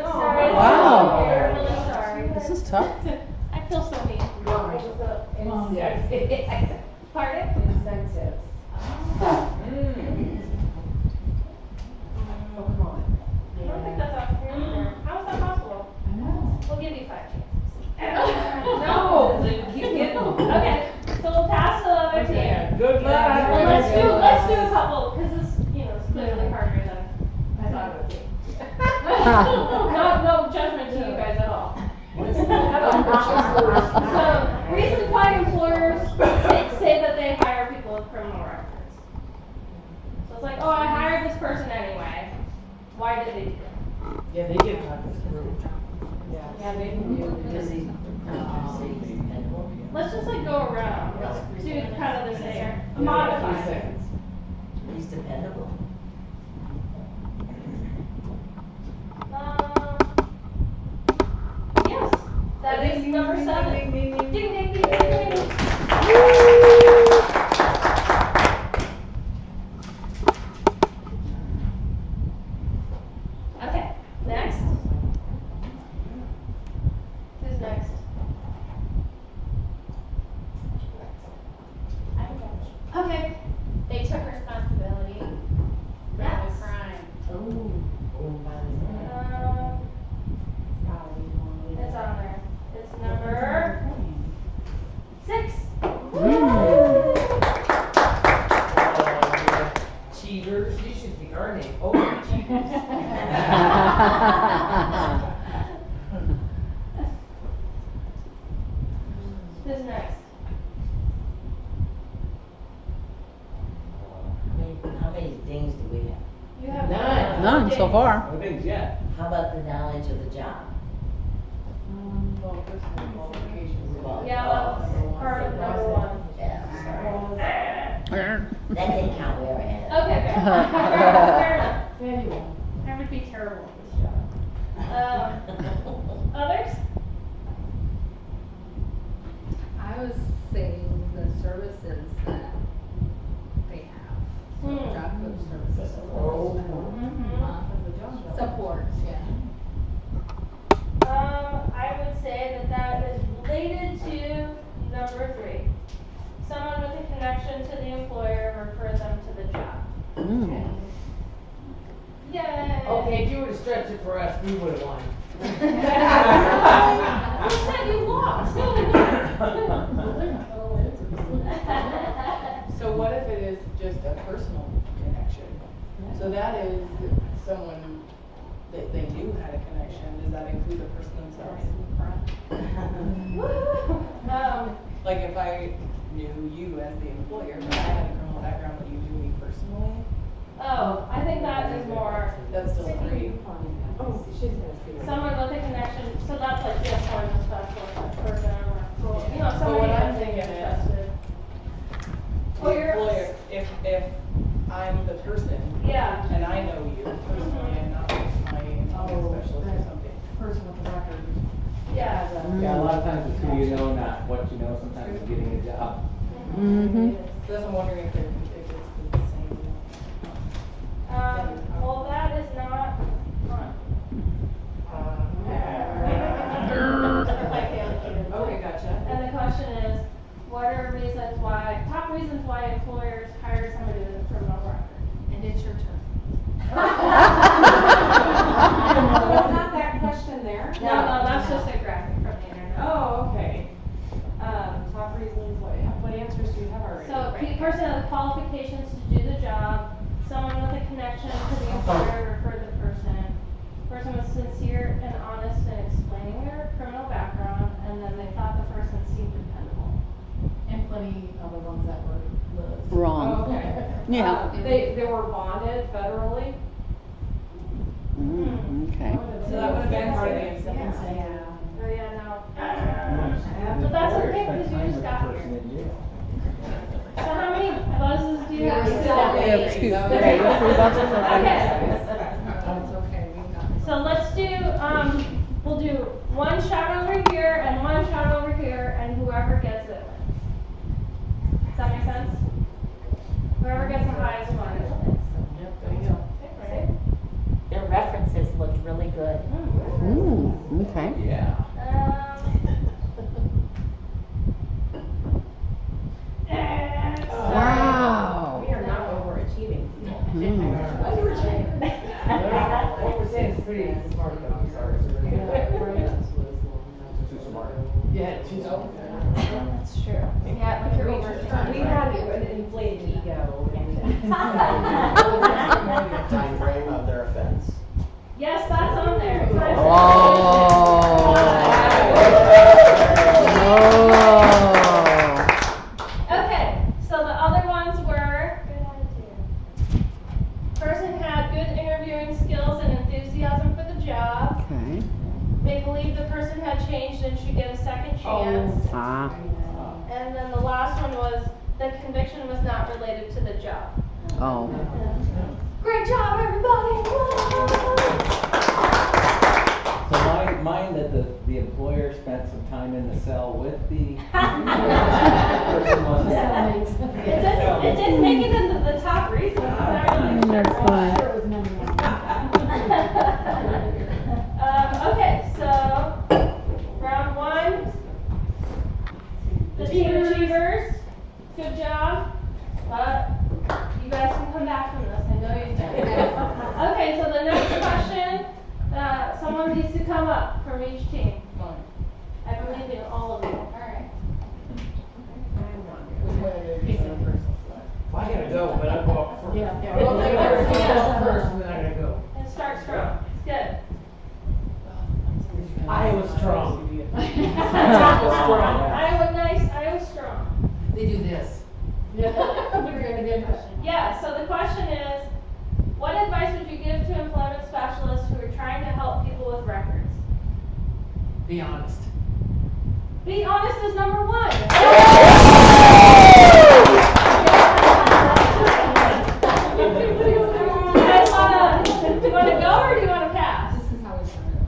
Sorry. Wow. I'm really sorry. This is tough. I feel so mean. Yeah. Pardon? Incentives. Oh, come on. I don't think that's out here either. How is that possible? We'll give you 5 chances. No, keep getting them. Okay, so we'll pass to the other team. Yeah, good luck. And let's do a couple, because this, is clearly harder than I thought it would be. No judgment to you guys at all. So, reasons why employers say that they hire people with criminal records. So it's like, oh, I hired this person anyway. Why did they do that? Yeah, they get talking through. Yeah, they can do. Because he's dependable. Let's just like go around. Let's do kind of the same. Yeah, Modify. 3 seconds. He's dependable. Yes, that is number 7. Ding, ding, ding, ding. Ding, ding, ding, ding, ding. Okay, next. Who's next? Okay. They took responsibility for Yes. the crime. It's on there. It's number 6. Cheaters, you should be our name. Oh, cheaters. Who's next? How many dings do we have? You have None. None so far. No things yet. How about the knowledge of the job? Well, personal qualifications. Yeah, that's part of number 1. Yeah, sorry. That didn't count, we already had it. Okay, fair enough. I would be terrible at this job. Others? I was saying the services that they have. So Hmm. job coach services. Support, yeah. I would say that is related to number 3. Someone with a connection to the employer refer them to the job. Mm. Yay! Okay, if you were to stretch it for us, we would've won. You said you lost. So what if it is just a personal connection? So that is someone that they knew had a connection, does that include the person themselves? Like if I knew you as the employer, but I had a criminal background, but you knew me personally, Oh, I think that is more that's still free. Oh, she's gonna see. someone with a connection, so that's like the employment specialist for them or, you know, But somebody what I'm that's thinking is, interested. the employer, if I'm the person, Yeah. and I know you personally and not my employment specialist or something. Person with the record. Yeah. Yeah, a lot of times it's who you know, not what you know, sometimes it's getting a job. Mm-hmm. So that's I'm wondering if it's the same. Well, that is not fun. Okay, gotcha. And the question is, what are top reasons why employers hire somebody with a criminal record? And it's your turn. That's not that question there. No, that's just a graphic from the internet. Oh, okay. Top reasons, what answers do you have already? So, person has the qualifications to do the job, someone with a connection to the employer refer the person was sincere and honest in explaining their criminal background, and then they thought the person seemed dependable. And plenty of the ones that were the. Wrong. Oh, okay. Yeah. They were bonded federally. Mm, okay. So that would have been part of the incentive. Oh, yeah, no. But that's okay, because you just got here. So how many buzzes do you have? We have 2. Okay, Okay. you have 3 buses? Okay. It's okay, we got it. So let's do, we'll do one shot over here and one shot over here, and whoever gets it wins. Does that make sense? Whoever gets the highest one wins. Their references looked really good. Ooh, okay. Yeah. Wow. We are not overachieving. Mm. What we're saying is pretty smart, though, I'm sorry. Too smart. Yeah, too smart. That's true. Yeah, like you're over. We had an inflated ego. Time frame of their offense. Yes, that's on there. Okay, so the other ones were person had good interviewing skills and enthusiasm for the job. Okay. They believe the person had changed and should get a second chance. Ah. And then the last one was the conviction was not related to the job. Oh. Great job, everybody! So mine that the employer spent some time in the cell with the person was. It didn't make it into the top reasons. That's fine. Sure it was number 1. Okay, so round 1, the team achievers, good job, but you guys can come back from this, I know you do. Okay, so the next question, someone needs to come up from each team. I believe in all of you. Alright. Well, I gotta go, but I'll go up first. Yeah. Well, they go first, and then I gotta go. And start strong. It's good. Iowa strong. Iowa strong. They do this. Yeah, so the question is, what advice would you give to employment specialists who are trying to help people with records? Be honest. Be honest is number 1. Do you want to go or do you want to pass? This is how we started.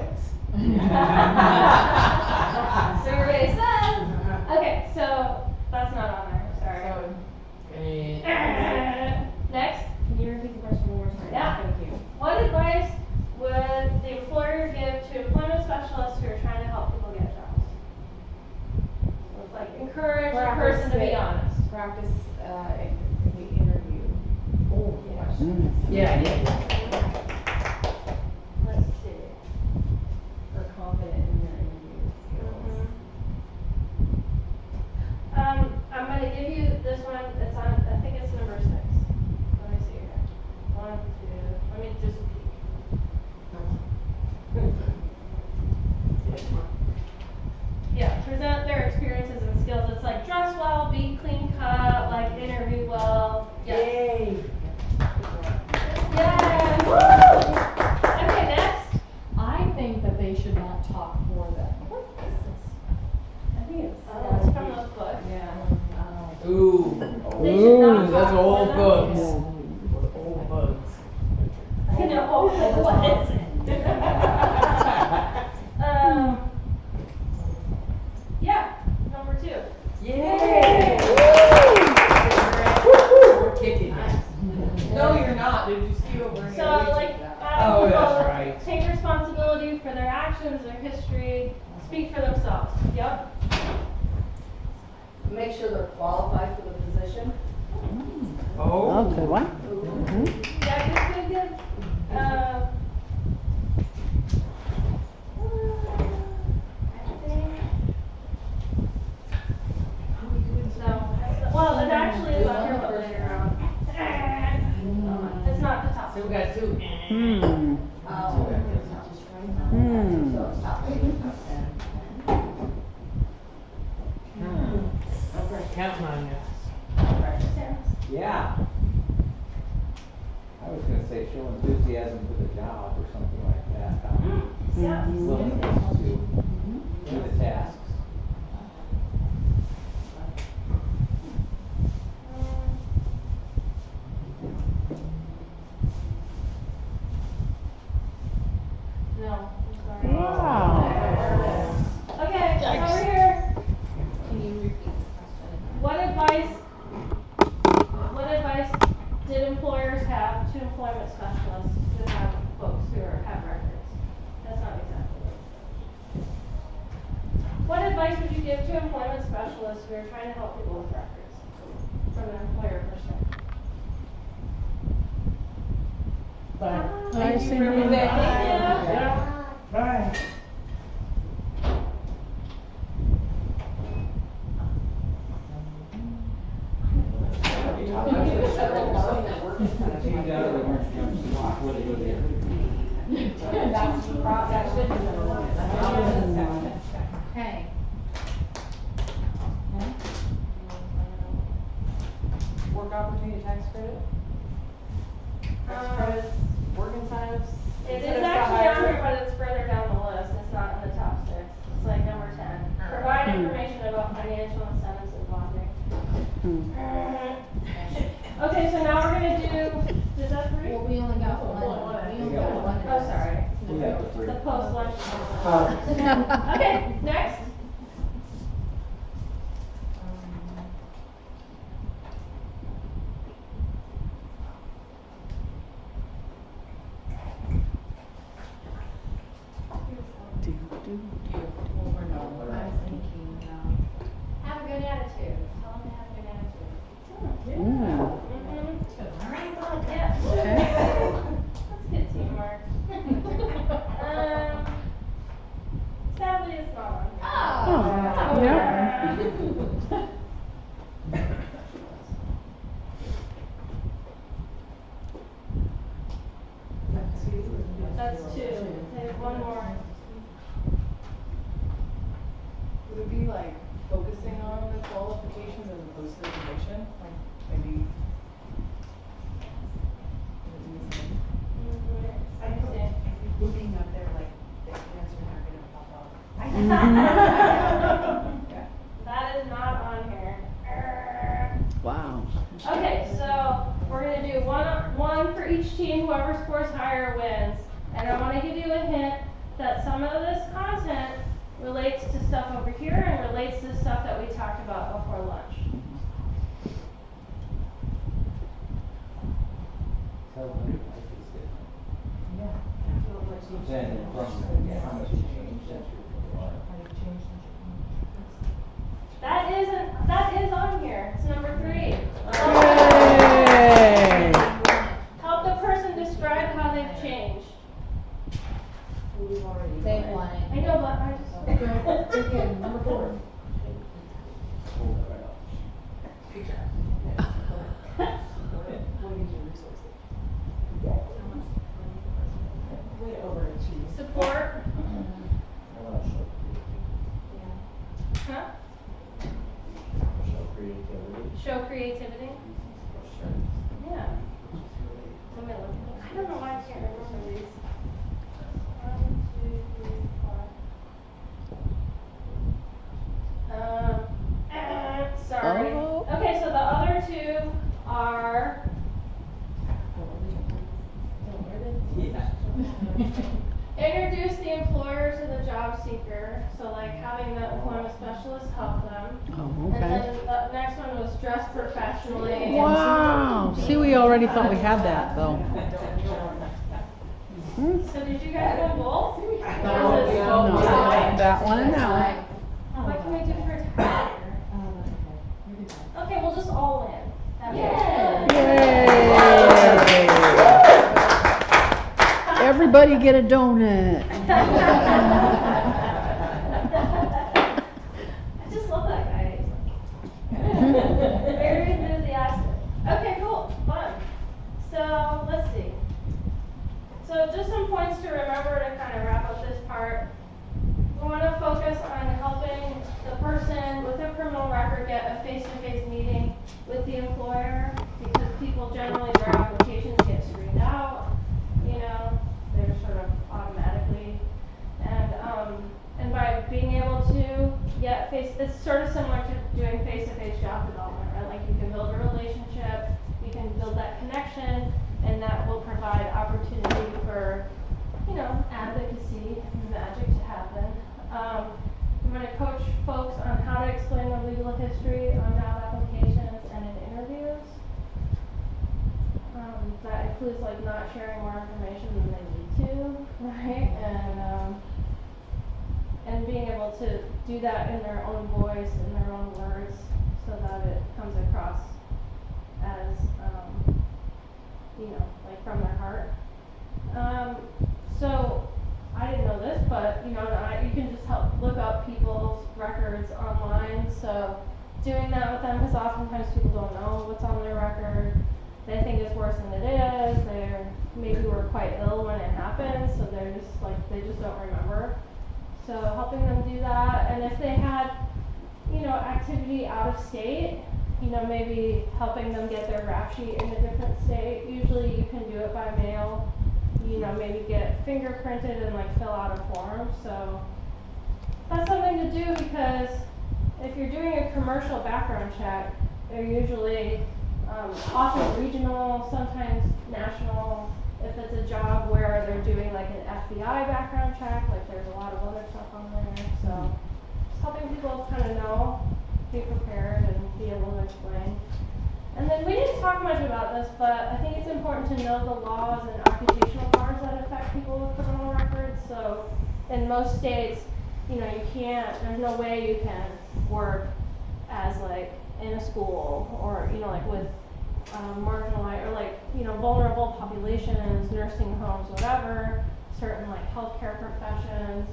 points. Survey says. Okay, so that's not on there, sorry. Next. Can you repeat the question one more time? Yeah. Thank you. What advice would the employer give to employment specialists who are trying to help people get jobs? So it's like encourage a person to be honest. Practice, the interview. Oh, Questions. yeah. Let's see. Or confident in your interview skills. I'm gonna give you this one, it's on, I think it's number 6. Let me see here. 1, 2, let me just peek. Yeah, present their experiences and skills. It's like dress well, be clean cut, like interview well. Yes. Yay. Yay! Woo! Okay, next. I think that they should not talk for them. I think it's from those books. Yeah. Ooh. They should not Ooh, that's talk old for books. them. Old bugs. I know, what is it? Yeah, number 2. Yay! We're kicking it. No, you're not. Did you see over here? So, like, Oh, that's people right. take responsibility for their actions, their history, speak for themselves. Yep. Make sure they're qualified for the position. Oh. Good one. Yeah, good. Well, it actually is up here, but later on. It's not the top. So we got 2. Counting on you. Yeah. I was gonna say show enthusiasm for the job or something like that. Yeah. Willingness to do the tasks. No, I'm sorry. Wow. Okay, over here. Can you repeat the question? What advice did employers have to employment specialists who have folks who have records? That's not exactly what it says. What advice would you give to employment specialists who are trying to help people with records from an employer perspective? Thank you for Thank you. Bye. Change out of the orange jumpsuit, what it would be. Okay. Work opportunity tax credit? Tax credits, work incentives? It is incentives to actually hire- on here, but it's further down the list. It's not in the top 6. It's like number 10. Provide information about financial incentives and bonding. Okay, so now we're gonna do, is that 3? Well, we only got one. We only got one. Oh, sorry. We got the 3. The post-lunch. Okay, next. I'm thinking, Have a good attitude. Tell them to have a good attitude. all right, well, Yeah. That's good teamwork. Sadly, it's not on here. Oh. Yeah. That's 2. Take one more. Would it be like focusing on the qualifications as opposed to the position? Like maybe. I see. Looking up there like the answers are gonna pop up. That is not on here. Wow. Okay, so we're gonna do one for each team. Whoever scores higher wins. And I want to give you a hint. that some of this content relates to stuff over here and relates to stuff that we talked about before lunch. Tell them your life is different. Yeah. Then from how much you changed since you were. How you change That is on here. It's number 3. Yay! Help the person describe how they've changed. They want it. I know, but I just. Okay, number 4. Hold it right up. Way to overachieve. Support. I wanna show creativity. Huh? Show creativity. Show creativity. Yeah. Let me look. I don't know why I can't remember these. 1, 2, 3, 4. Sorry. Oh. Okay, so the other 2 are introduce the employer to the job seeker. So like having the employment specialist help them. Oh, And okay. then the next one was dress professionally. Wow. See, we already thought we had that though. So did you guys go both? No, that one and that one. What can we do for time? Okay, we'll just all in. Everybody get a donut. I just love that guy. Very enthusiastic. Okay, cool, fun. So let's see. So just some points to remember to kind of wrap up this part. We want to focus on helping the person with a criminal record get a face-to-face meeting with the employer, because people generally, their applications get screened out, you know, they're sort of automatically. And by being able to get it's sort of similar to doing face-to-face job development, right? Like you can build a relationship, you can build that connection, and that will provide opportunity for, you know, advocacy and magic to happen. I'm going to coach folks on how to explain their legal history on job applications and in interviews. That includes like not sharing more information than they need to, right? And being able to do that in their own voice, in their own words, so that it comes across as, you know, like from their heart. So I didn't know this, but you know, you can just look up people's records online. So doing that with them, because oftentimes people don't know what's on their record. They think it's worse than it is. Maybe were quite ill when it happened, so they just don't remember. So helping them do that, and if they had, you know, activity out of state, you know, maybe helping them get their rap sheet in a different state. Usually you can do it by mail. You know, maybe get fingerprinted and like fill out a form. So that's something to do, because if you're doing a commercial background check, they're usually often regional, sometimes national. If it's a job where they're doing like an FBI background check, like there's a lot of other stuff on there. So just helping people kind of know, be prepared, and be able to explain. And then we didn't talk much about this, but I think it's important to know the laws and occupational bars that affect people with criminal records. So in most states, you know, there's no way you can work as like in a school, or, you know, like with marginalized or like, you know, vulnerable populations, nursing homes, whatever, certain like healthcare professions.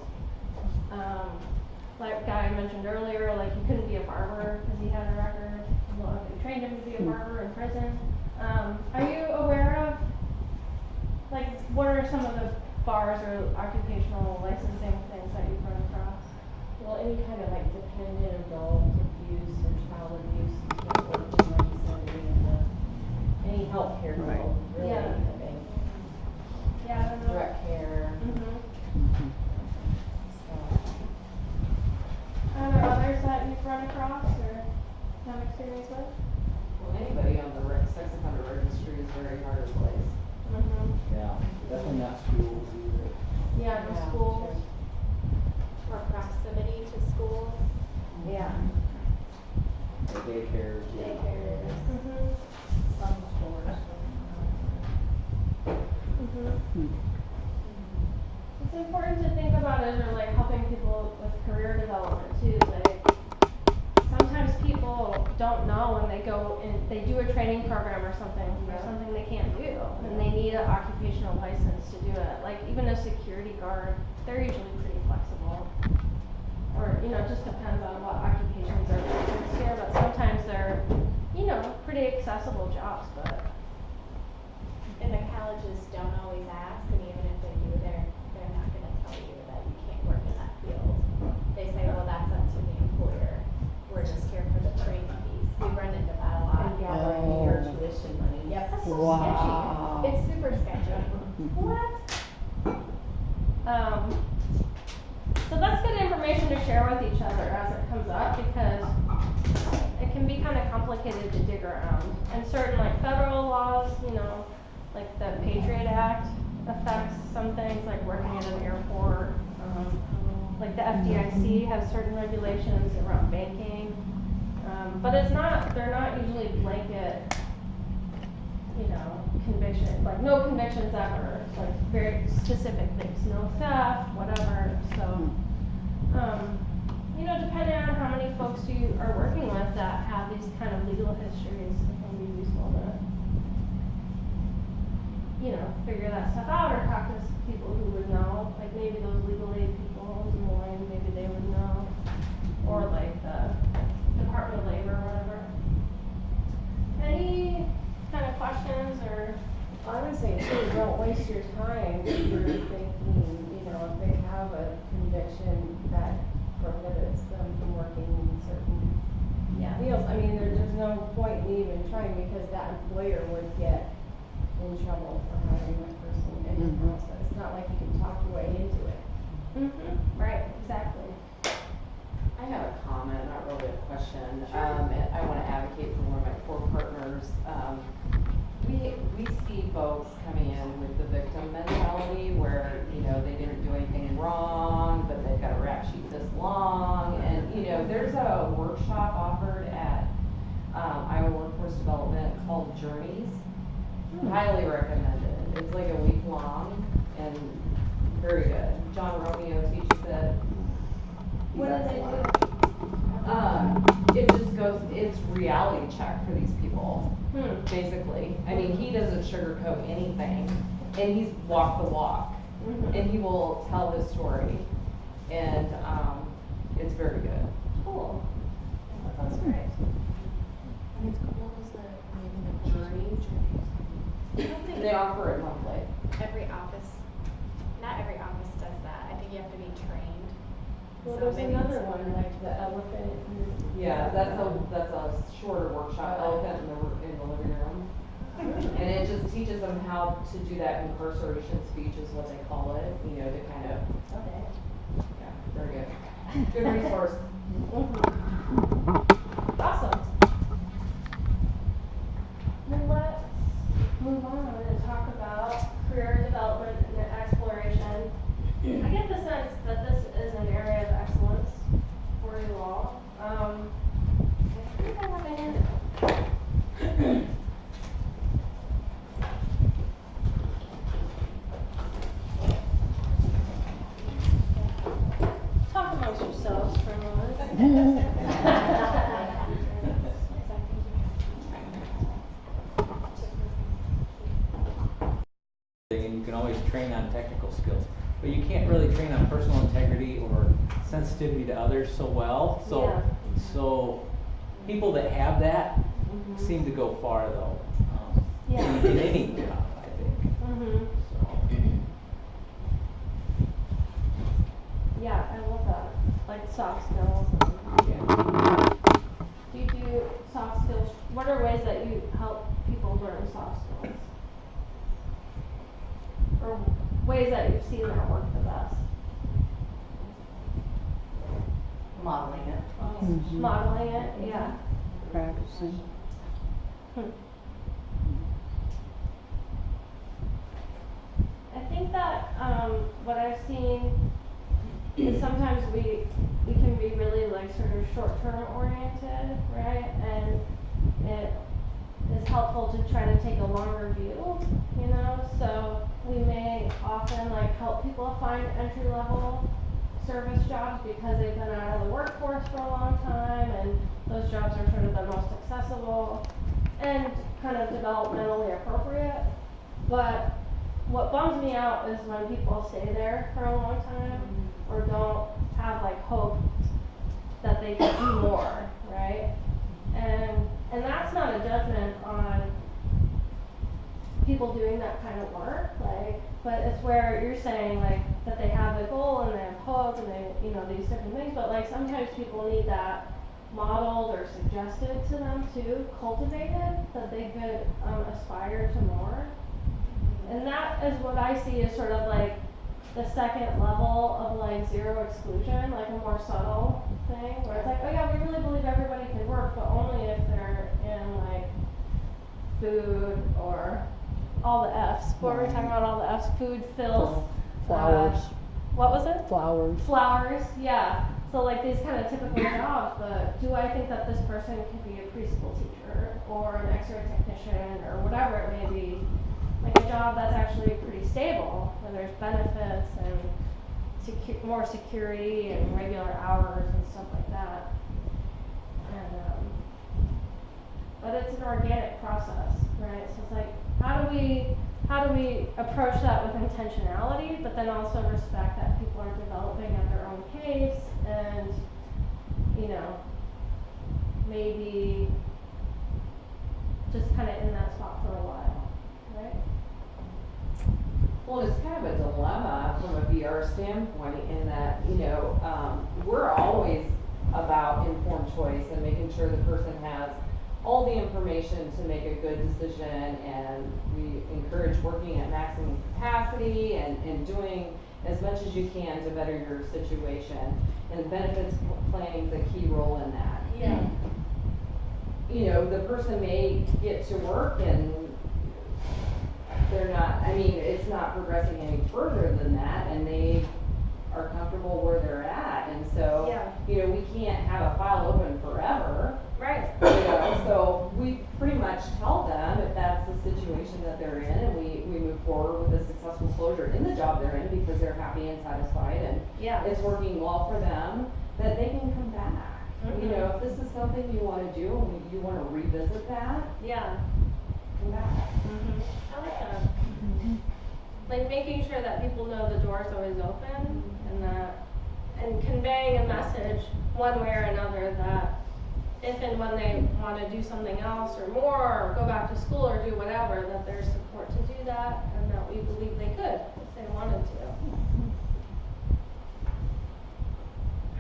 Like guy I mentioned earlier, like he couldn't be a barber because he had a record. Well, they trained him to be a barber in prison. Are you aware of, like, what are some of the bars or occupational licensing things that you've run across? Well, any kind of like dependent adult abuse or child abuse, you can't work in like somebody in any healthcare field, really, Yeah. I think. Yeah, I don't know. Direct care. Are there others that you've run across or have experience with? Well, anybody on the sex offender registry is very hard to place. Yeah, definitely not schools either. Yeah, the schools. It's important to think about as you're like helping people with career development too, like sometimes people don't know when they go and they do a training program or something they can't do, and they need an occupational license to do it. Like even a security guard, they're usually pretty flexible. Or, you know, it just depends on what occupations are licensed here, but sometimes they're, you know, pretty accessible jobs, but. And the colleges don't always ask, and even if they do, they're not gonna tell you that you can't work in that field. They say, well, that's up to the employer. We're just here for the training piece. We run into that a lot. And gathering your tuition money. Yep. That's so Wow. sketchy. It's super sketchy. What? So that's good information to share with each other as it comes up, because it can be kind of complicated to dig around. And certain like federal laws, you know, like the Patriot Act affects some things like working at an airport. Like the FDIC has certain regulations around banking. But they're not usually blanket, you know, conviction, like no convictions ever, like very specific things, no theft, whatever, so, you know, depending on how many folks you are working with that have these kind of legal histories, it can be useful to, you know, figure that stuff out or talk to people who would know, like maybe those legal aid people in Des Moines, maybe they would know, or like the Department of Labor or whatever. Any kind of questions or? I would say too, don't waste your time if you're thinking, you know, if they have a conviction that prohibits them from working in certain fields. I mean, there's just no point in even trying, because that employer would get in trouble for hiring that person anyhow, so it's not like you can talk your way into it. Right, exactly. I have a comment, not really a question. And I wanna advocate for one of my core partners. We see folks coming in with the victim mentality where, you know, they didn't do anything wrong, but they've got a rap sheet this long. And, you know, there's a workshop offered at Iowa Workforce Development called Journeys. Highly recommended. It's like a week long and very good. John Romeo teaches it. What do they do? It just goes, it's reality check for these people, basically. I mean, he doesn't sugarcoat anything, and he's walked the walk, and he will tell his story, and, it's very good. Cool. That's great. And it's cool, what was the name of the Journeys? I don't think They offer it monthly. not every office does that. I think you have to be trained. Well, So there's maybe another it's- one, like the elephant. Yeah, that's a shorter workshop, elephant in the living room. And it just teaches them how to do that incarceration speech is what they call it, you know, to kind of, yeah, very good. Good resource. Awesome. Then let's move on and talk about career development and exploration. I get the sense that this is an area of excellence for you all. I think I have a hand. Talk amongst yourselves for a moment. And you can always train on technical skills, but you can't really train on personal integrity or sensitivity to others so well. So people that have that seem to go far though. In any job, I think. So. Yeah, I love that. Like soft skills. Do you do soft skills? What are ways that you help people learn soft skills? Or ways that you've seen that work the best? Modeling it. Modeling it, yeah. Practicing. I think that what I've seen is sometimes we can be really like sort of short-term oriented, right? And it is helpful to try to take a longer view, you know? So we may often like help people find entry level service jobs because they've been out of the workforce for a long time and those jobs are sort of the most accessible and kind of developmentally appropriate. But what bums me out is when people stay there for a long time or don't have like hope that they can do more, right? And that's not a judgment on people doing that kind of work, like, but it's where you're saying like that they have a goal and they have hope and they, you know, these different things, but like sometimes people need that modeled or suggested to them too, cultivated, that they could aspire to more. And that is what I see as sort of like the second level of like zero exclusion, like a more subtle thing where it's like, oh yeah, we really believe everybody can work, but only if they're in like food or all the F's. What were we talking about? All the F's, food, filth, Flowers. What was it? Flowers. Flowers, yeah. So like these kind of typical jobs, but do I think that this person could be a preschool teacher or an X-ray technician or whatever it may be? Like a job that's actually pretty stable, where there's benefits and more security and regular hours and stuff like that. And but it's an organic process, right? So it's like, how do we approach that with intentionality, but then also respect that people are developing at their own pace and, you know, maybe just kind of in that spot for a while, right? Well, it's kind of a dilemma from a VR standpoint in that, you know, we're always about informed choice and making sure the person has all the information to make a good decision, and we encourage working at maximum capacity and doing as much as you can to better your situation, and benefits planning is a key role in that. Yeah. You know, the person may get to work and they're not, I mean, it's not progressing any further than that, and they are comfortable where they're at, and so, yeah. you know, we can't have a file open forever. Right. You know, so we pretty much tell them if that's the situation that they're in, and we move forward with a successful closure in the job they're in because they're happy and satisfied and yeah. it's working well for them, that they can come back. You know, if this is something you wanna do and you wanna revisit that, yeah. come back. I like that. Like making sure that people know the door's always open and conveying a message one way or another that if and when they want to do something else or more or go back to school or do whatever, that there's support to do that and that we believe they could if they wanted to.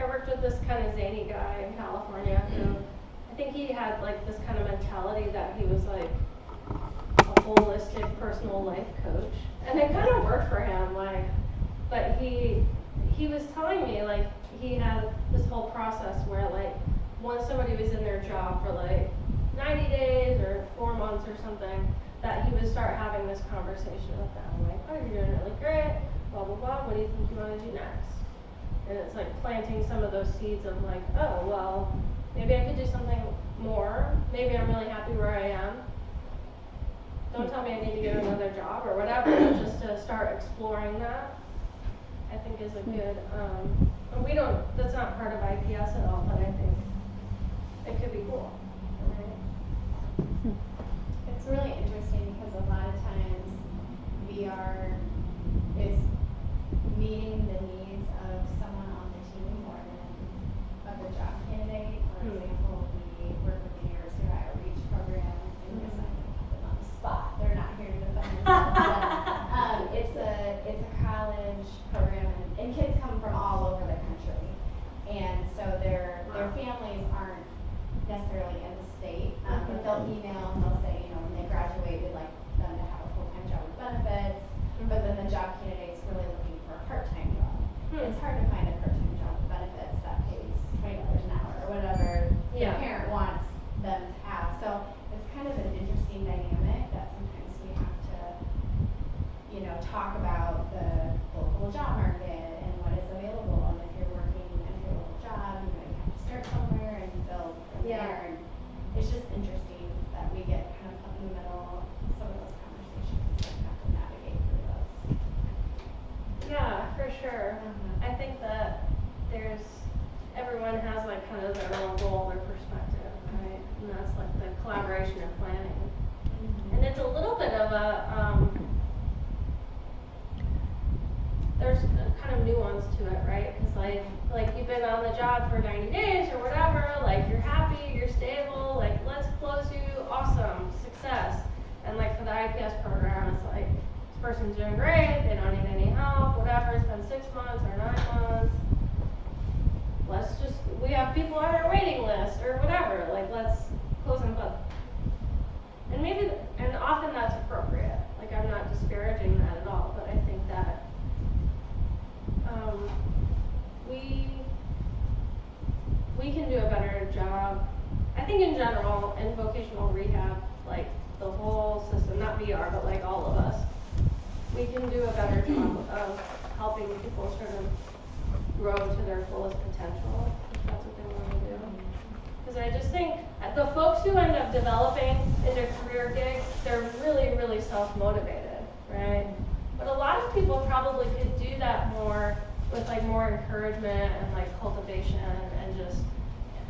I worked with this kind of zany guy in California who I think he had like this kind of mentality that he was like a holistic personal life coach, and it kind of worked for him, like, but he was telling me like he had this whole process where like once somebody was in their job for like 90 days or 4 months or something, that he would start having this conversation with them like, oh, you're doing really great, blah blah blah, what do you think you want to do next? And it's like planting some of those seeds of like, oh well, maybe I could do something more, maybe I'm really happy where I am. Don't tell me I need to get another job or whatever, just to start exploring that, I think is a good, and that's not part of IPS at all, but I think it could be cool. Right? It's really interesting because a lot of times VR is meeting the needs of someone on the team more than of the job candidate. For example, we work with the nurse through outreach program, and yes, I can put them on the spot. They're not here to defend themselves. But, it's a college program, and kids come from all over the like you've been on the job for 90 days or whatever, like you're happy, you're stable, like let's close you, awesome, success. And like for the IPS program, it's like, this person's doing great, they don't need any help, whatever, it's been 6 months or 9 months. We have people on our waiting list or whatever, like let's close them up. And and often that's appropriate. Like I'm not disparaging that at all, but I think that we can do a better job. I think in general, in vocational rehab, like the whole system, not VR, but like all of us, we can do a better job of helping people sort of grow to their fullest potential, if that's what they want to do. Because I just think the folks who end up developing into career gigs, they're really, really self-motivated, right? But a lot of people probably could do that more with like more encouragement and like cultivation and just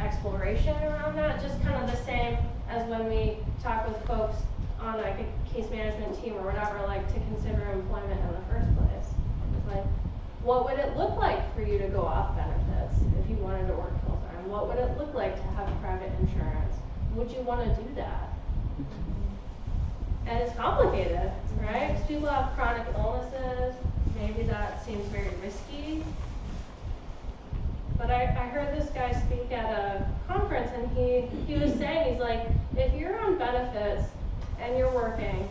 exploration around that. Just kind of the same as when we talk with folks on like a case management team or whatever, like to consider employment in the first place. It's like, what would it look like for you to go off benefits if you wanted to work full time? What would it look like to have private insurance? Would you want to do that? And it's complicated, right? Because people have chronic illnesses. Maybe that seems very risky. But I heard this guy speak at a conference, and he was saying, he's like, if you're on benefits and you're working,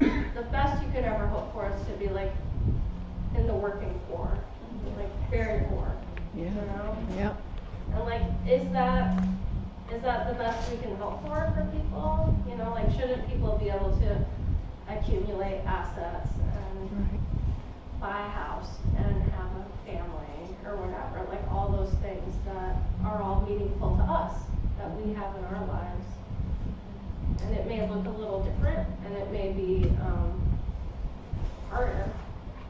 the best you could ever hope for is to be like in the working poor, like very poor. Yeah. You know? Yep. And like, is that the best we can hope for people? You know, like shouldn't people be able to accumulate assets and buy a house and have a family or whatever, like all those things that are all meaningful to us that we have in our lives. And it may look a little different and it may be harder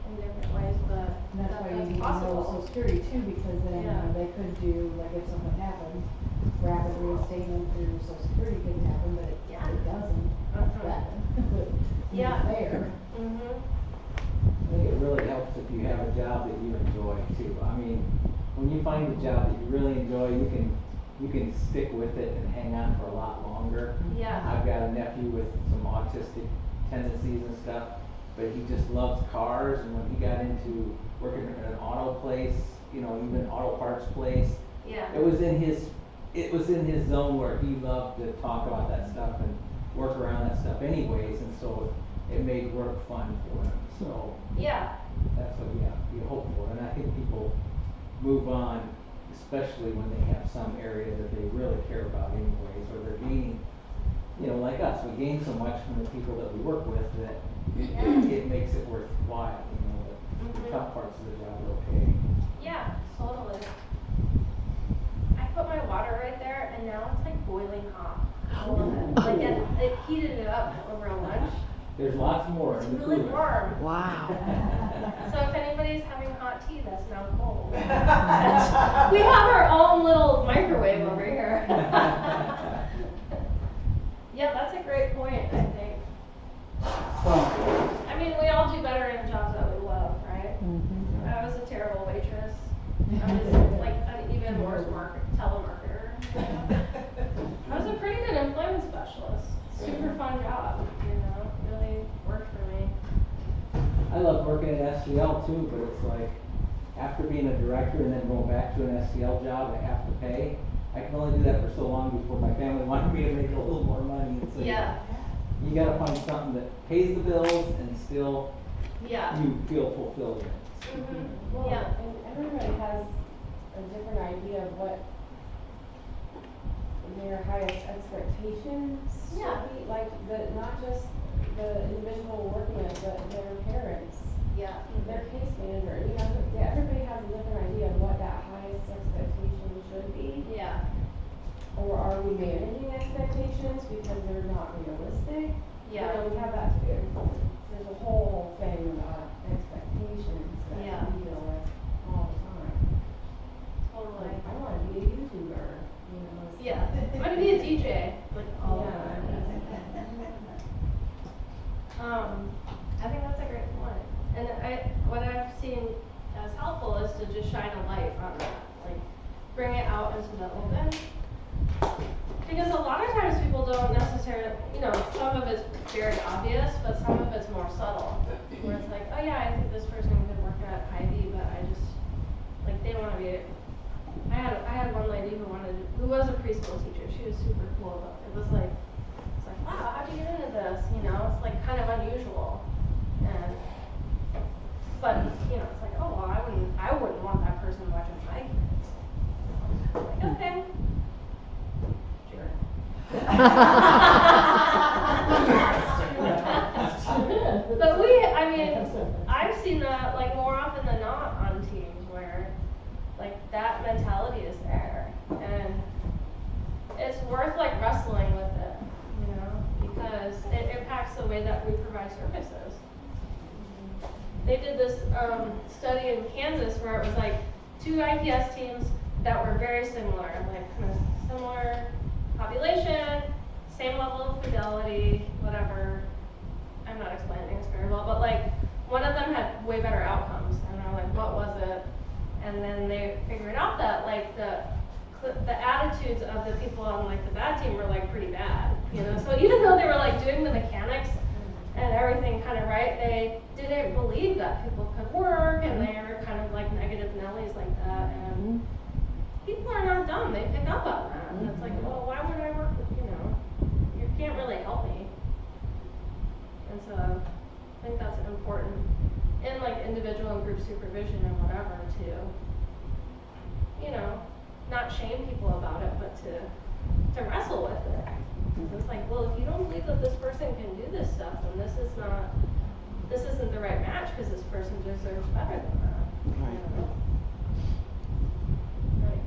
in different ways, but And that's why you need to know possible. Social Security too, because then they could do, like if something happened, rapid reinstatement through Social Security could happen, but it doesn't. Yeah. There. I think it really helps if you have a job that you enjoy too. I mean, when you find a job that you really enjoy, you can stick with it and hang on for a lot longer. Yeah. I've got a nephew with some autistic tendencies and stuff, but he just loves cars, and when he got into working in an auto place, you know, even an auto parts place, Yeah. it was in his zone where he loved to talk about that stuff and work around that stuff anyways, and so it made work fun for him. So Yeah. that's what you hope for, and I think people move on, especially when they have some area that they really care about anyways, or they're gaining, you know, like us, we gain so much from the people that we work with that it makes it worthwhile, you know, the tough parts of the job are okay. Yeah, totally. I put my water right there and now it's like boiling hot. I love it. Like it heated it up over lunch. There's lots more It's in the really cooler. warm. Wow. So if anybody's having hot tea that's now cold. We have our own little microwave over here. Yeah, that's a great point, I think. I mean, we all do better in jobs that we love, right? I was a terrible waitress. I was like an even worse telemarketer. I was a pretty good employment specialist. Super fun job, you know, really worked for me. I love working at SCL too, but it's like, after being a director and then going back to an SCL job at half the pay, I can only do that for so long before my family wanted me to make a little more money, and so you gotta find something that pays the bills and still you feel fulfilled in it. Well, and everybody has a different idea of what their highest expectations should be, like not just the individual working it, but their parents. Yeah. Their case manager, you know, everybody has a different idea of what that highest expectation should be. Yeah. Or are we managing expectations because they're not realistic? Yeah. You know, we have that too. There's a whole thing about expectations that we deal with all the time. Totally. Like, I want to be a YouTuber, you know. Yeah. I'm gonna be a DJ. Like all yeah. I think that's a great point. And what I've seen as helpful is to just shine a light on that, like bring it out into the open. Because a lot of times people don't necessarily, you know, some of it's very obvious, but some of it's more subtle. Where it's like, oh yeah, I think this person could work at Hy-Vee, but I just, like, they wanna be, I had one lady who was a preschool teacher. She was super cool, but it was like, wow, how'd you get into this? You know, it's like kind of unusual. And, but, you know, it's like, oh, well, I wouldn't want that person watching my kids. Like, okay. Sure. But I mean, I've seen that, like, more often than not on teams where, like, that mentality is there. And it's worth, like, wrestling with it, you know, because it impacts the way that we provide services. They did this study in Kansas where it was like 2 IPS teams that were very similar, like kind of similar population, same level of fidelity, whatever. I'm not explaining this very well, but like one of them had way better outcomes, and they're like, what was it? And then they figured out that like the attitudes of the people on like the bad team were like pretty bad, you know. So even though they were like doing the mechanics and everything kind of right, they didn't believe that people could work, and they were kind of like negative Nellies like that. And people are not dumb; they pick up on that. And it's like, well, why would I work with, you know? You can't really help me. And so I think that's important in like individual and group supervision and whatever to, you know, not shame people about it, but to wrestle with it. It's like, well, if you don't believe that this person can do this stuff, then this isn't the right match, because this person deserves better than that. Right. You know? Right.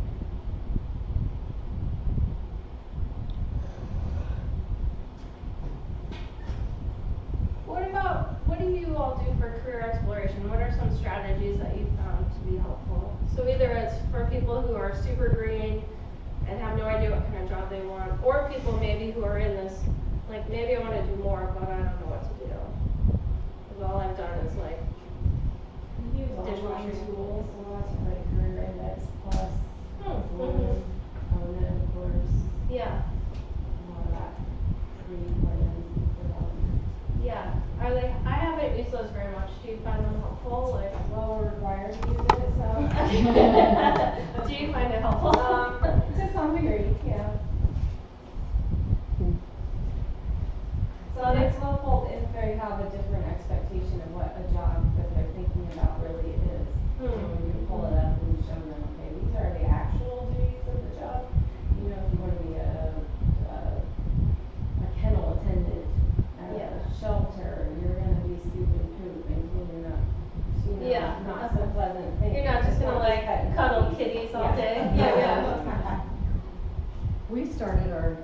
What do you all do for career exploration? What are some strategies that you found to be helpful? So either it's for people who are super green and have no idea what kind of job they want, or people maybe who are in this, like, maybe I want to do more, but I don't know what to do. Because all I've done is like We use online tools a lot, like Career Index Plus, Conan, of course, Yeah. a lot of that pre-plan development. Yeah. I haven't used those very much. Do you find them helpful? Like, Well, we're required to use it, so. do you find it helpful? To some degree, yeah. So it's helpful if they have a different expectation of what a job that they're thinking about really is. So when you pull it up and you show them, okay, these are the actual duties of the job. You know, if you want to be a kennel attendant at a shelter, you're gonna be scooping poop and cleaning up, you know, Yeah. not so pleasant things. You're not just gonna like cuddle kitties all day. Yeah. We started our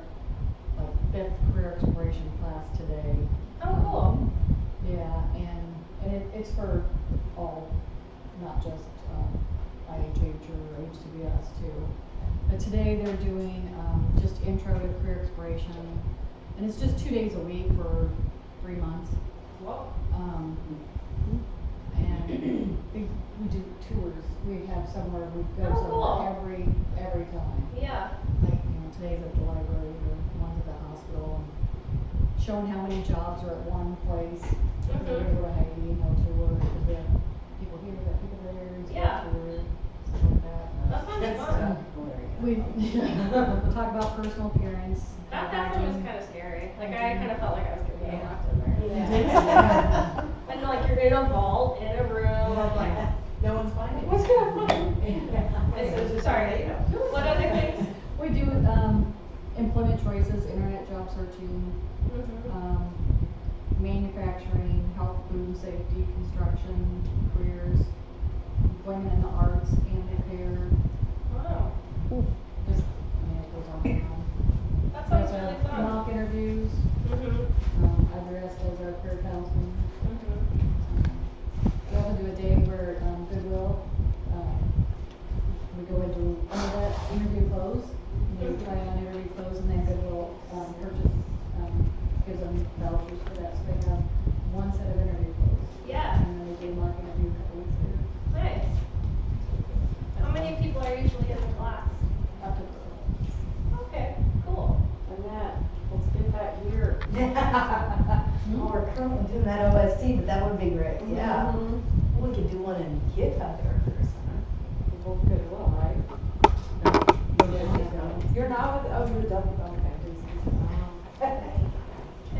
like 5th career exploration class today. Oh, cool. Yeah, and it's for all, not just IHH or HCBS too. But today they're doing just intro to career exploration, and it's just 2 days a week for 3 months. Whoa. And we do tours. We have somewhere we go somewhere every time. Yeah. Like, you know, today's at the library or one's at the hospital, and showing how many jobs are at one place. We're gonna go to Hy-Vee, no tour, because we have people here, we have people there, and Yeah. tour, stuff like that. That sounds fun. We talk about personal appearance. That definitely was kind of scary. Like, I kind of felt like I was gonna get locked in there. Yeah. And like you're in a vault, in a room, like, No one's finding it. what's gonna happen? Sorry. What other things? We do employment choices, internet job searching, manufacturing, health, food, safety, construction, careers, employment in the arts and repair. Wow. Just, I mean, it goes on and on. That sounds There's, really fun. mock interviews. Iris does our career counseling. We also do a day where Goodwill, we go into that interview clothes. We try on interview clothes, and then Goodwill purchase gives them vouchers for that, so they have one set of interview clothes. Yeah. And then they do mock interview a couple weeks later. Nice. people are usually in the class? Up to the Okay, cool. Annette, let's get that here. Well, we're currently doing that OST, but that would be great, yeah. Mhm. We could do one in GitHub there for summer. We both could will, right? You're not with, oh, you're double, okay. I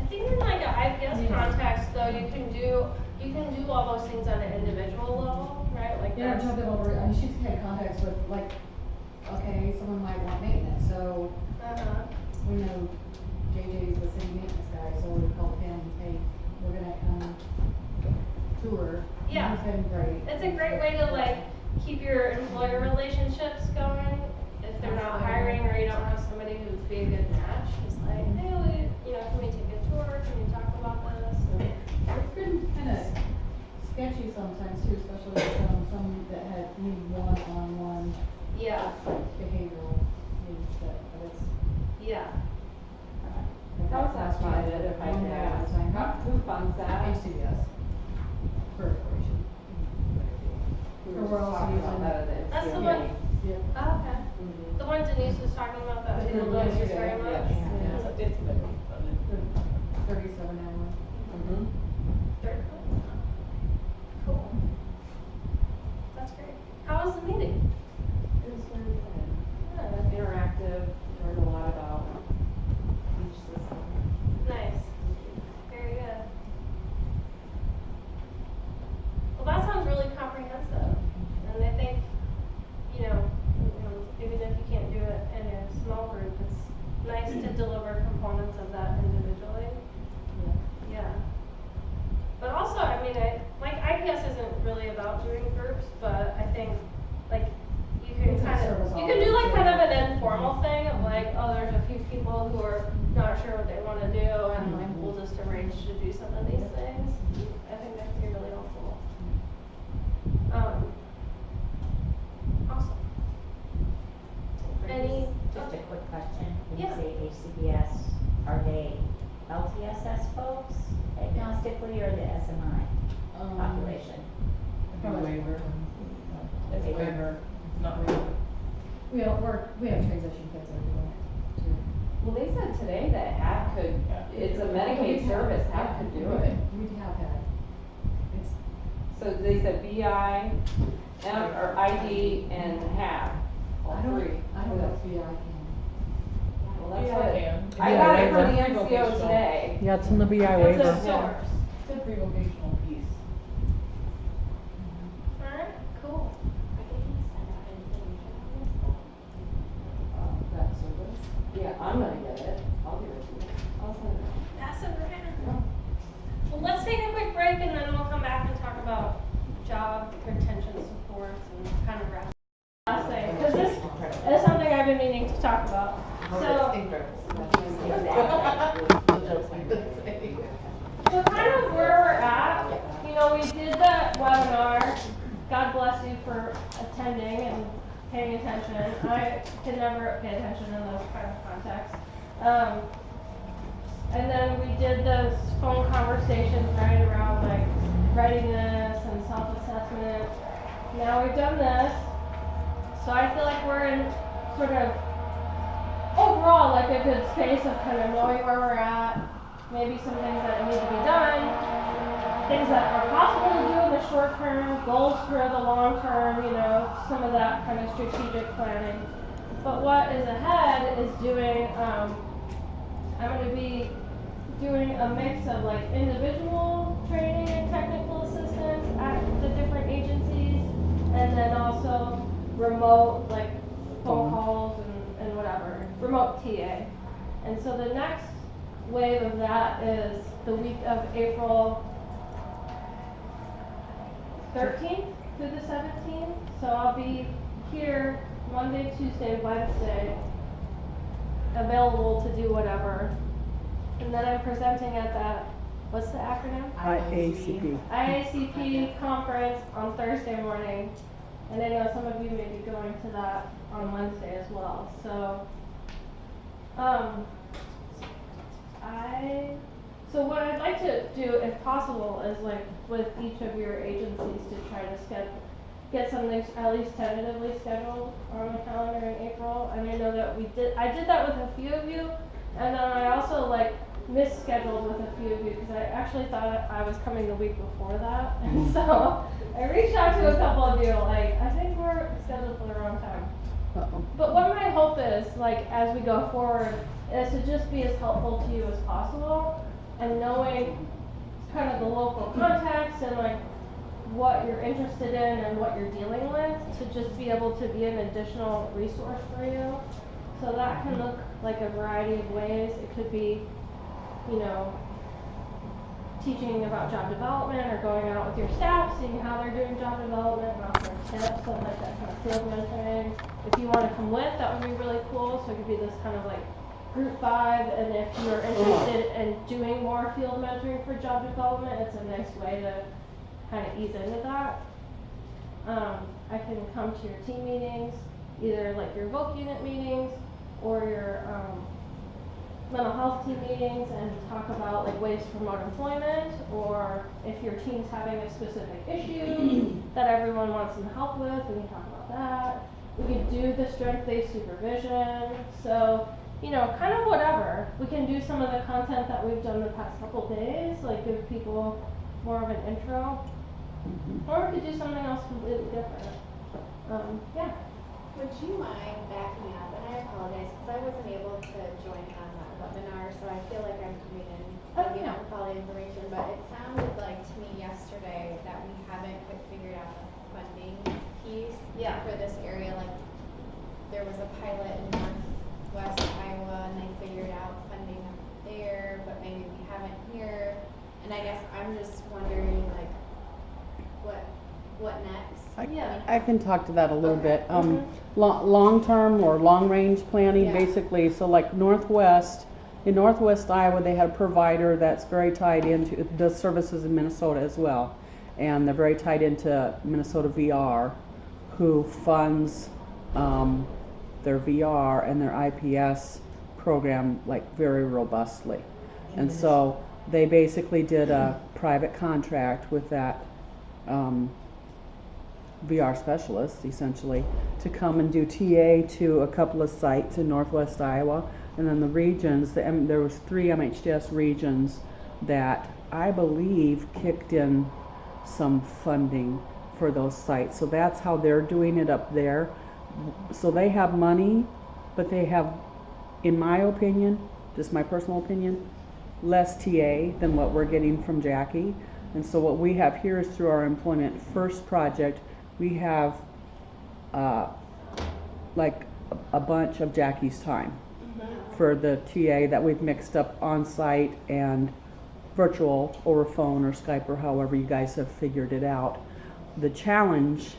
think in like a IPS context though, you can do all those things on an individual level, right? Like Yeah, that's. jump over, I mean, she's had contacts with, like, okay, someone might want maintenance, so Uh-huh. we know JJ's the city maintenance guy, so we called him, hey, we're gonna come tour. And Yeah. he's been great. It's a great way to like keep your employer relationships going. If they're not hiring or you don't have somebody who would be a good match, it's like, hey, can we take a tour? Can we talk about this? It's been kinda sketchy sometimes too, especially with some that had need one-on-one Yeah. behavioral needs, but it's. Yeah. How's that funded, if I can ask? Who funds that? HCBS. For recreation. We Or were we're just also talking using. about that at the That's the MCO one. meeting. Yep. Oh, okay. The one Denise was talking about that we didn't use very much. Yeah. It's been funded. 37 hours. Mhm. Very cool. Cool. That's great. How was the meeting? It was very good. Good. Interactive, learned a lot about each system. Nice. Very good. Well, that sounds really comprehensive. And I think, even if you can't do it in a small group, it's nice to deliver components of that individually. Yeah. But also, I mean, IPS isn't really about doing groups, but I think, like, you can It's a kind of, service you can do like offering, kind of too. an informal thing of like, oh, there's a few people who are not sure what they want to do, and like, we'll just arrange to do some of these things. I think that can be really helpful. Awesome. Any? Just a quick question, when you Yeah. say HCBS, are they LTSS folks agnostically or the SMI population? Waiver. It's Waiver. waiver, it's not waiver. We have transition kids that are doing it too. Well, they said today that HAP could, it's a Medicaid service, HAP could do it. We have had, it's, So they said BI, or ID, and HAP, all I don't, three. I don't know if VI can. Well, that's Yeah, what, I can. I Yeah, got it for the waiver. MCO today. Yeah, it's in the BI It's a waiver. source. It's a pre-vocational piece. Alright, cool. That service? Yeah, I'm gonna get it, I'll give it to you. I'll send it. Pass it around. Well, let's take a quick break and then we'll come back and talk about job retention supports and kind of wrap last thing, because this is something I've been meaning to talk about. So, so kind of where we're at, we did that webinar. God bless you for attending and paying attention. I can never pay attention in those kind of contexts. And then we did those phone conversations right around like readiness and self-assessment. Now we've done this, so I feel like we're in sort of overall like a good space of kind of knowing where we're at, maybe some things that need to be done, things that are possible to do in the short term, goals for the long term, some of that kind of strategic planning. But what is ahead is doing, I'm going to be doing a mix of like individual training and technical assistance at the different agencies, and then also remote like phone calls and whatever, remote TA. And so the next wave of that is the week of April 13th through the 17th. So I'll be here Monday, Tuesday, Wednesday, available to do whatever. And then I'm presenting at that, what's the acronym? IACP conference on Thursday morning. And I know some of you may be going to that on Wednesday as well. So, so what I'd like to do, if possible, is like with each of your agencies to try to get something at least tentatively scheduled on the calendar in April. And I know that I did that with a few of you, and then I also like misscheduled with a few of you because I actually thought I was coming the week before that, and so I reached out to a couple of you like, I think we're scheduled for the wrong time. Uh-oh. But what my hope is, like, as we go forward, is to just be as helpful to you as possible, and knowing kind of the local context and like what you're interested in and what you're dealing with, to just be able to be an additional resource for you. So that can look like a variety of ways. It could be, you know, teaching about job development, or going out with your staff, seeing how they're doing job development and offering tips on like that kind of field mentoring. If you want to come with, that would be really cool. So it could be this kind of like group 5, and if you're interested in doing more field mentoring for job development, it's a nice way to kind of ease into that. I can come to your team meetings, either like your voc unit meetings or your mental health team meetings, and talk about like ways to promote employment, or if your team's having a specific issue that everyone wants some help with, we can talk about that. We could do the strength-based supervision. So, you know, kind of whatever. We can do some of the content that we've done the past couple days, like give people more of an intro. Or we could do something else completely different. Yeah. Would you mind backing up? And I apologize because I wasn't able to join on that webinar, so I feel like I'm coming in with all the information. But it sounded like to me yesterday that we haven't quite figured out the funding piece for this area. Like there was a pilot in northwest Iowa, and they figured out funding up there, but maybe we haven't here. And I guess I'm just wondering, like, what next? I can talk to that a little bit. Long-term or long-range planning, basically. So like in Northwest Iowa, they had a provider that's very tied into, does services in Minnesota as well. And they're very tied into Minnesota VR, who funds their VR and their IPS program like very robustly. And so they basically did a private contract with that VR specialist, essentially, to come and do TA to a couple of sites in Northwest Iowa. And then the regions, there was 3 MHDS regions that I believe kicked in some funding for those sites. So that's how they're doing it up there. So they have money, but they have, in my opinion, just my personal opinion, less TA than what we're getting from Jackie. And so what we have here is through our Employment First project, we have like a bunch of Jackie's time for the TA that we've mixed up on site and virtual over phone or Skype or however you guys have figured it out. The challenge,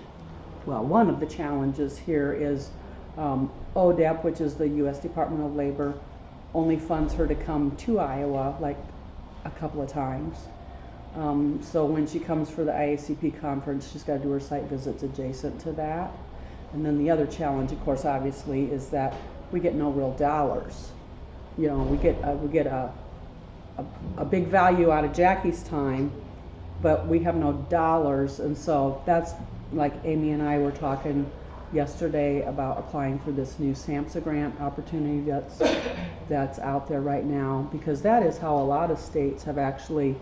well, one of the challenges here is ODEP, which is the U.S. Department of Labor, only funds her to come to Iowa like a couple of times. So when she comes for the IACP conference, she's got to do her site visits adjacent to that. And then the other challenge, of course, obviously, is that we get no real dollars. You know, we get a big value out of Jackie's time, but we have no dollars. And so that's like Amy and I were talking yesterday about applying for this new SAMHSA grant opportunity that's out there right now, because that is how a lot of states have actually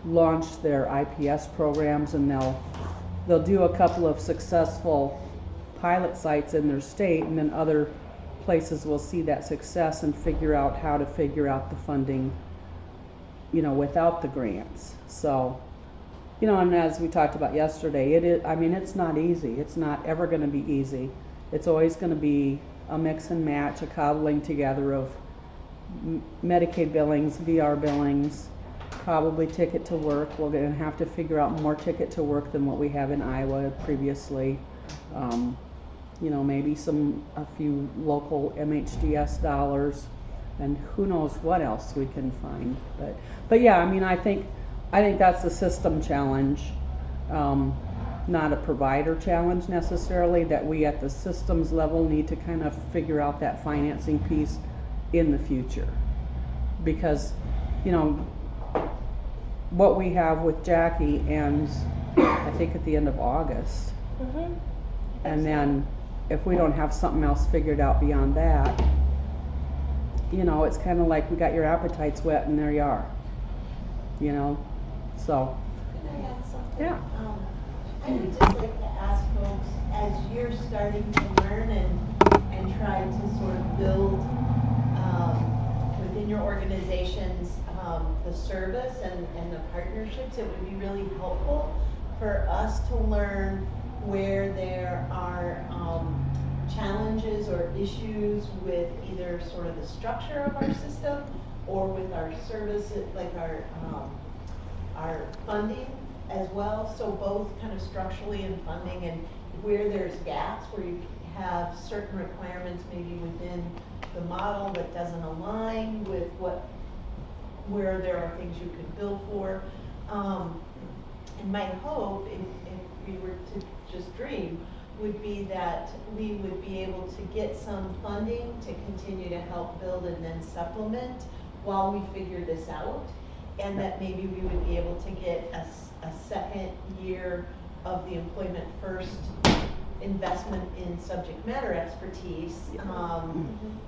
launched their IPS programs, and they'll do a couple of successful pilot sites in their state, and then other places will see that success and figure out how to figure out the funding, you know, without the grants. So, you know, and as we talked about yesterday, I mean, it's not easy. It's not ever going to be easy. It's always going to be a mix and match, a cobbling together of Medicaid billings, VR billings, probably ticket to work. We're going to have to figure out more ticket to work than what we have in Iowa previously. You know, maybe a few local MHDS dollars, and who knows what else we can find. But yeah, I mean, I think that's a system challenge, not a provider challenge necessarily, that we at the systems level need to kind of figure out that financing piece in the future. Because, you know, what we have with Jackie ends, I think, at the end of August. And then if we don't have something else figured out beyond that, you know, it's kind of like we got your appetites wet and there you are, you know, so. Can I add something? Yeah. I would just like to ask folks, as you're starting to learn and try to sort of build within your organizations the service and the partnerships, it would be really helpful for us to learn where there are challenges or issues with either sort of the structure of our system or with our services, like our funding as well. So both kind of structurally and funding, and where there's gaps, where you have certain requirements maybe within the model that doesn't align with where there are things you could bill for. And my hope, if we were to just dream, would be that we would be able to get some funding to continue to help build and then supplement while we figure this out. And that maybe we would be able to get a second year of the Employment First investment in subject matter expertise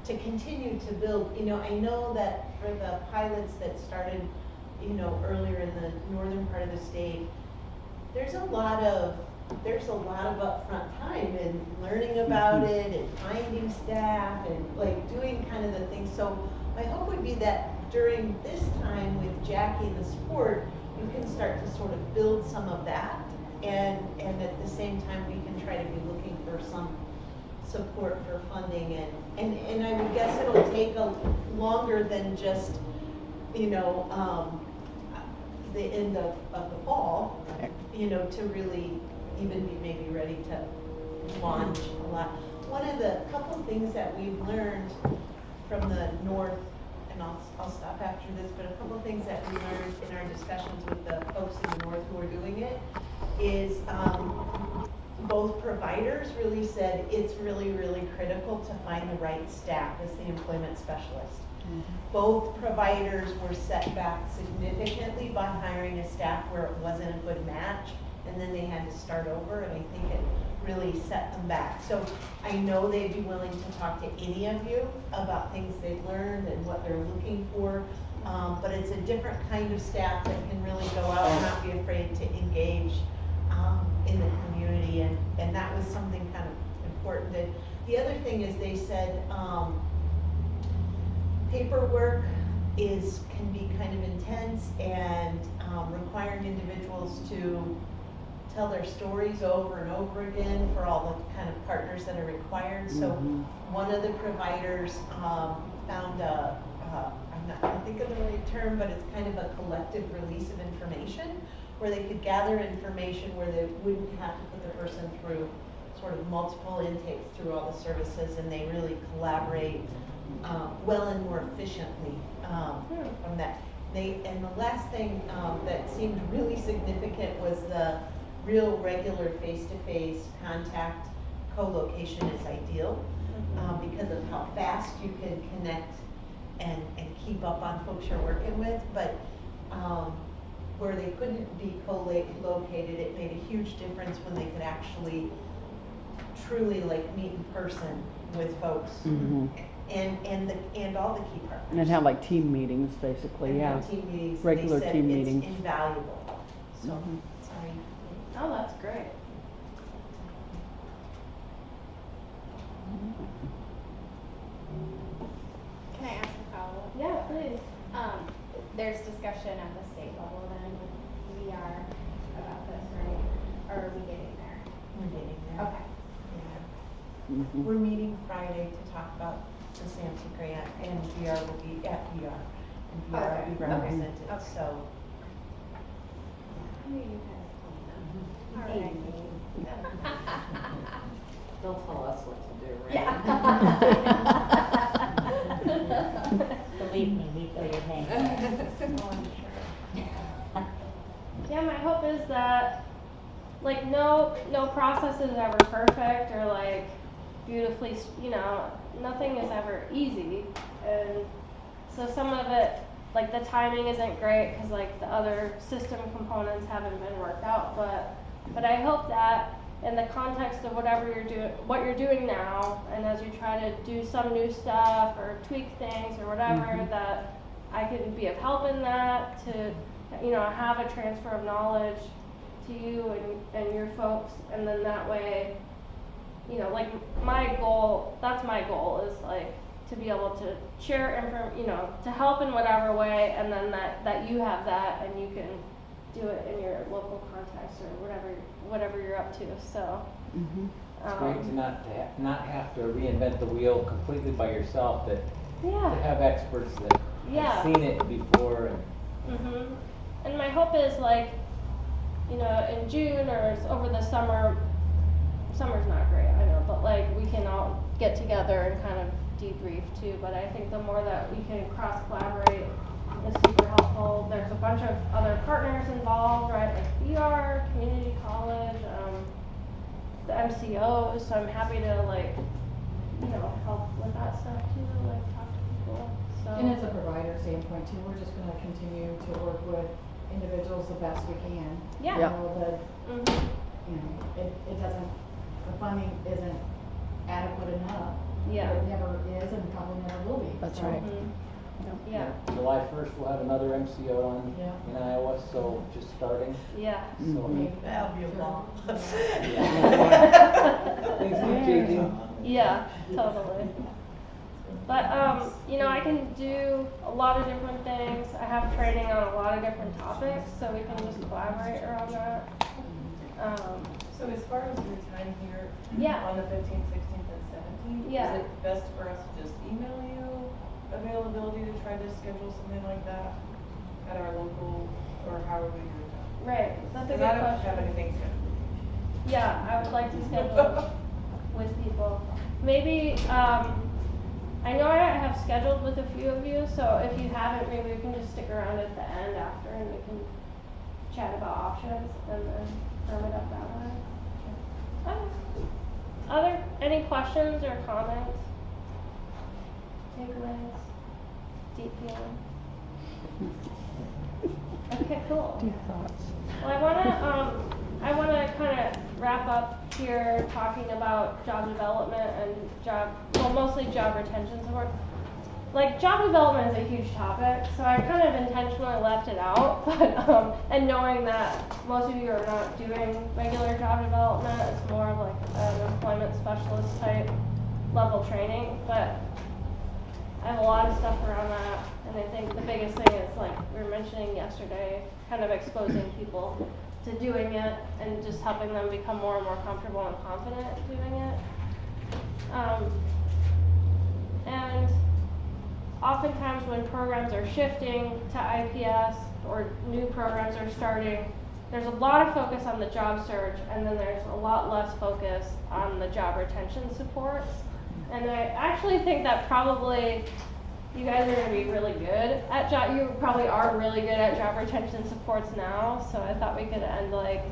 to continue to build. You know, I know that for the pilots that started, you know, earlier in the northern part of the state, there's a lot of upfront time in learning about it and finding staff and like doing kind of the things. So my hope would be that during this time with Jackie and the support, you can start to sort of build some of that, and at the same time we can try to be looking for some support for funding, and I would guess it'll take longer than just, you know, the end of the fall, you know, to really even be maybe ready to launch a lot. One of the couple things that we've learned from the North, and I'll stop after this, but a couple of things that we learned in our discussions with the folks in the North who are doing it is both providers really said it's really, really critical to find the right staff as the employment specialist. Both providers were set back significantly by hiring a staff where it wasn't a good match, and then they had to start over, and I think it really set them back. So I know they'd be willing to talk to any of you about things they've learned and what they're looking for, but it's a different kind of staff that can really go out and not be afraid to engage in the community, and that was something kind of important. And the other thing is they said paperwork can be kind of intense, and requiring individuals to tell their stories over and over again for all the kind of partners that are required. So one of the providers found I'm not going to think of the right term, but it's kind of a collective release of information where they could gather information where they wouldn't have to put the person through sort of multiple intakes through all the services, and they really collaborate well and more efficiently from that. And the last thing that seemed really significant was the real regular face-to-face contact. Co-location is ideal because of how fast you can connect and keep up on folks you're working with, but where they couldn't be co-located, it made a huge difference when they could actually truly like meet in person with folks and all the key partners. And have like team meetings, basically, yeah. Team meetings. Regular team meetings. It's invaluable. So, sorry. Oh, that's great. Can I ask a follow-up? Yeah, please. There's discussion at the state level then with VR about this, right? Or are we getting there? We're getting there. Okay. Yeah. We're meeting Friday to talk about the SAMHSA grant, and VR will be at VR, and VR will be represented. Okay. So. Who are you guys? All right. They'll tell us what to do, right? Yeah. Believe me, we feel your pain. Yeah, my hope is that like no process is ever perfect or like beautifully, you know, nothing is ever easy, and so some of it, like the timing isn't great because like the other system components haven't been worked out, but I hope that in the context of whatever what you're doing now, and as you try to do some new stuff or tweak things or whatever, that I can be of help in that, to, you know, have a transfer of knowledge to you and your folks, and then that way, you know, like that's my goal is like to be able to share you know, to help in whatever way, and then that you have that and you can do it in your local context or whatever you're up to. So It's great to not have to reinvent the wheel completely by yourself, but yeah, to have experts that have seen it before. And my hope is, like, you know, in June or over the summer's not great, I know, but like we can all get together and kind of debrief too. But I think the more that we can cross collaborate is super helpful. There's a bunch of other partners involved, right? Like VR, community college, the MCOs. So I'm happy to, like, you know, help with that stuff too, like talk to people. So. And as a provider standpoint too, we're just gonna continue to work with individuals the best we can. Yeah. You know, you know, it doesn't, the funding isn't adequate enough. Yeah. It never is and probably never will be. That's so. right. Yeah. July 1st, we'll have another MCO in Iowa, so just starting. Yeah. So That'll be a long. Things keep changing. Yeah, totally. But, you know, I can do a lot of different things. I have training on a lot of different topics, so we can just collaborate around that. So as far as your time here, Yeah. on the 15th, 16th, and 17th, Yeah. is it best for us to just email you availability to try to schedule something like that at our local, or how are we doing that? Right, that's a good Because I don't question. have anything scheduled. Yeah, I would like to schedule with people. Maybe, I know I have scheduled with a few of you, so if you haven't, maybe we can just stick around at the end after and we can chat about options and then firm it up that way. Any questions or comments? Takeaways? Deep feeling? Okay, cool. Deep thoughts. Well, I wanna kind of wrap up here talking about job development and mostly job retention support. Like, job development is a huge topic, so I kind of intentionally left it out, but, and knowing that most of you are not doing regular job development, it's more of like an employment specialist type level training, but I have a lot of stuff around that, and I think the biggest thing is, like we were mentioning yesterday, kind of exposing people to doing it and just helping them become more and more comfortable and confident doing it. And oftentimes when programs are shifting to IPS or new programs are starting, there's a lot of focus on the job search, and then there's a lot less focus on the job retention supports. And I actually think that probably you guys are going to be really good at you probably are really good at job retention supports now, so I thought we could end like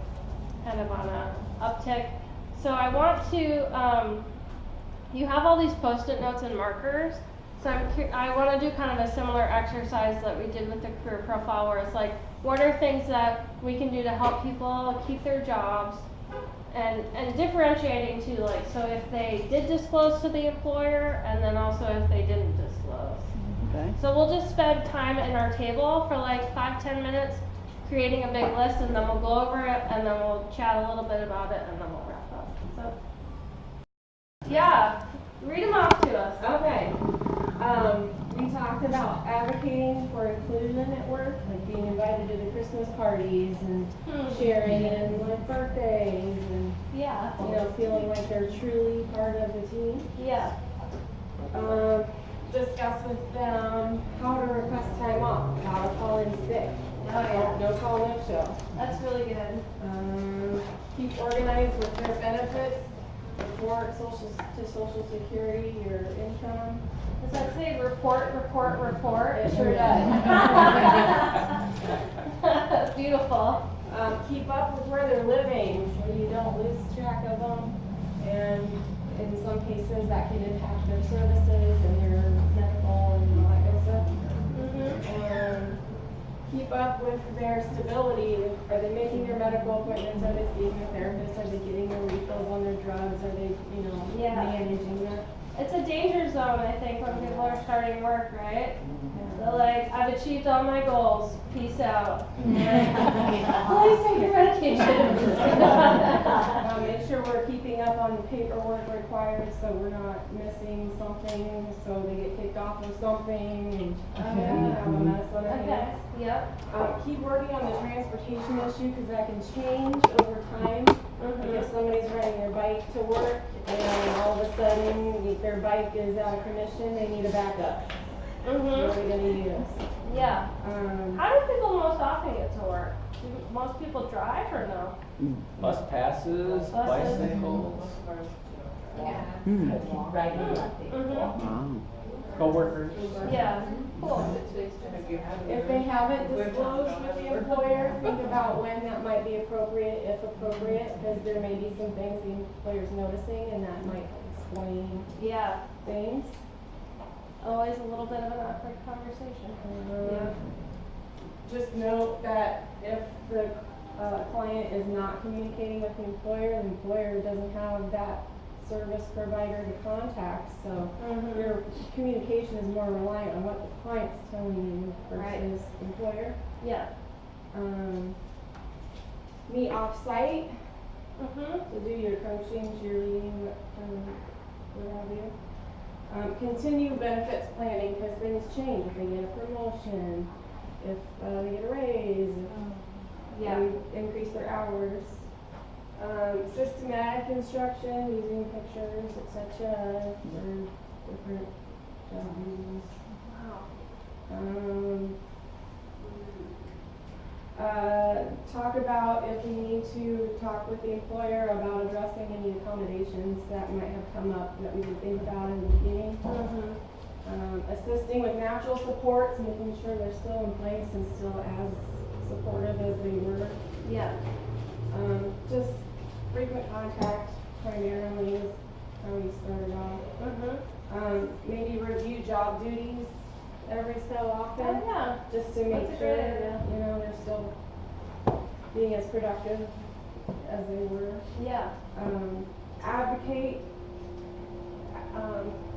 kind of on a uptick. So I want to, you have all these post-it notes and markers, so I want to do kind of a similar exercise that we did with the career profile, where it's like, what are things that we can do to help people keep their jobs? And differentiating too, like, so if they did disclose to the employer, and then also if they didn't disclose. Okay. So we'll just spend time in our table for like 5-10 minutes creating a big list, and then we'll go over it, and then we'll chat a little bit about it, and then we'll wrap up. So, yeah, read them off to us. Okay. We talked about advocating for inclusion at work, like being invited to the Christmas parties and sharing in like birthdays and Yeah. you know, feeling like they're truly part of the team. Yeah. Discuss with them how to request time off, how to call in sick. Oh, yeah. No call, no show. That's really good. Keep organized with their benefits. Report to Social Security your income. Does that say report? It sure does. Beautiful. Keep up with where they're living so you don't lose track of them. And in some cases that can impact their services and their medical and all that good stuff. keep up with their stability. Are they making their medical appointments? Are they seeing their therapist? Are they getting their refills on their drugs? Are they, managing that? It's a danger zone, I think, when people are starting work, right? They're like, I've achieved all my goals, peace out. Please take your medication. Make sure we're keeping up on the paperwork required so we're not missing something, so they get kicked off of something and we have a mess on our hands. Yep. Keep working on the transportation issue because that can change over time. Like if somebody's riding their bike to work and all of a sudden their bike is out of commission, they need a backup. What are we gonna use? Yeah. How do people most often get to work? Do most people drive or no? Bus passes, bicycles, co-workers. Yeah. Cool. If they haven't disclosed with the employer, think about when that might be appropriate, if appropriate, because there may be some things the employer's noticing and that might explain things. Always a little bit of an awkward conversation. Just note that if the client is not communicating with the employer doesn't have that service provider to contact, so your communication is more reliant on what the client's telling you versus employer. Yeah. Meet off-site to do your coaching, cheerleading, what have you. Continue benefits planning because things change. If they get a promotion, if they get a raise, if they increase their hours. Systematic instruction using pictures, etc. for different job duties. Talk about if we need to talk with the employer about addressing any accommodations that might have come up that we didn't think about in the beginning. Assisting with natural supports, making sure they're still in place and still as supportive as they were. Yeah. Just frequent contact primarily is how we started off. Maybe review job duties every so often. Just to make sure they're still being as productive as they were. Yeah. Advocate,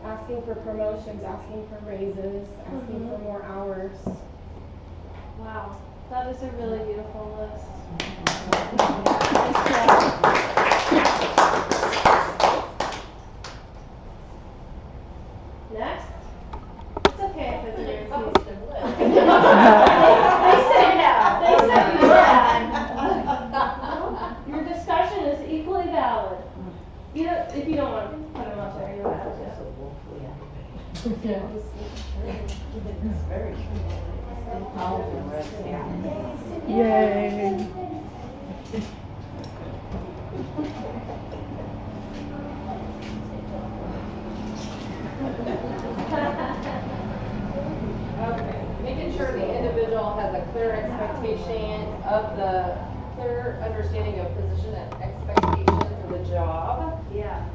asking for promotions, asking for raises, asking for more hours. Wow, that is a really beautiful list. Next. It's okay if it's an exhaustive list. They say that. They say that. Your discussion is equally valid. If you don't want to put them up there, you don't have to. Yay. Okay, making sure the individual has a clear expectation of the clear understanding of position and expectations of the job. Yeah.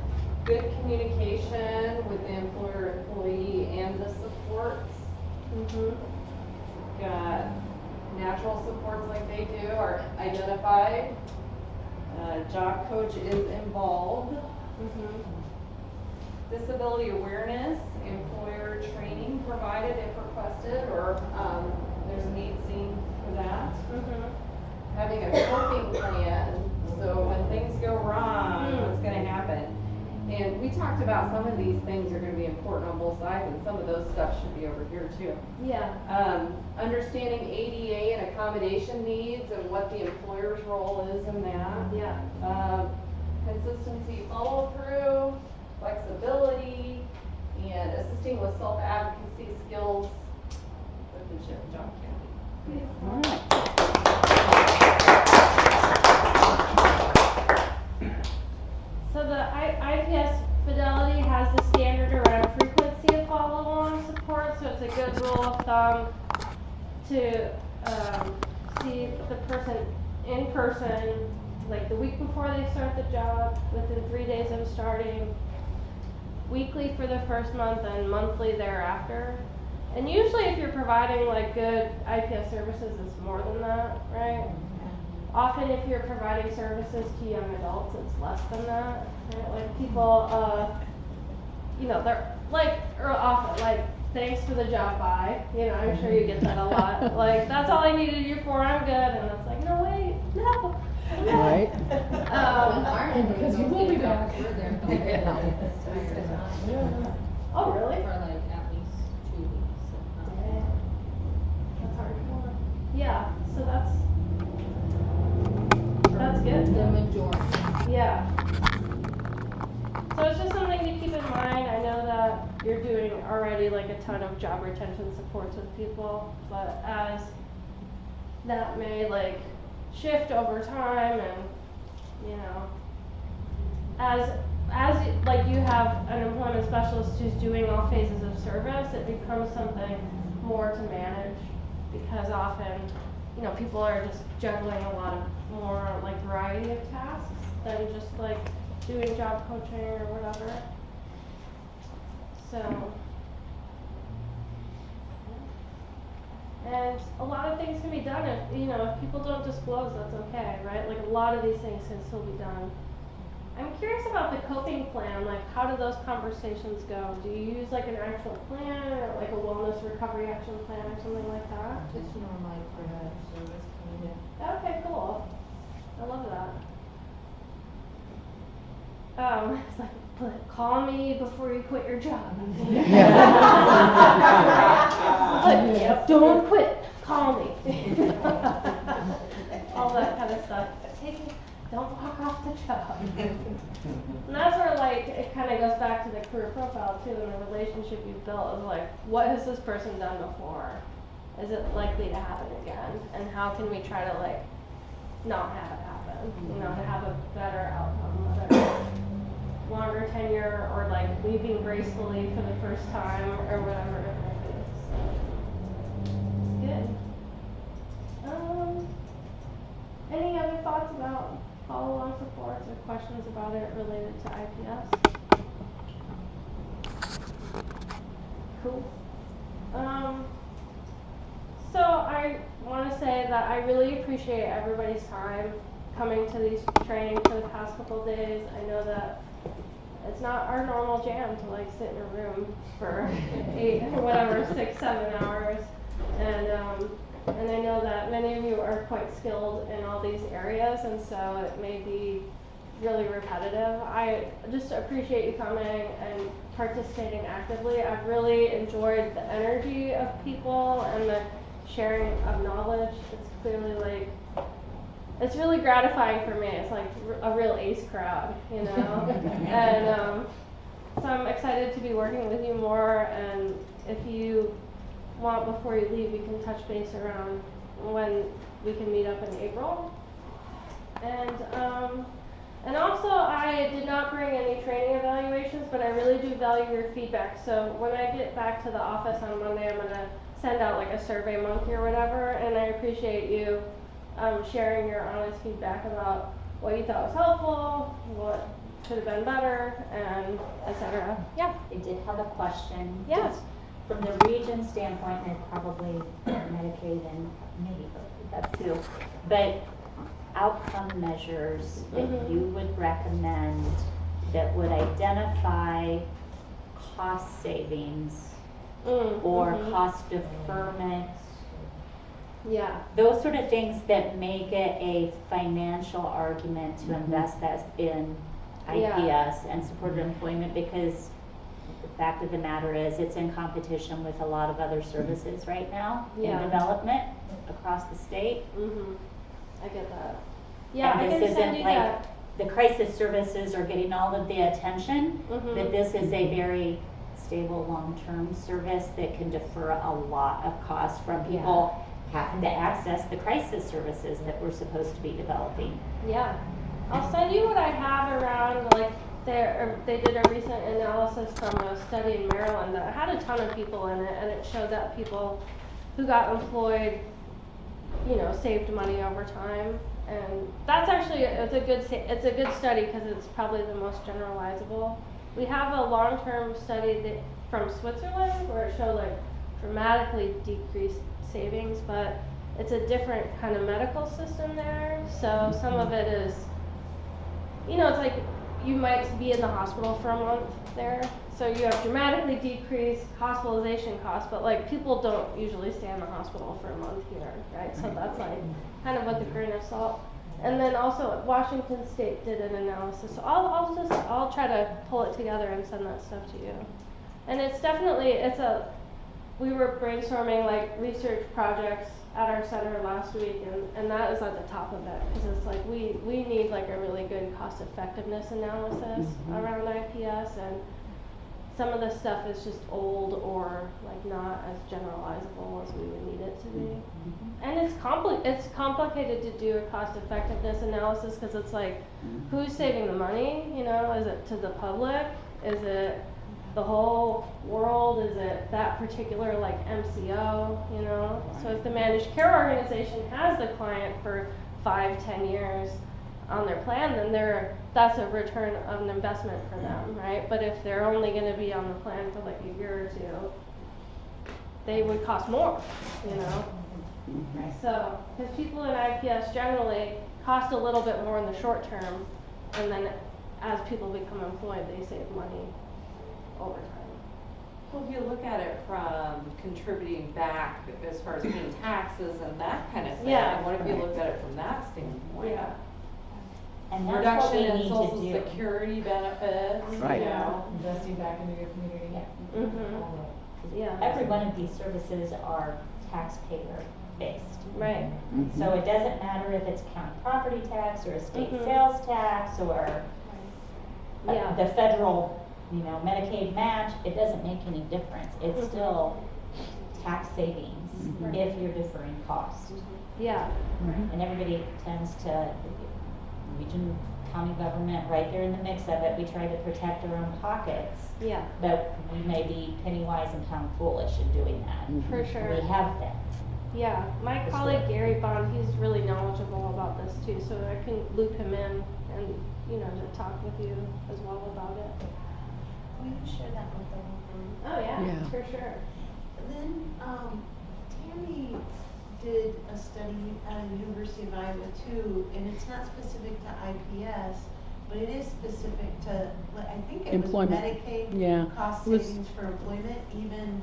Good communication with the employer, employee, and the supports. Got natural supports like they do are identified. Job coach is involved. Disability awareness, employer training provided if requested, or there's a need seen for that. Having a coping plan, so when things go wrong, what's going to happen. And we talked about some of these things are going to be important on both sides, and some of those stuff should be over here too. Yeah. Understanding ADA and accommodation needs and what the employer's role is in that. Yeah. Consistency follow through, flexibility, and assisting with self-advocacy skills with the job candidate. So the IPS Fidelity has the standard around frequency of follow-on support, so it's a good rule of thumb to see the person in person, like the week before they start the job, within 3 days of starting, weekly for the first month and monthly thereafter. And usually if you're providing like good IPS services, it's more than that, right? Often if you're providing services to young adults, it's less than that, right? Like people, you know, they're like, or often like, thanks for the job, bye. You know, I'm sure you get that a lot. Like, that's all I needed you for, I'm good. And it's like, no, wait, no. Right. Because you will be back. We're there till the entire time. Oh, really? For like at least 2 weeks. Yeah. That's hardcore. Yeah, so that's good. The majority. Yeah. So it's just something to keep in mind. I know that you're doing already like a ton of job retention supports with people, but as that may like shift over time and, you know, as like you have an employment specialist who's doing all phases of service, it becomes something more to manage because often, you know, people are just juggling a lot of more like variety of tasks than just like doing job coaching or whatever. So, and a lot of things can be done if, you know, if people don't disclose, that's okay, right? Like a lot of these things can still be done. I'm curious about the coping plan, like how do those conversations go? Do you use like an actual plan or like a wellness recovery action plan or something like that? Just normal preventative service kind of. Okay, cool. I love that. It's like, call me before you quit your job. Like, don't quit, call me. All that kind of stuff. Don't walk off the job. And that's where like, it kind of goes back to the career profile too, and the relationship you've built is like, what has this person done before? Is it likely to happen again? And how can we try to like, not have it happen, you know, to have a better outcome, whether longer tenure or like leaving gracefully for the first time or whatever it might be. So, good. Any other thoughts about follow-on supports or questions about it related to IPS? Cool. So I want to say that I really appreciate everybody's time coming to these trainings for the past couple of days. I know that it's not our normal jam to like sit in a room for 6, 7 hours. And I know that many of you are quite skilled in all these areas, and so it may be really repetitive. I just appreciate you coming and participating actively. I've really enjoyed the energy of people and the sharing of knowledge. It's clearly like, it's really gratifying for me. It's like a real ace crowd, you know? And so I'm excited to be working with you more, and if you want before you leave, we can touch base around when we can meet up in April. And also I did not bring any training evaluations, but I really do value your feedback. So when I get back to the office on Monday, I'm gonna send out like a survey monkey or whatever, and I appreciate you sharing your honest feedback about what you thought was helpful, what could have been better, and etc. Yeah. I did have a question. Yeah. Just from the region standpoint, and probably Medicaid and maybe that too, but outcome measures that you would recommend that would identify cost savings or cost deferment. Yeah. Those sort of things that make it a financial argument to invest that in IPS and supported employment, because the fact of the matter is it's in competition with a lot of other services right now in development across the state. I get that. Yeah, and I this can send isn't you like that. the crisis services are getting all of the attention, but this is a very stable long-term service that can defer a lot of costs from people having to access the crisis services that we're supposed to be developing. Yeah. I'll send you what I have around, like, they did a recent analysis from a study in Maryland that had a ton of people in it, and it showed that people who got employed, you know, saved money over time. And that's actually, it's a good study because it's probably the most generalizable. We have a long-term study from Switzerland where it showed like dramatically decreased savings, but it's a different kind of medical system there. So some of it is, you know, it's like you might be in the hospital for a month there. So you have dramatically decreased hospitalization costs, but like people don't usually stay in the hospital for a month here, right? So that's like kind of with a grain of salt. And then also Washington State did an analysis. So I'll try to pull it together and send that stuff to you. And it's definitely, we were brainstorming like research projects at our center last week, and that is at the top of it, because it's like we need like a really good cost effectiveness analysis around IPS, and some of the stuff is just old or like not as generalizable as we would need it to be. And it's complicated to do a cost effectiveness analysis, because it's like, who's saving the money? You know, is it to the public? Is it the whole world? Is it that particular like MCO, you know? So if the managed care organization has the client for 5-10 years on their plan, then that's a return of an investment for them, right? But if they're only going to be on the plan for like a year or two, they would cost more, you know? So, because people in IPS generally cost a little bit more in the short term, and then as people become employed, they save money over time. Well, if you look at it from contributing back as far as paying taxes and that kind of thing, what if you looked at it from that standpoint? Yeah. And that's what we Reduction in need to social do. security benefits, Right. you know. Investing back into your community. Yeah. Every one of these services are taxpayer based. Right. So it doesn't matter if it's county property tax or a state sales tax or the federal, you know, Medicaid match. It doesn't make any difference. It's still tax savings if you're deferring costs. Yeah. And everybody tends to, region, county government, right there in the mix of it, we try to protect our own pockets. Yeah. But we may be penny wise and pound foolish in doing that. For sure. We have been. Yeah, my colleague Gary Bond, he's really knowledgeable about this too, so I can loop him in and, you know, to talk with you as well about it. Will you share that with the whole group? Oh yeah, for sure. And then, Tammy did a study at the University of Iowa too, and it's not specific to IPS, but it is specific to, I think it was Medicaid cost savings for employment, even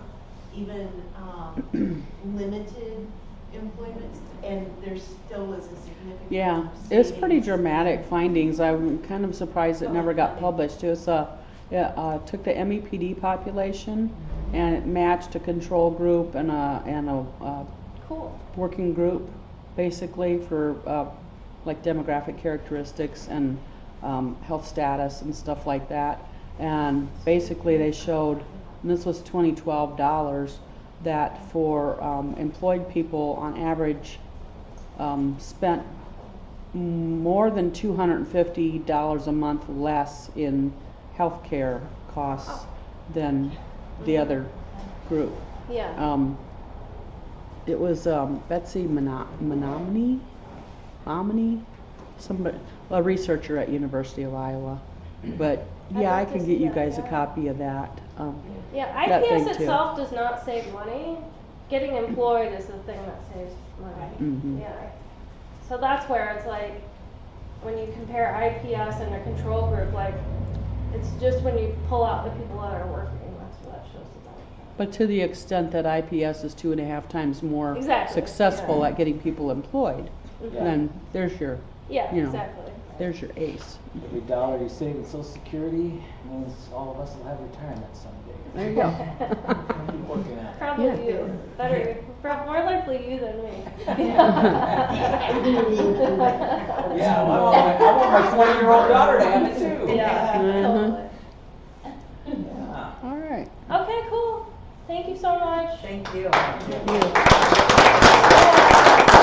limited employment, and there still was a significant it's pretty dramatic findings. I'm kind of surprised it never got published. It was took the MEPD population and it matched a control group and a working group, basically for like demographic characteristics and health status and stuff like that. And basically they showed, and this was 2012 dollars, that for employed people on average spent more than $250 a month less in health care costs than the other group. Yeah. It was Betsy Menominee, somebody, a researcher at University of Iowa. But yeah, I can get you guys a copy of that. IPS itself does not save money. Getting employed is the thing that saves money. Yeah. So that's where it's like, when you compare IPS and a control group, like, it's just when you pull out the people that are working, that's what that shows the benefit. But to the extent that IPS is 2.5 times more successful at getting people employed, then there's your, there's your ace. Every dollar you save in Social Security means all of us will have retirement someday. There you go. Keep working at it. Probably you. Better, more likely you than me. Yeah, well, I want my 20-year-old daughter to have it too. All right. Okay, cool. Thank you so much. Thank you. Thank you.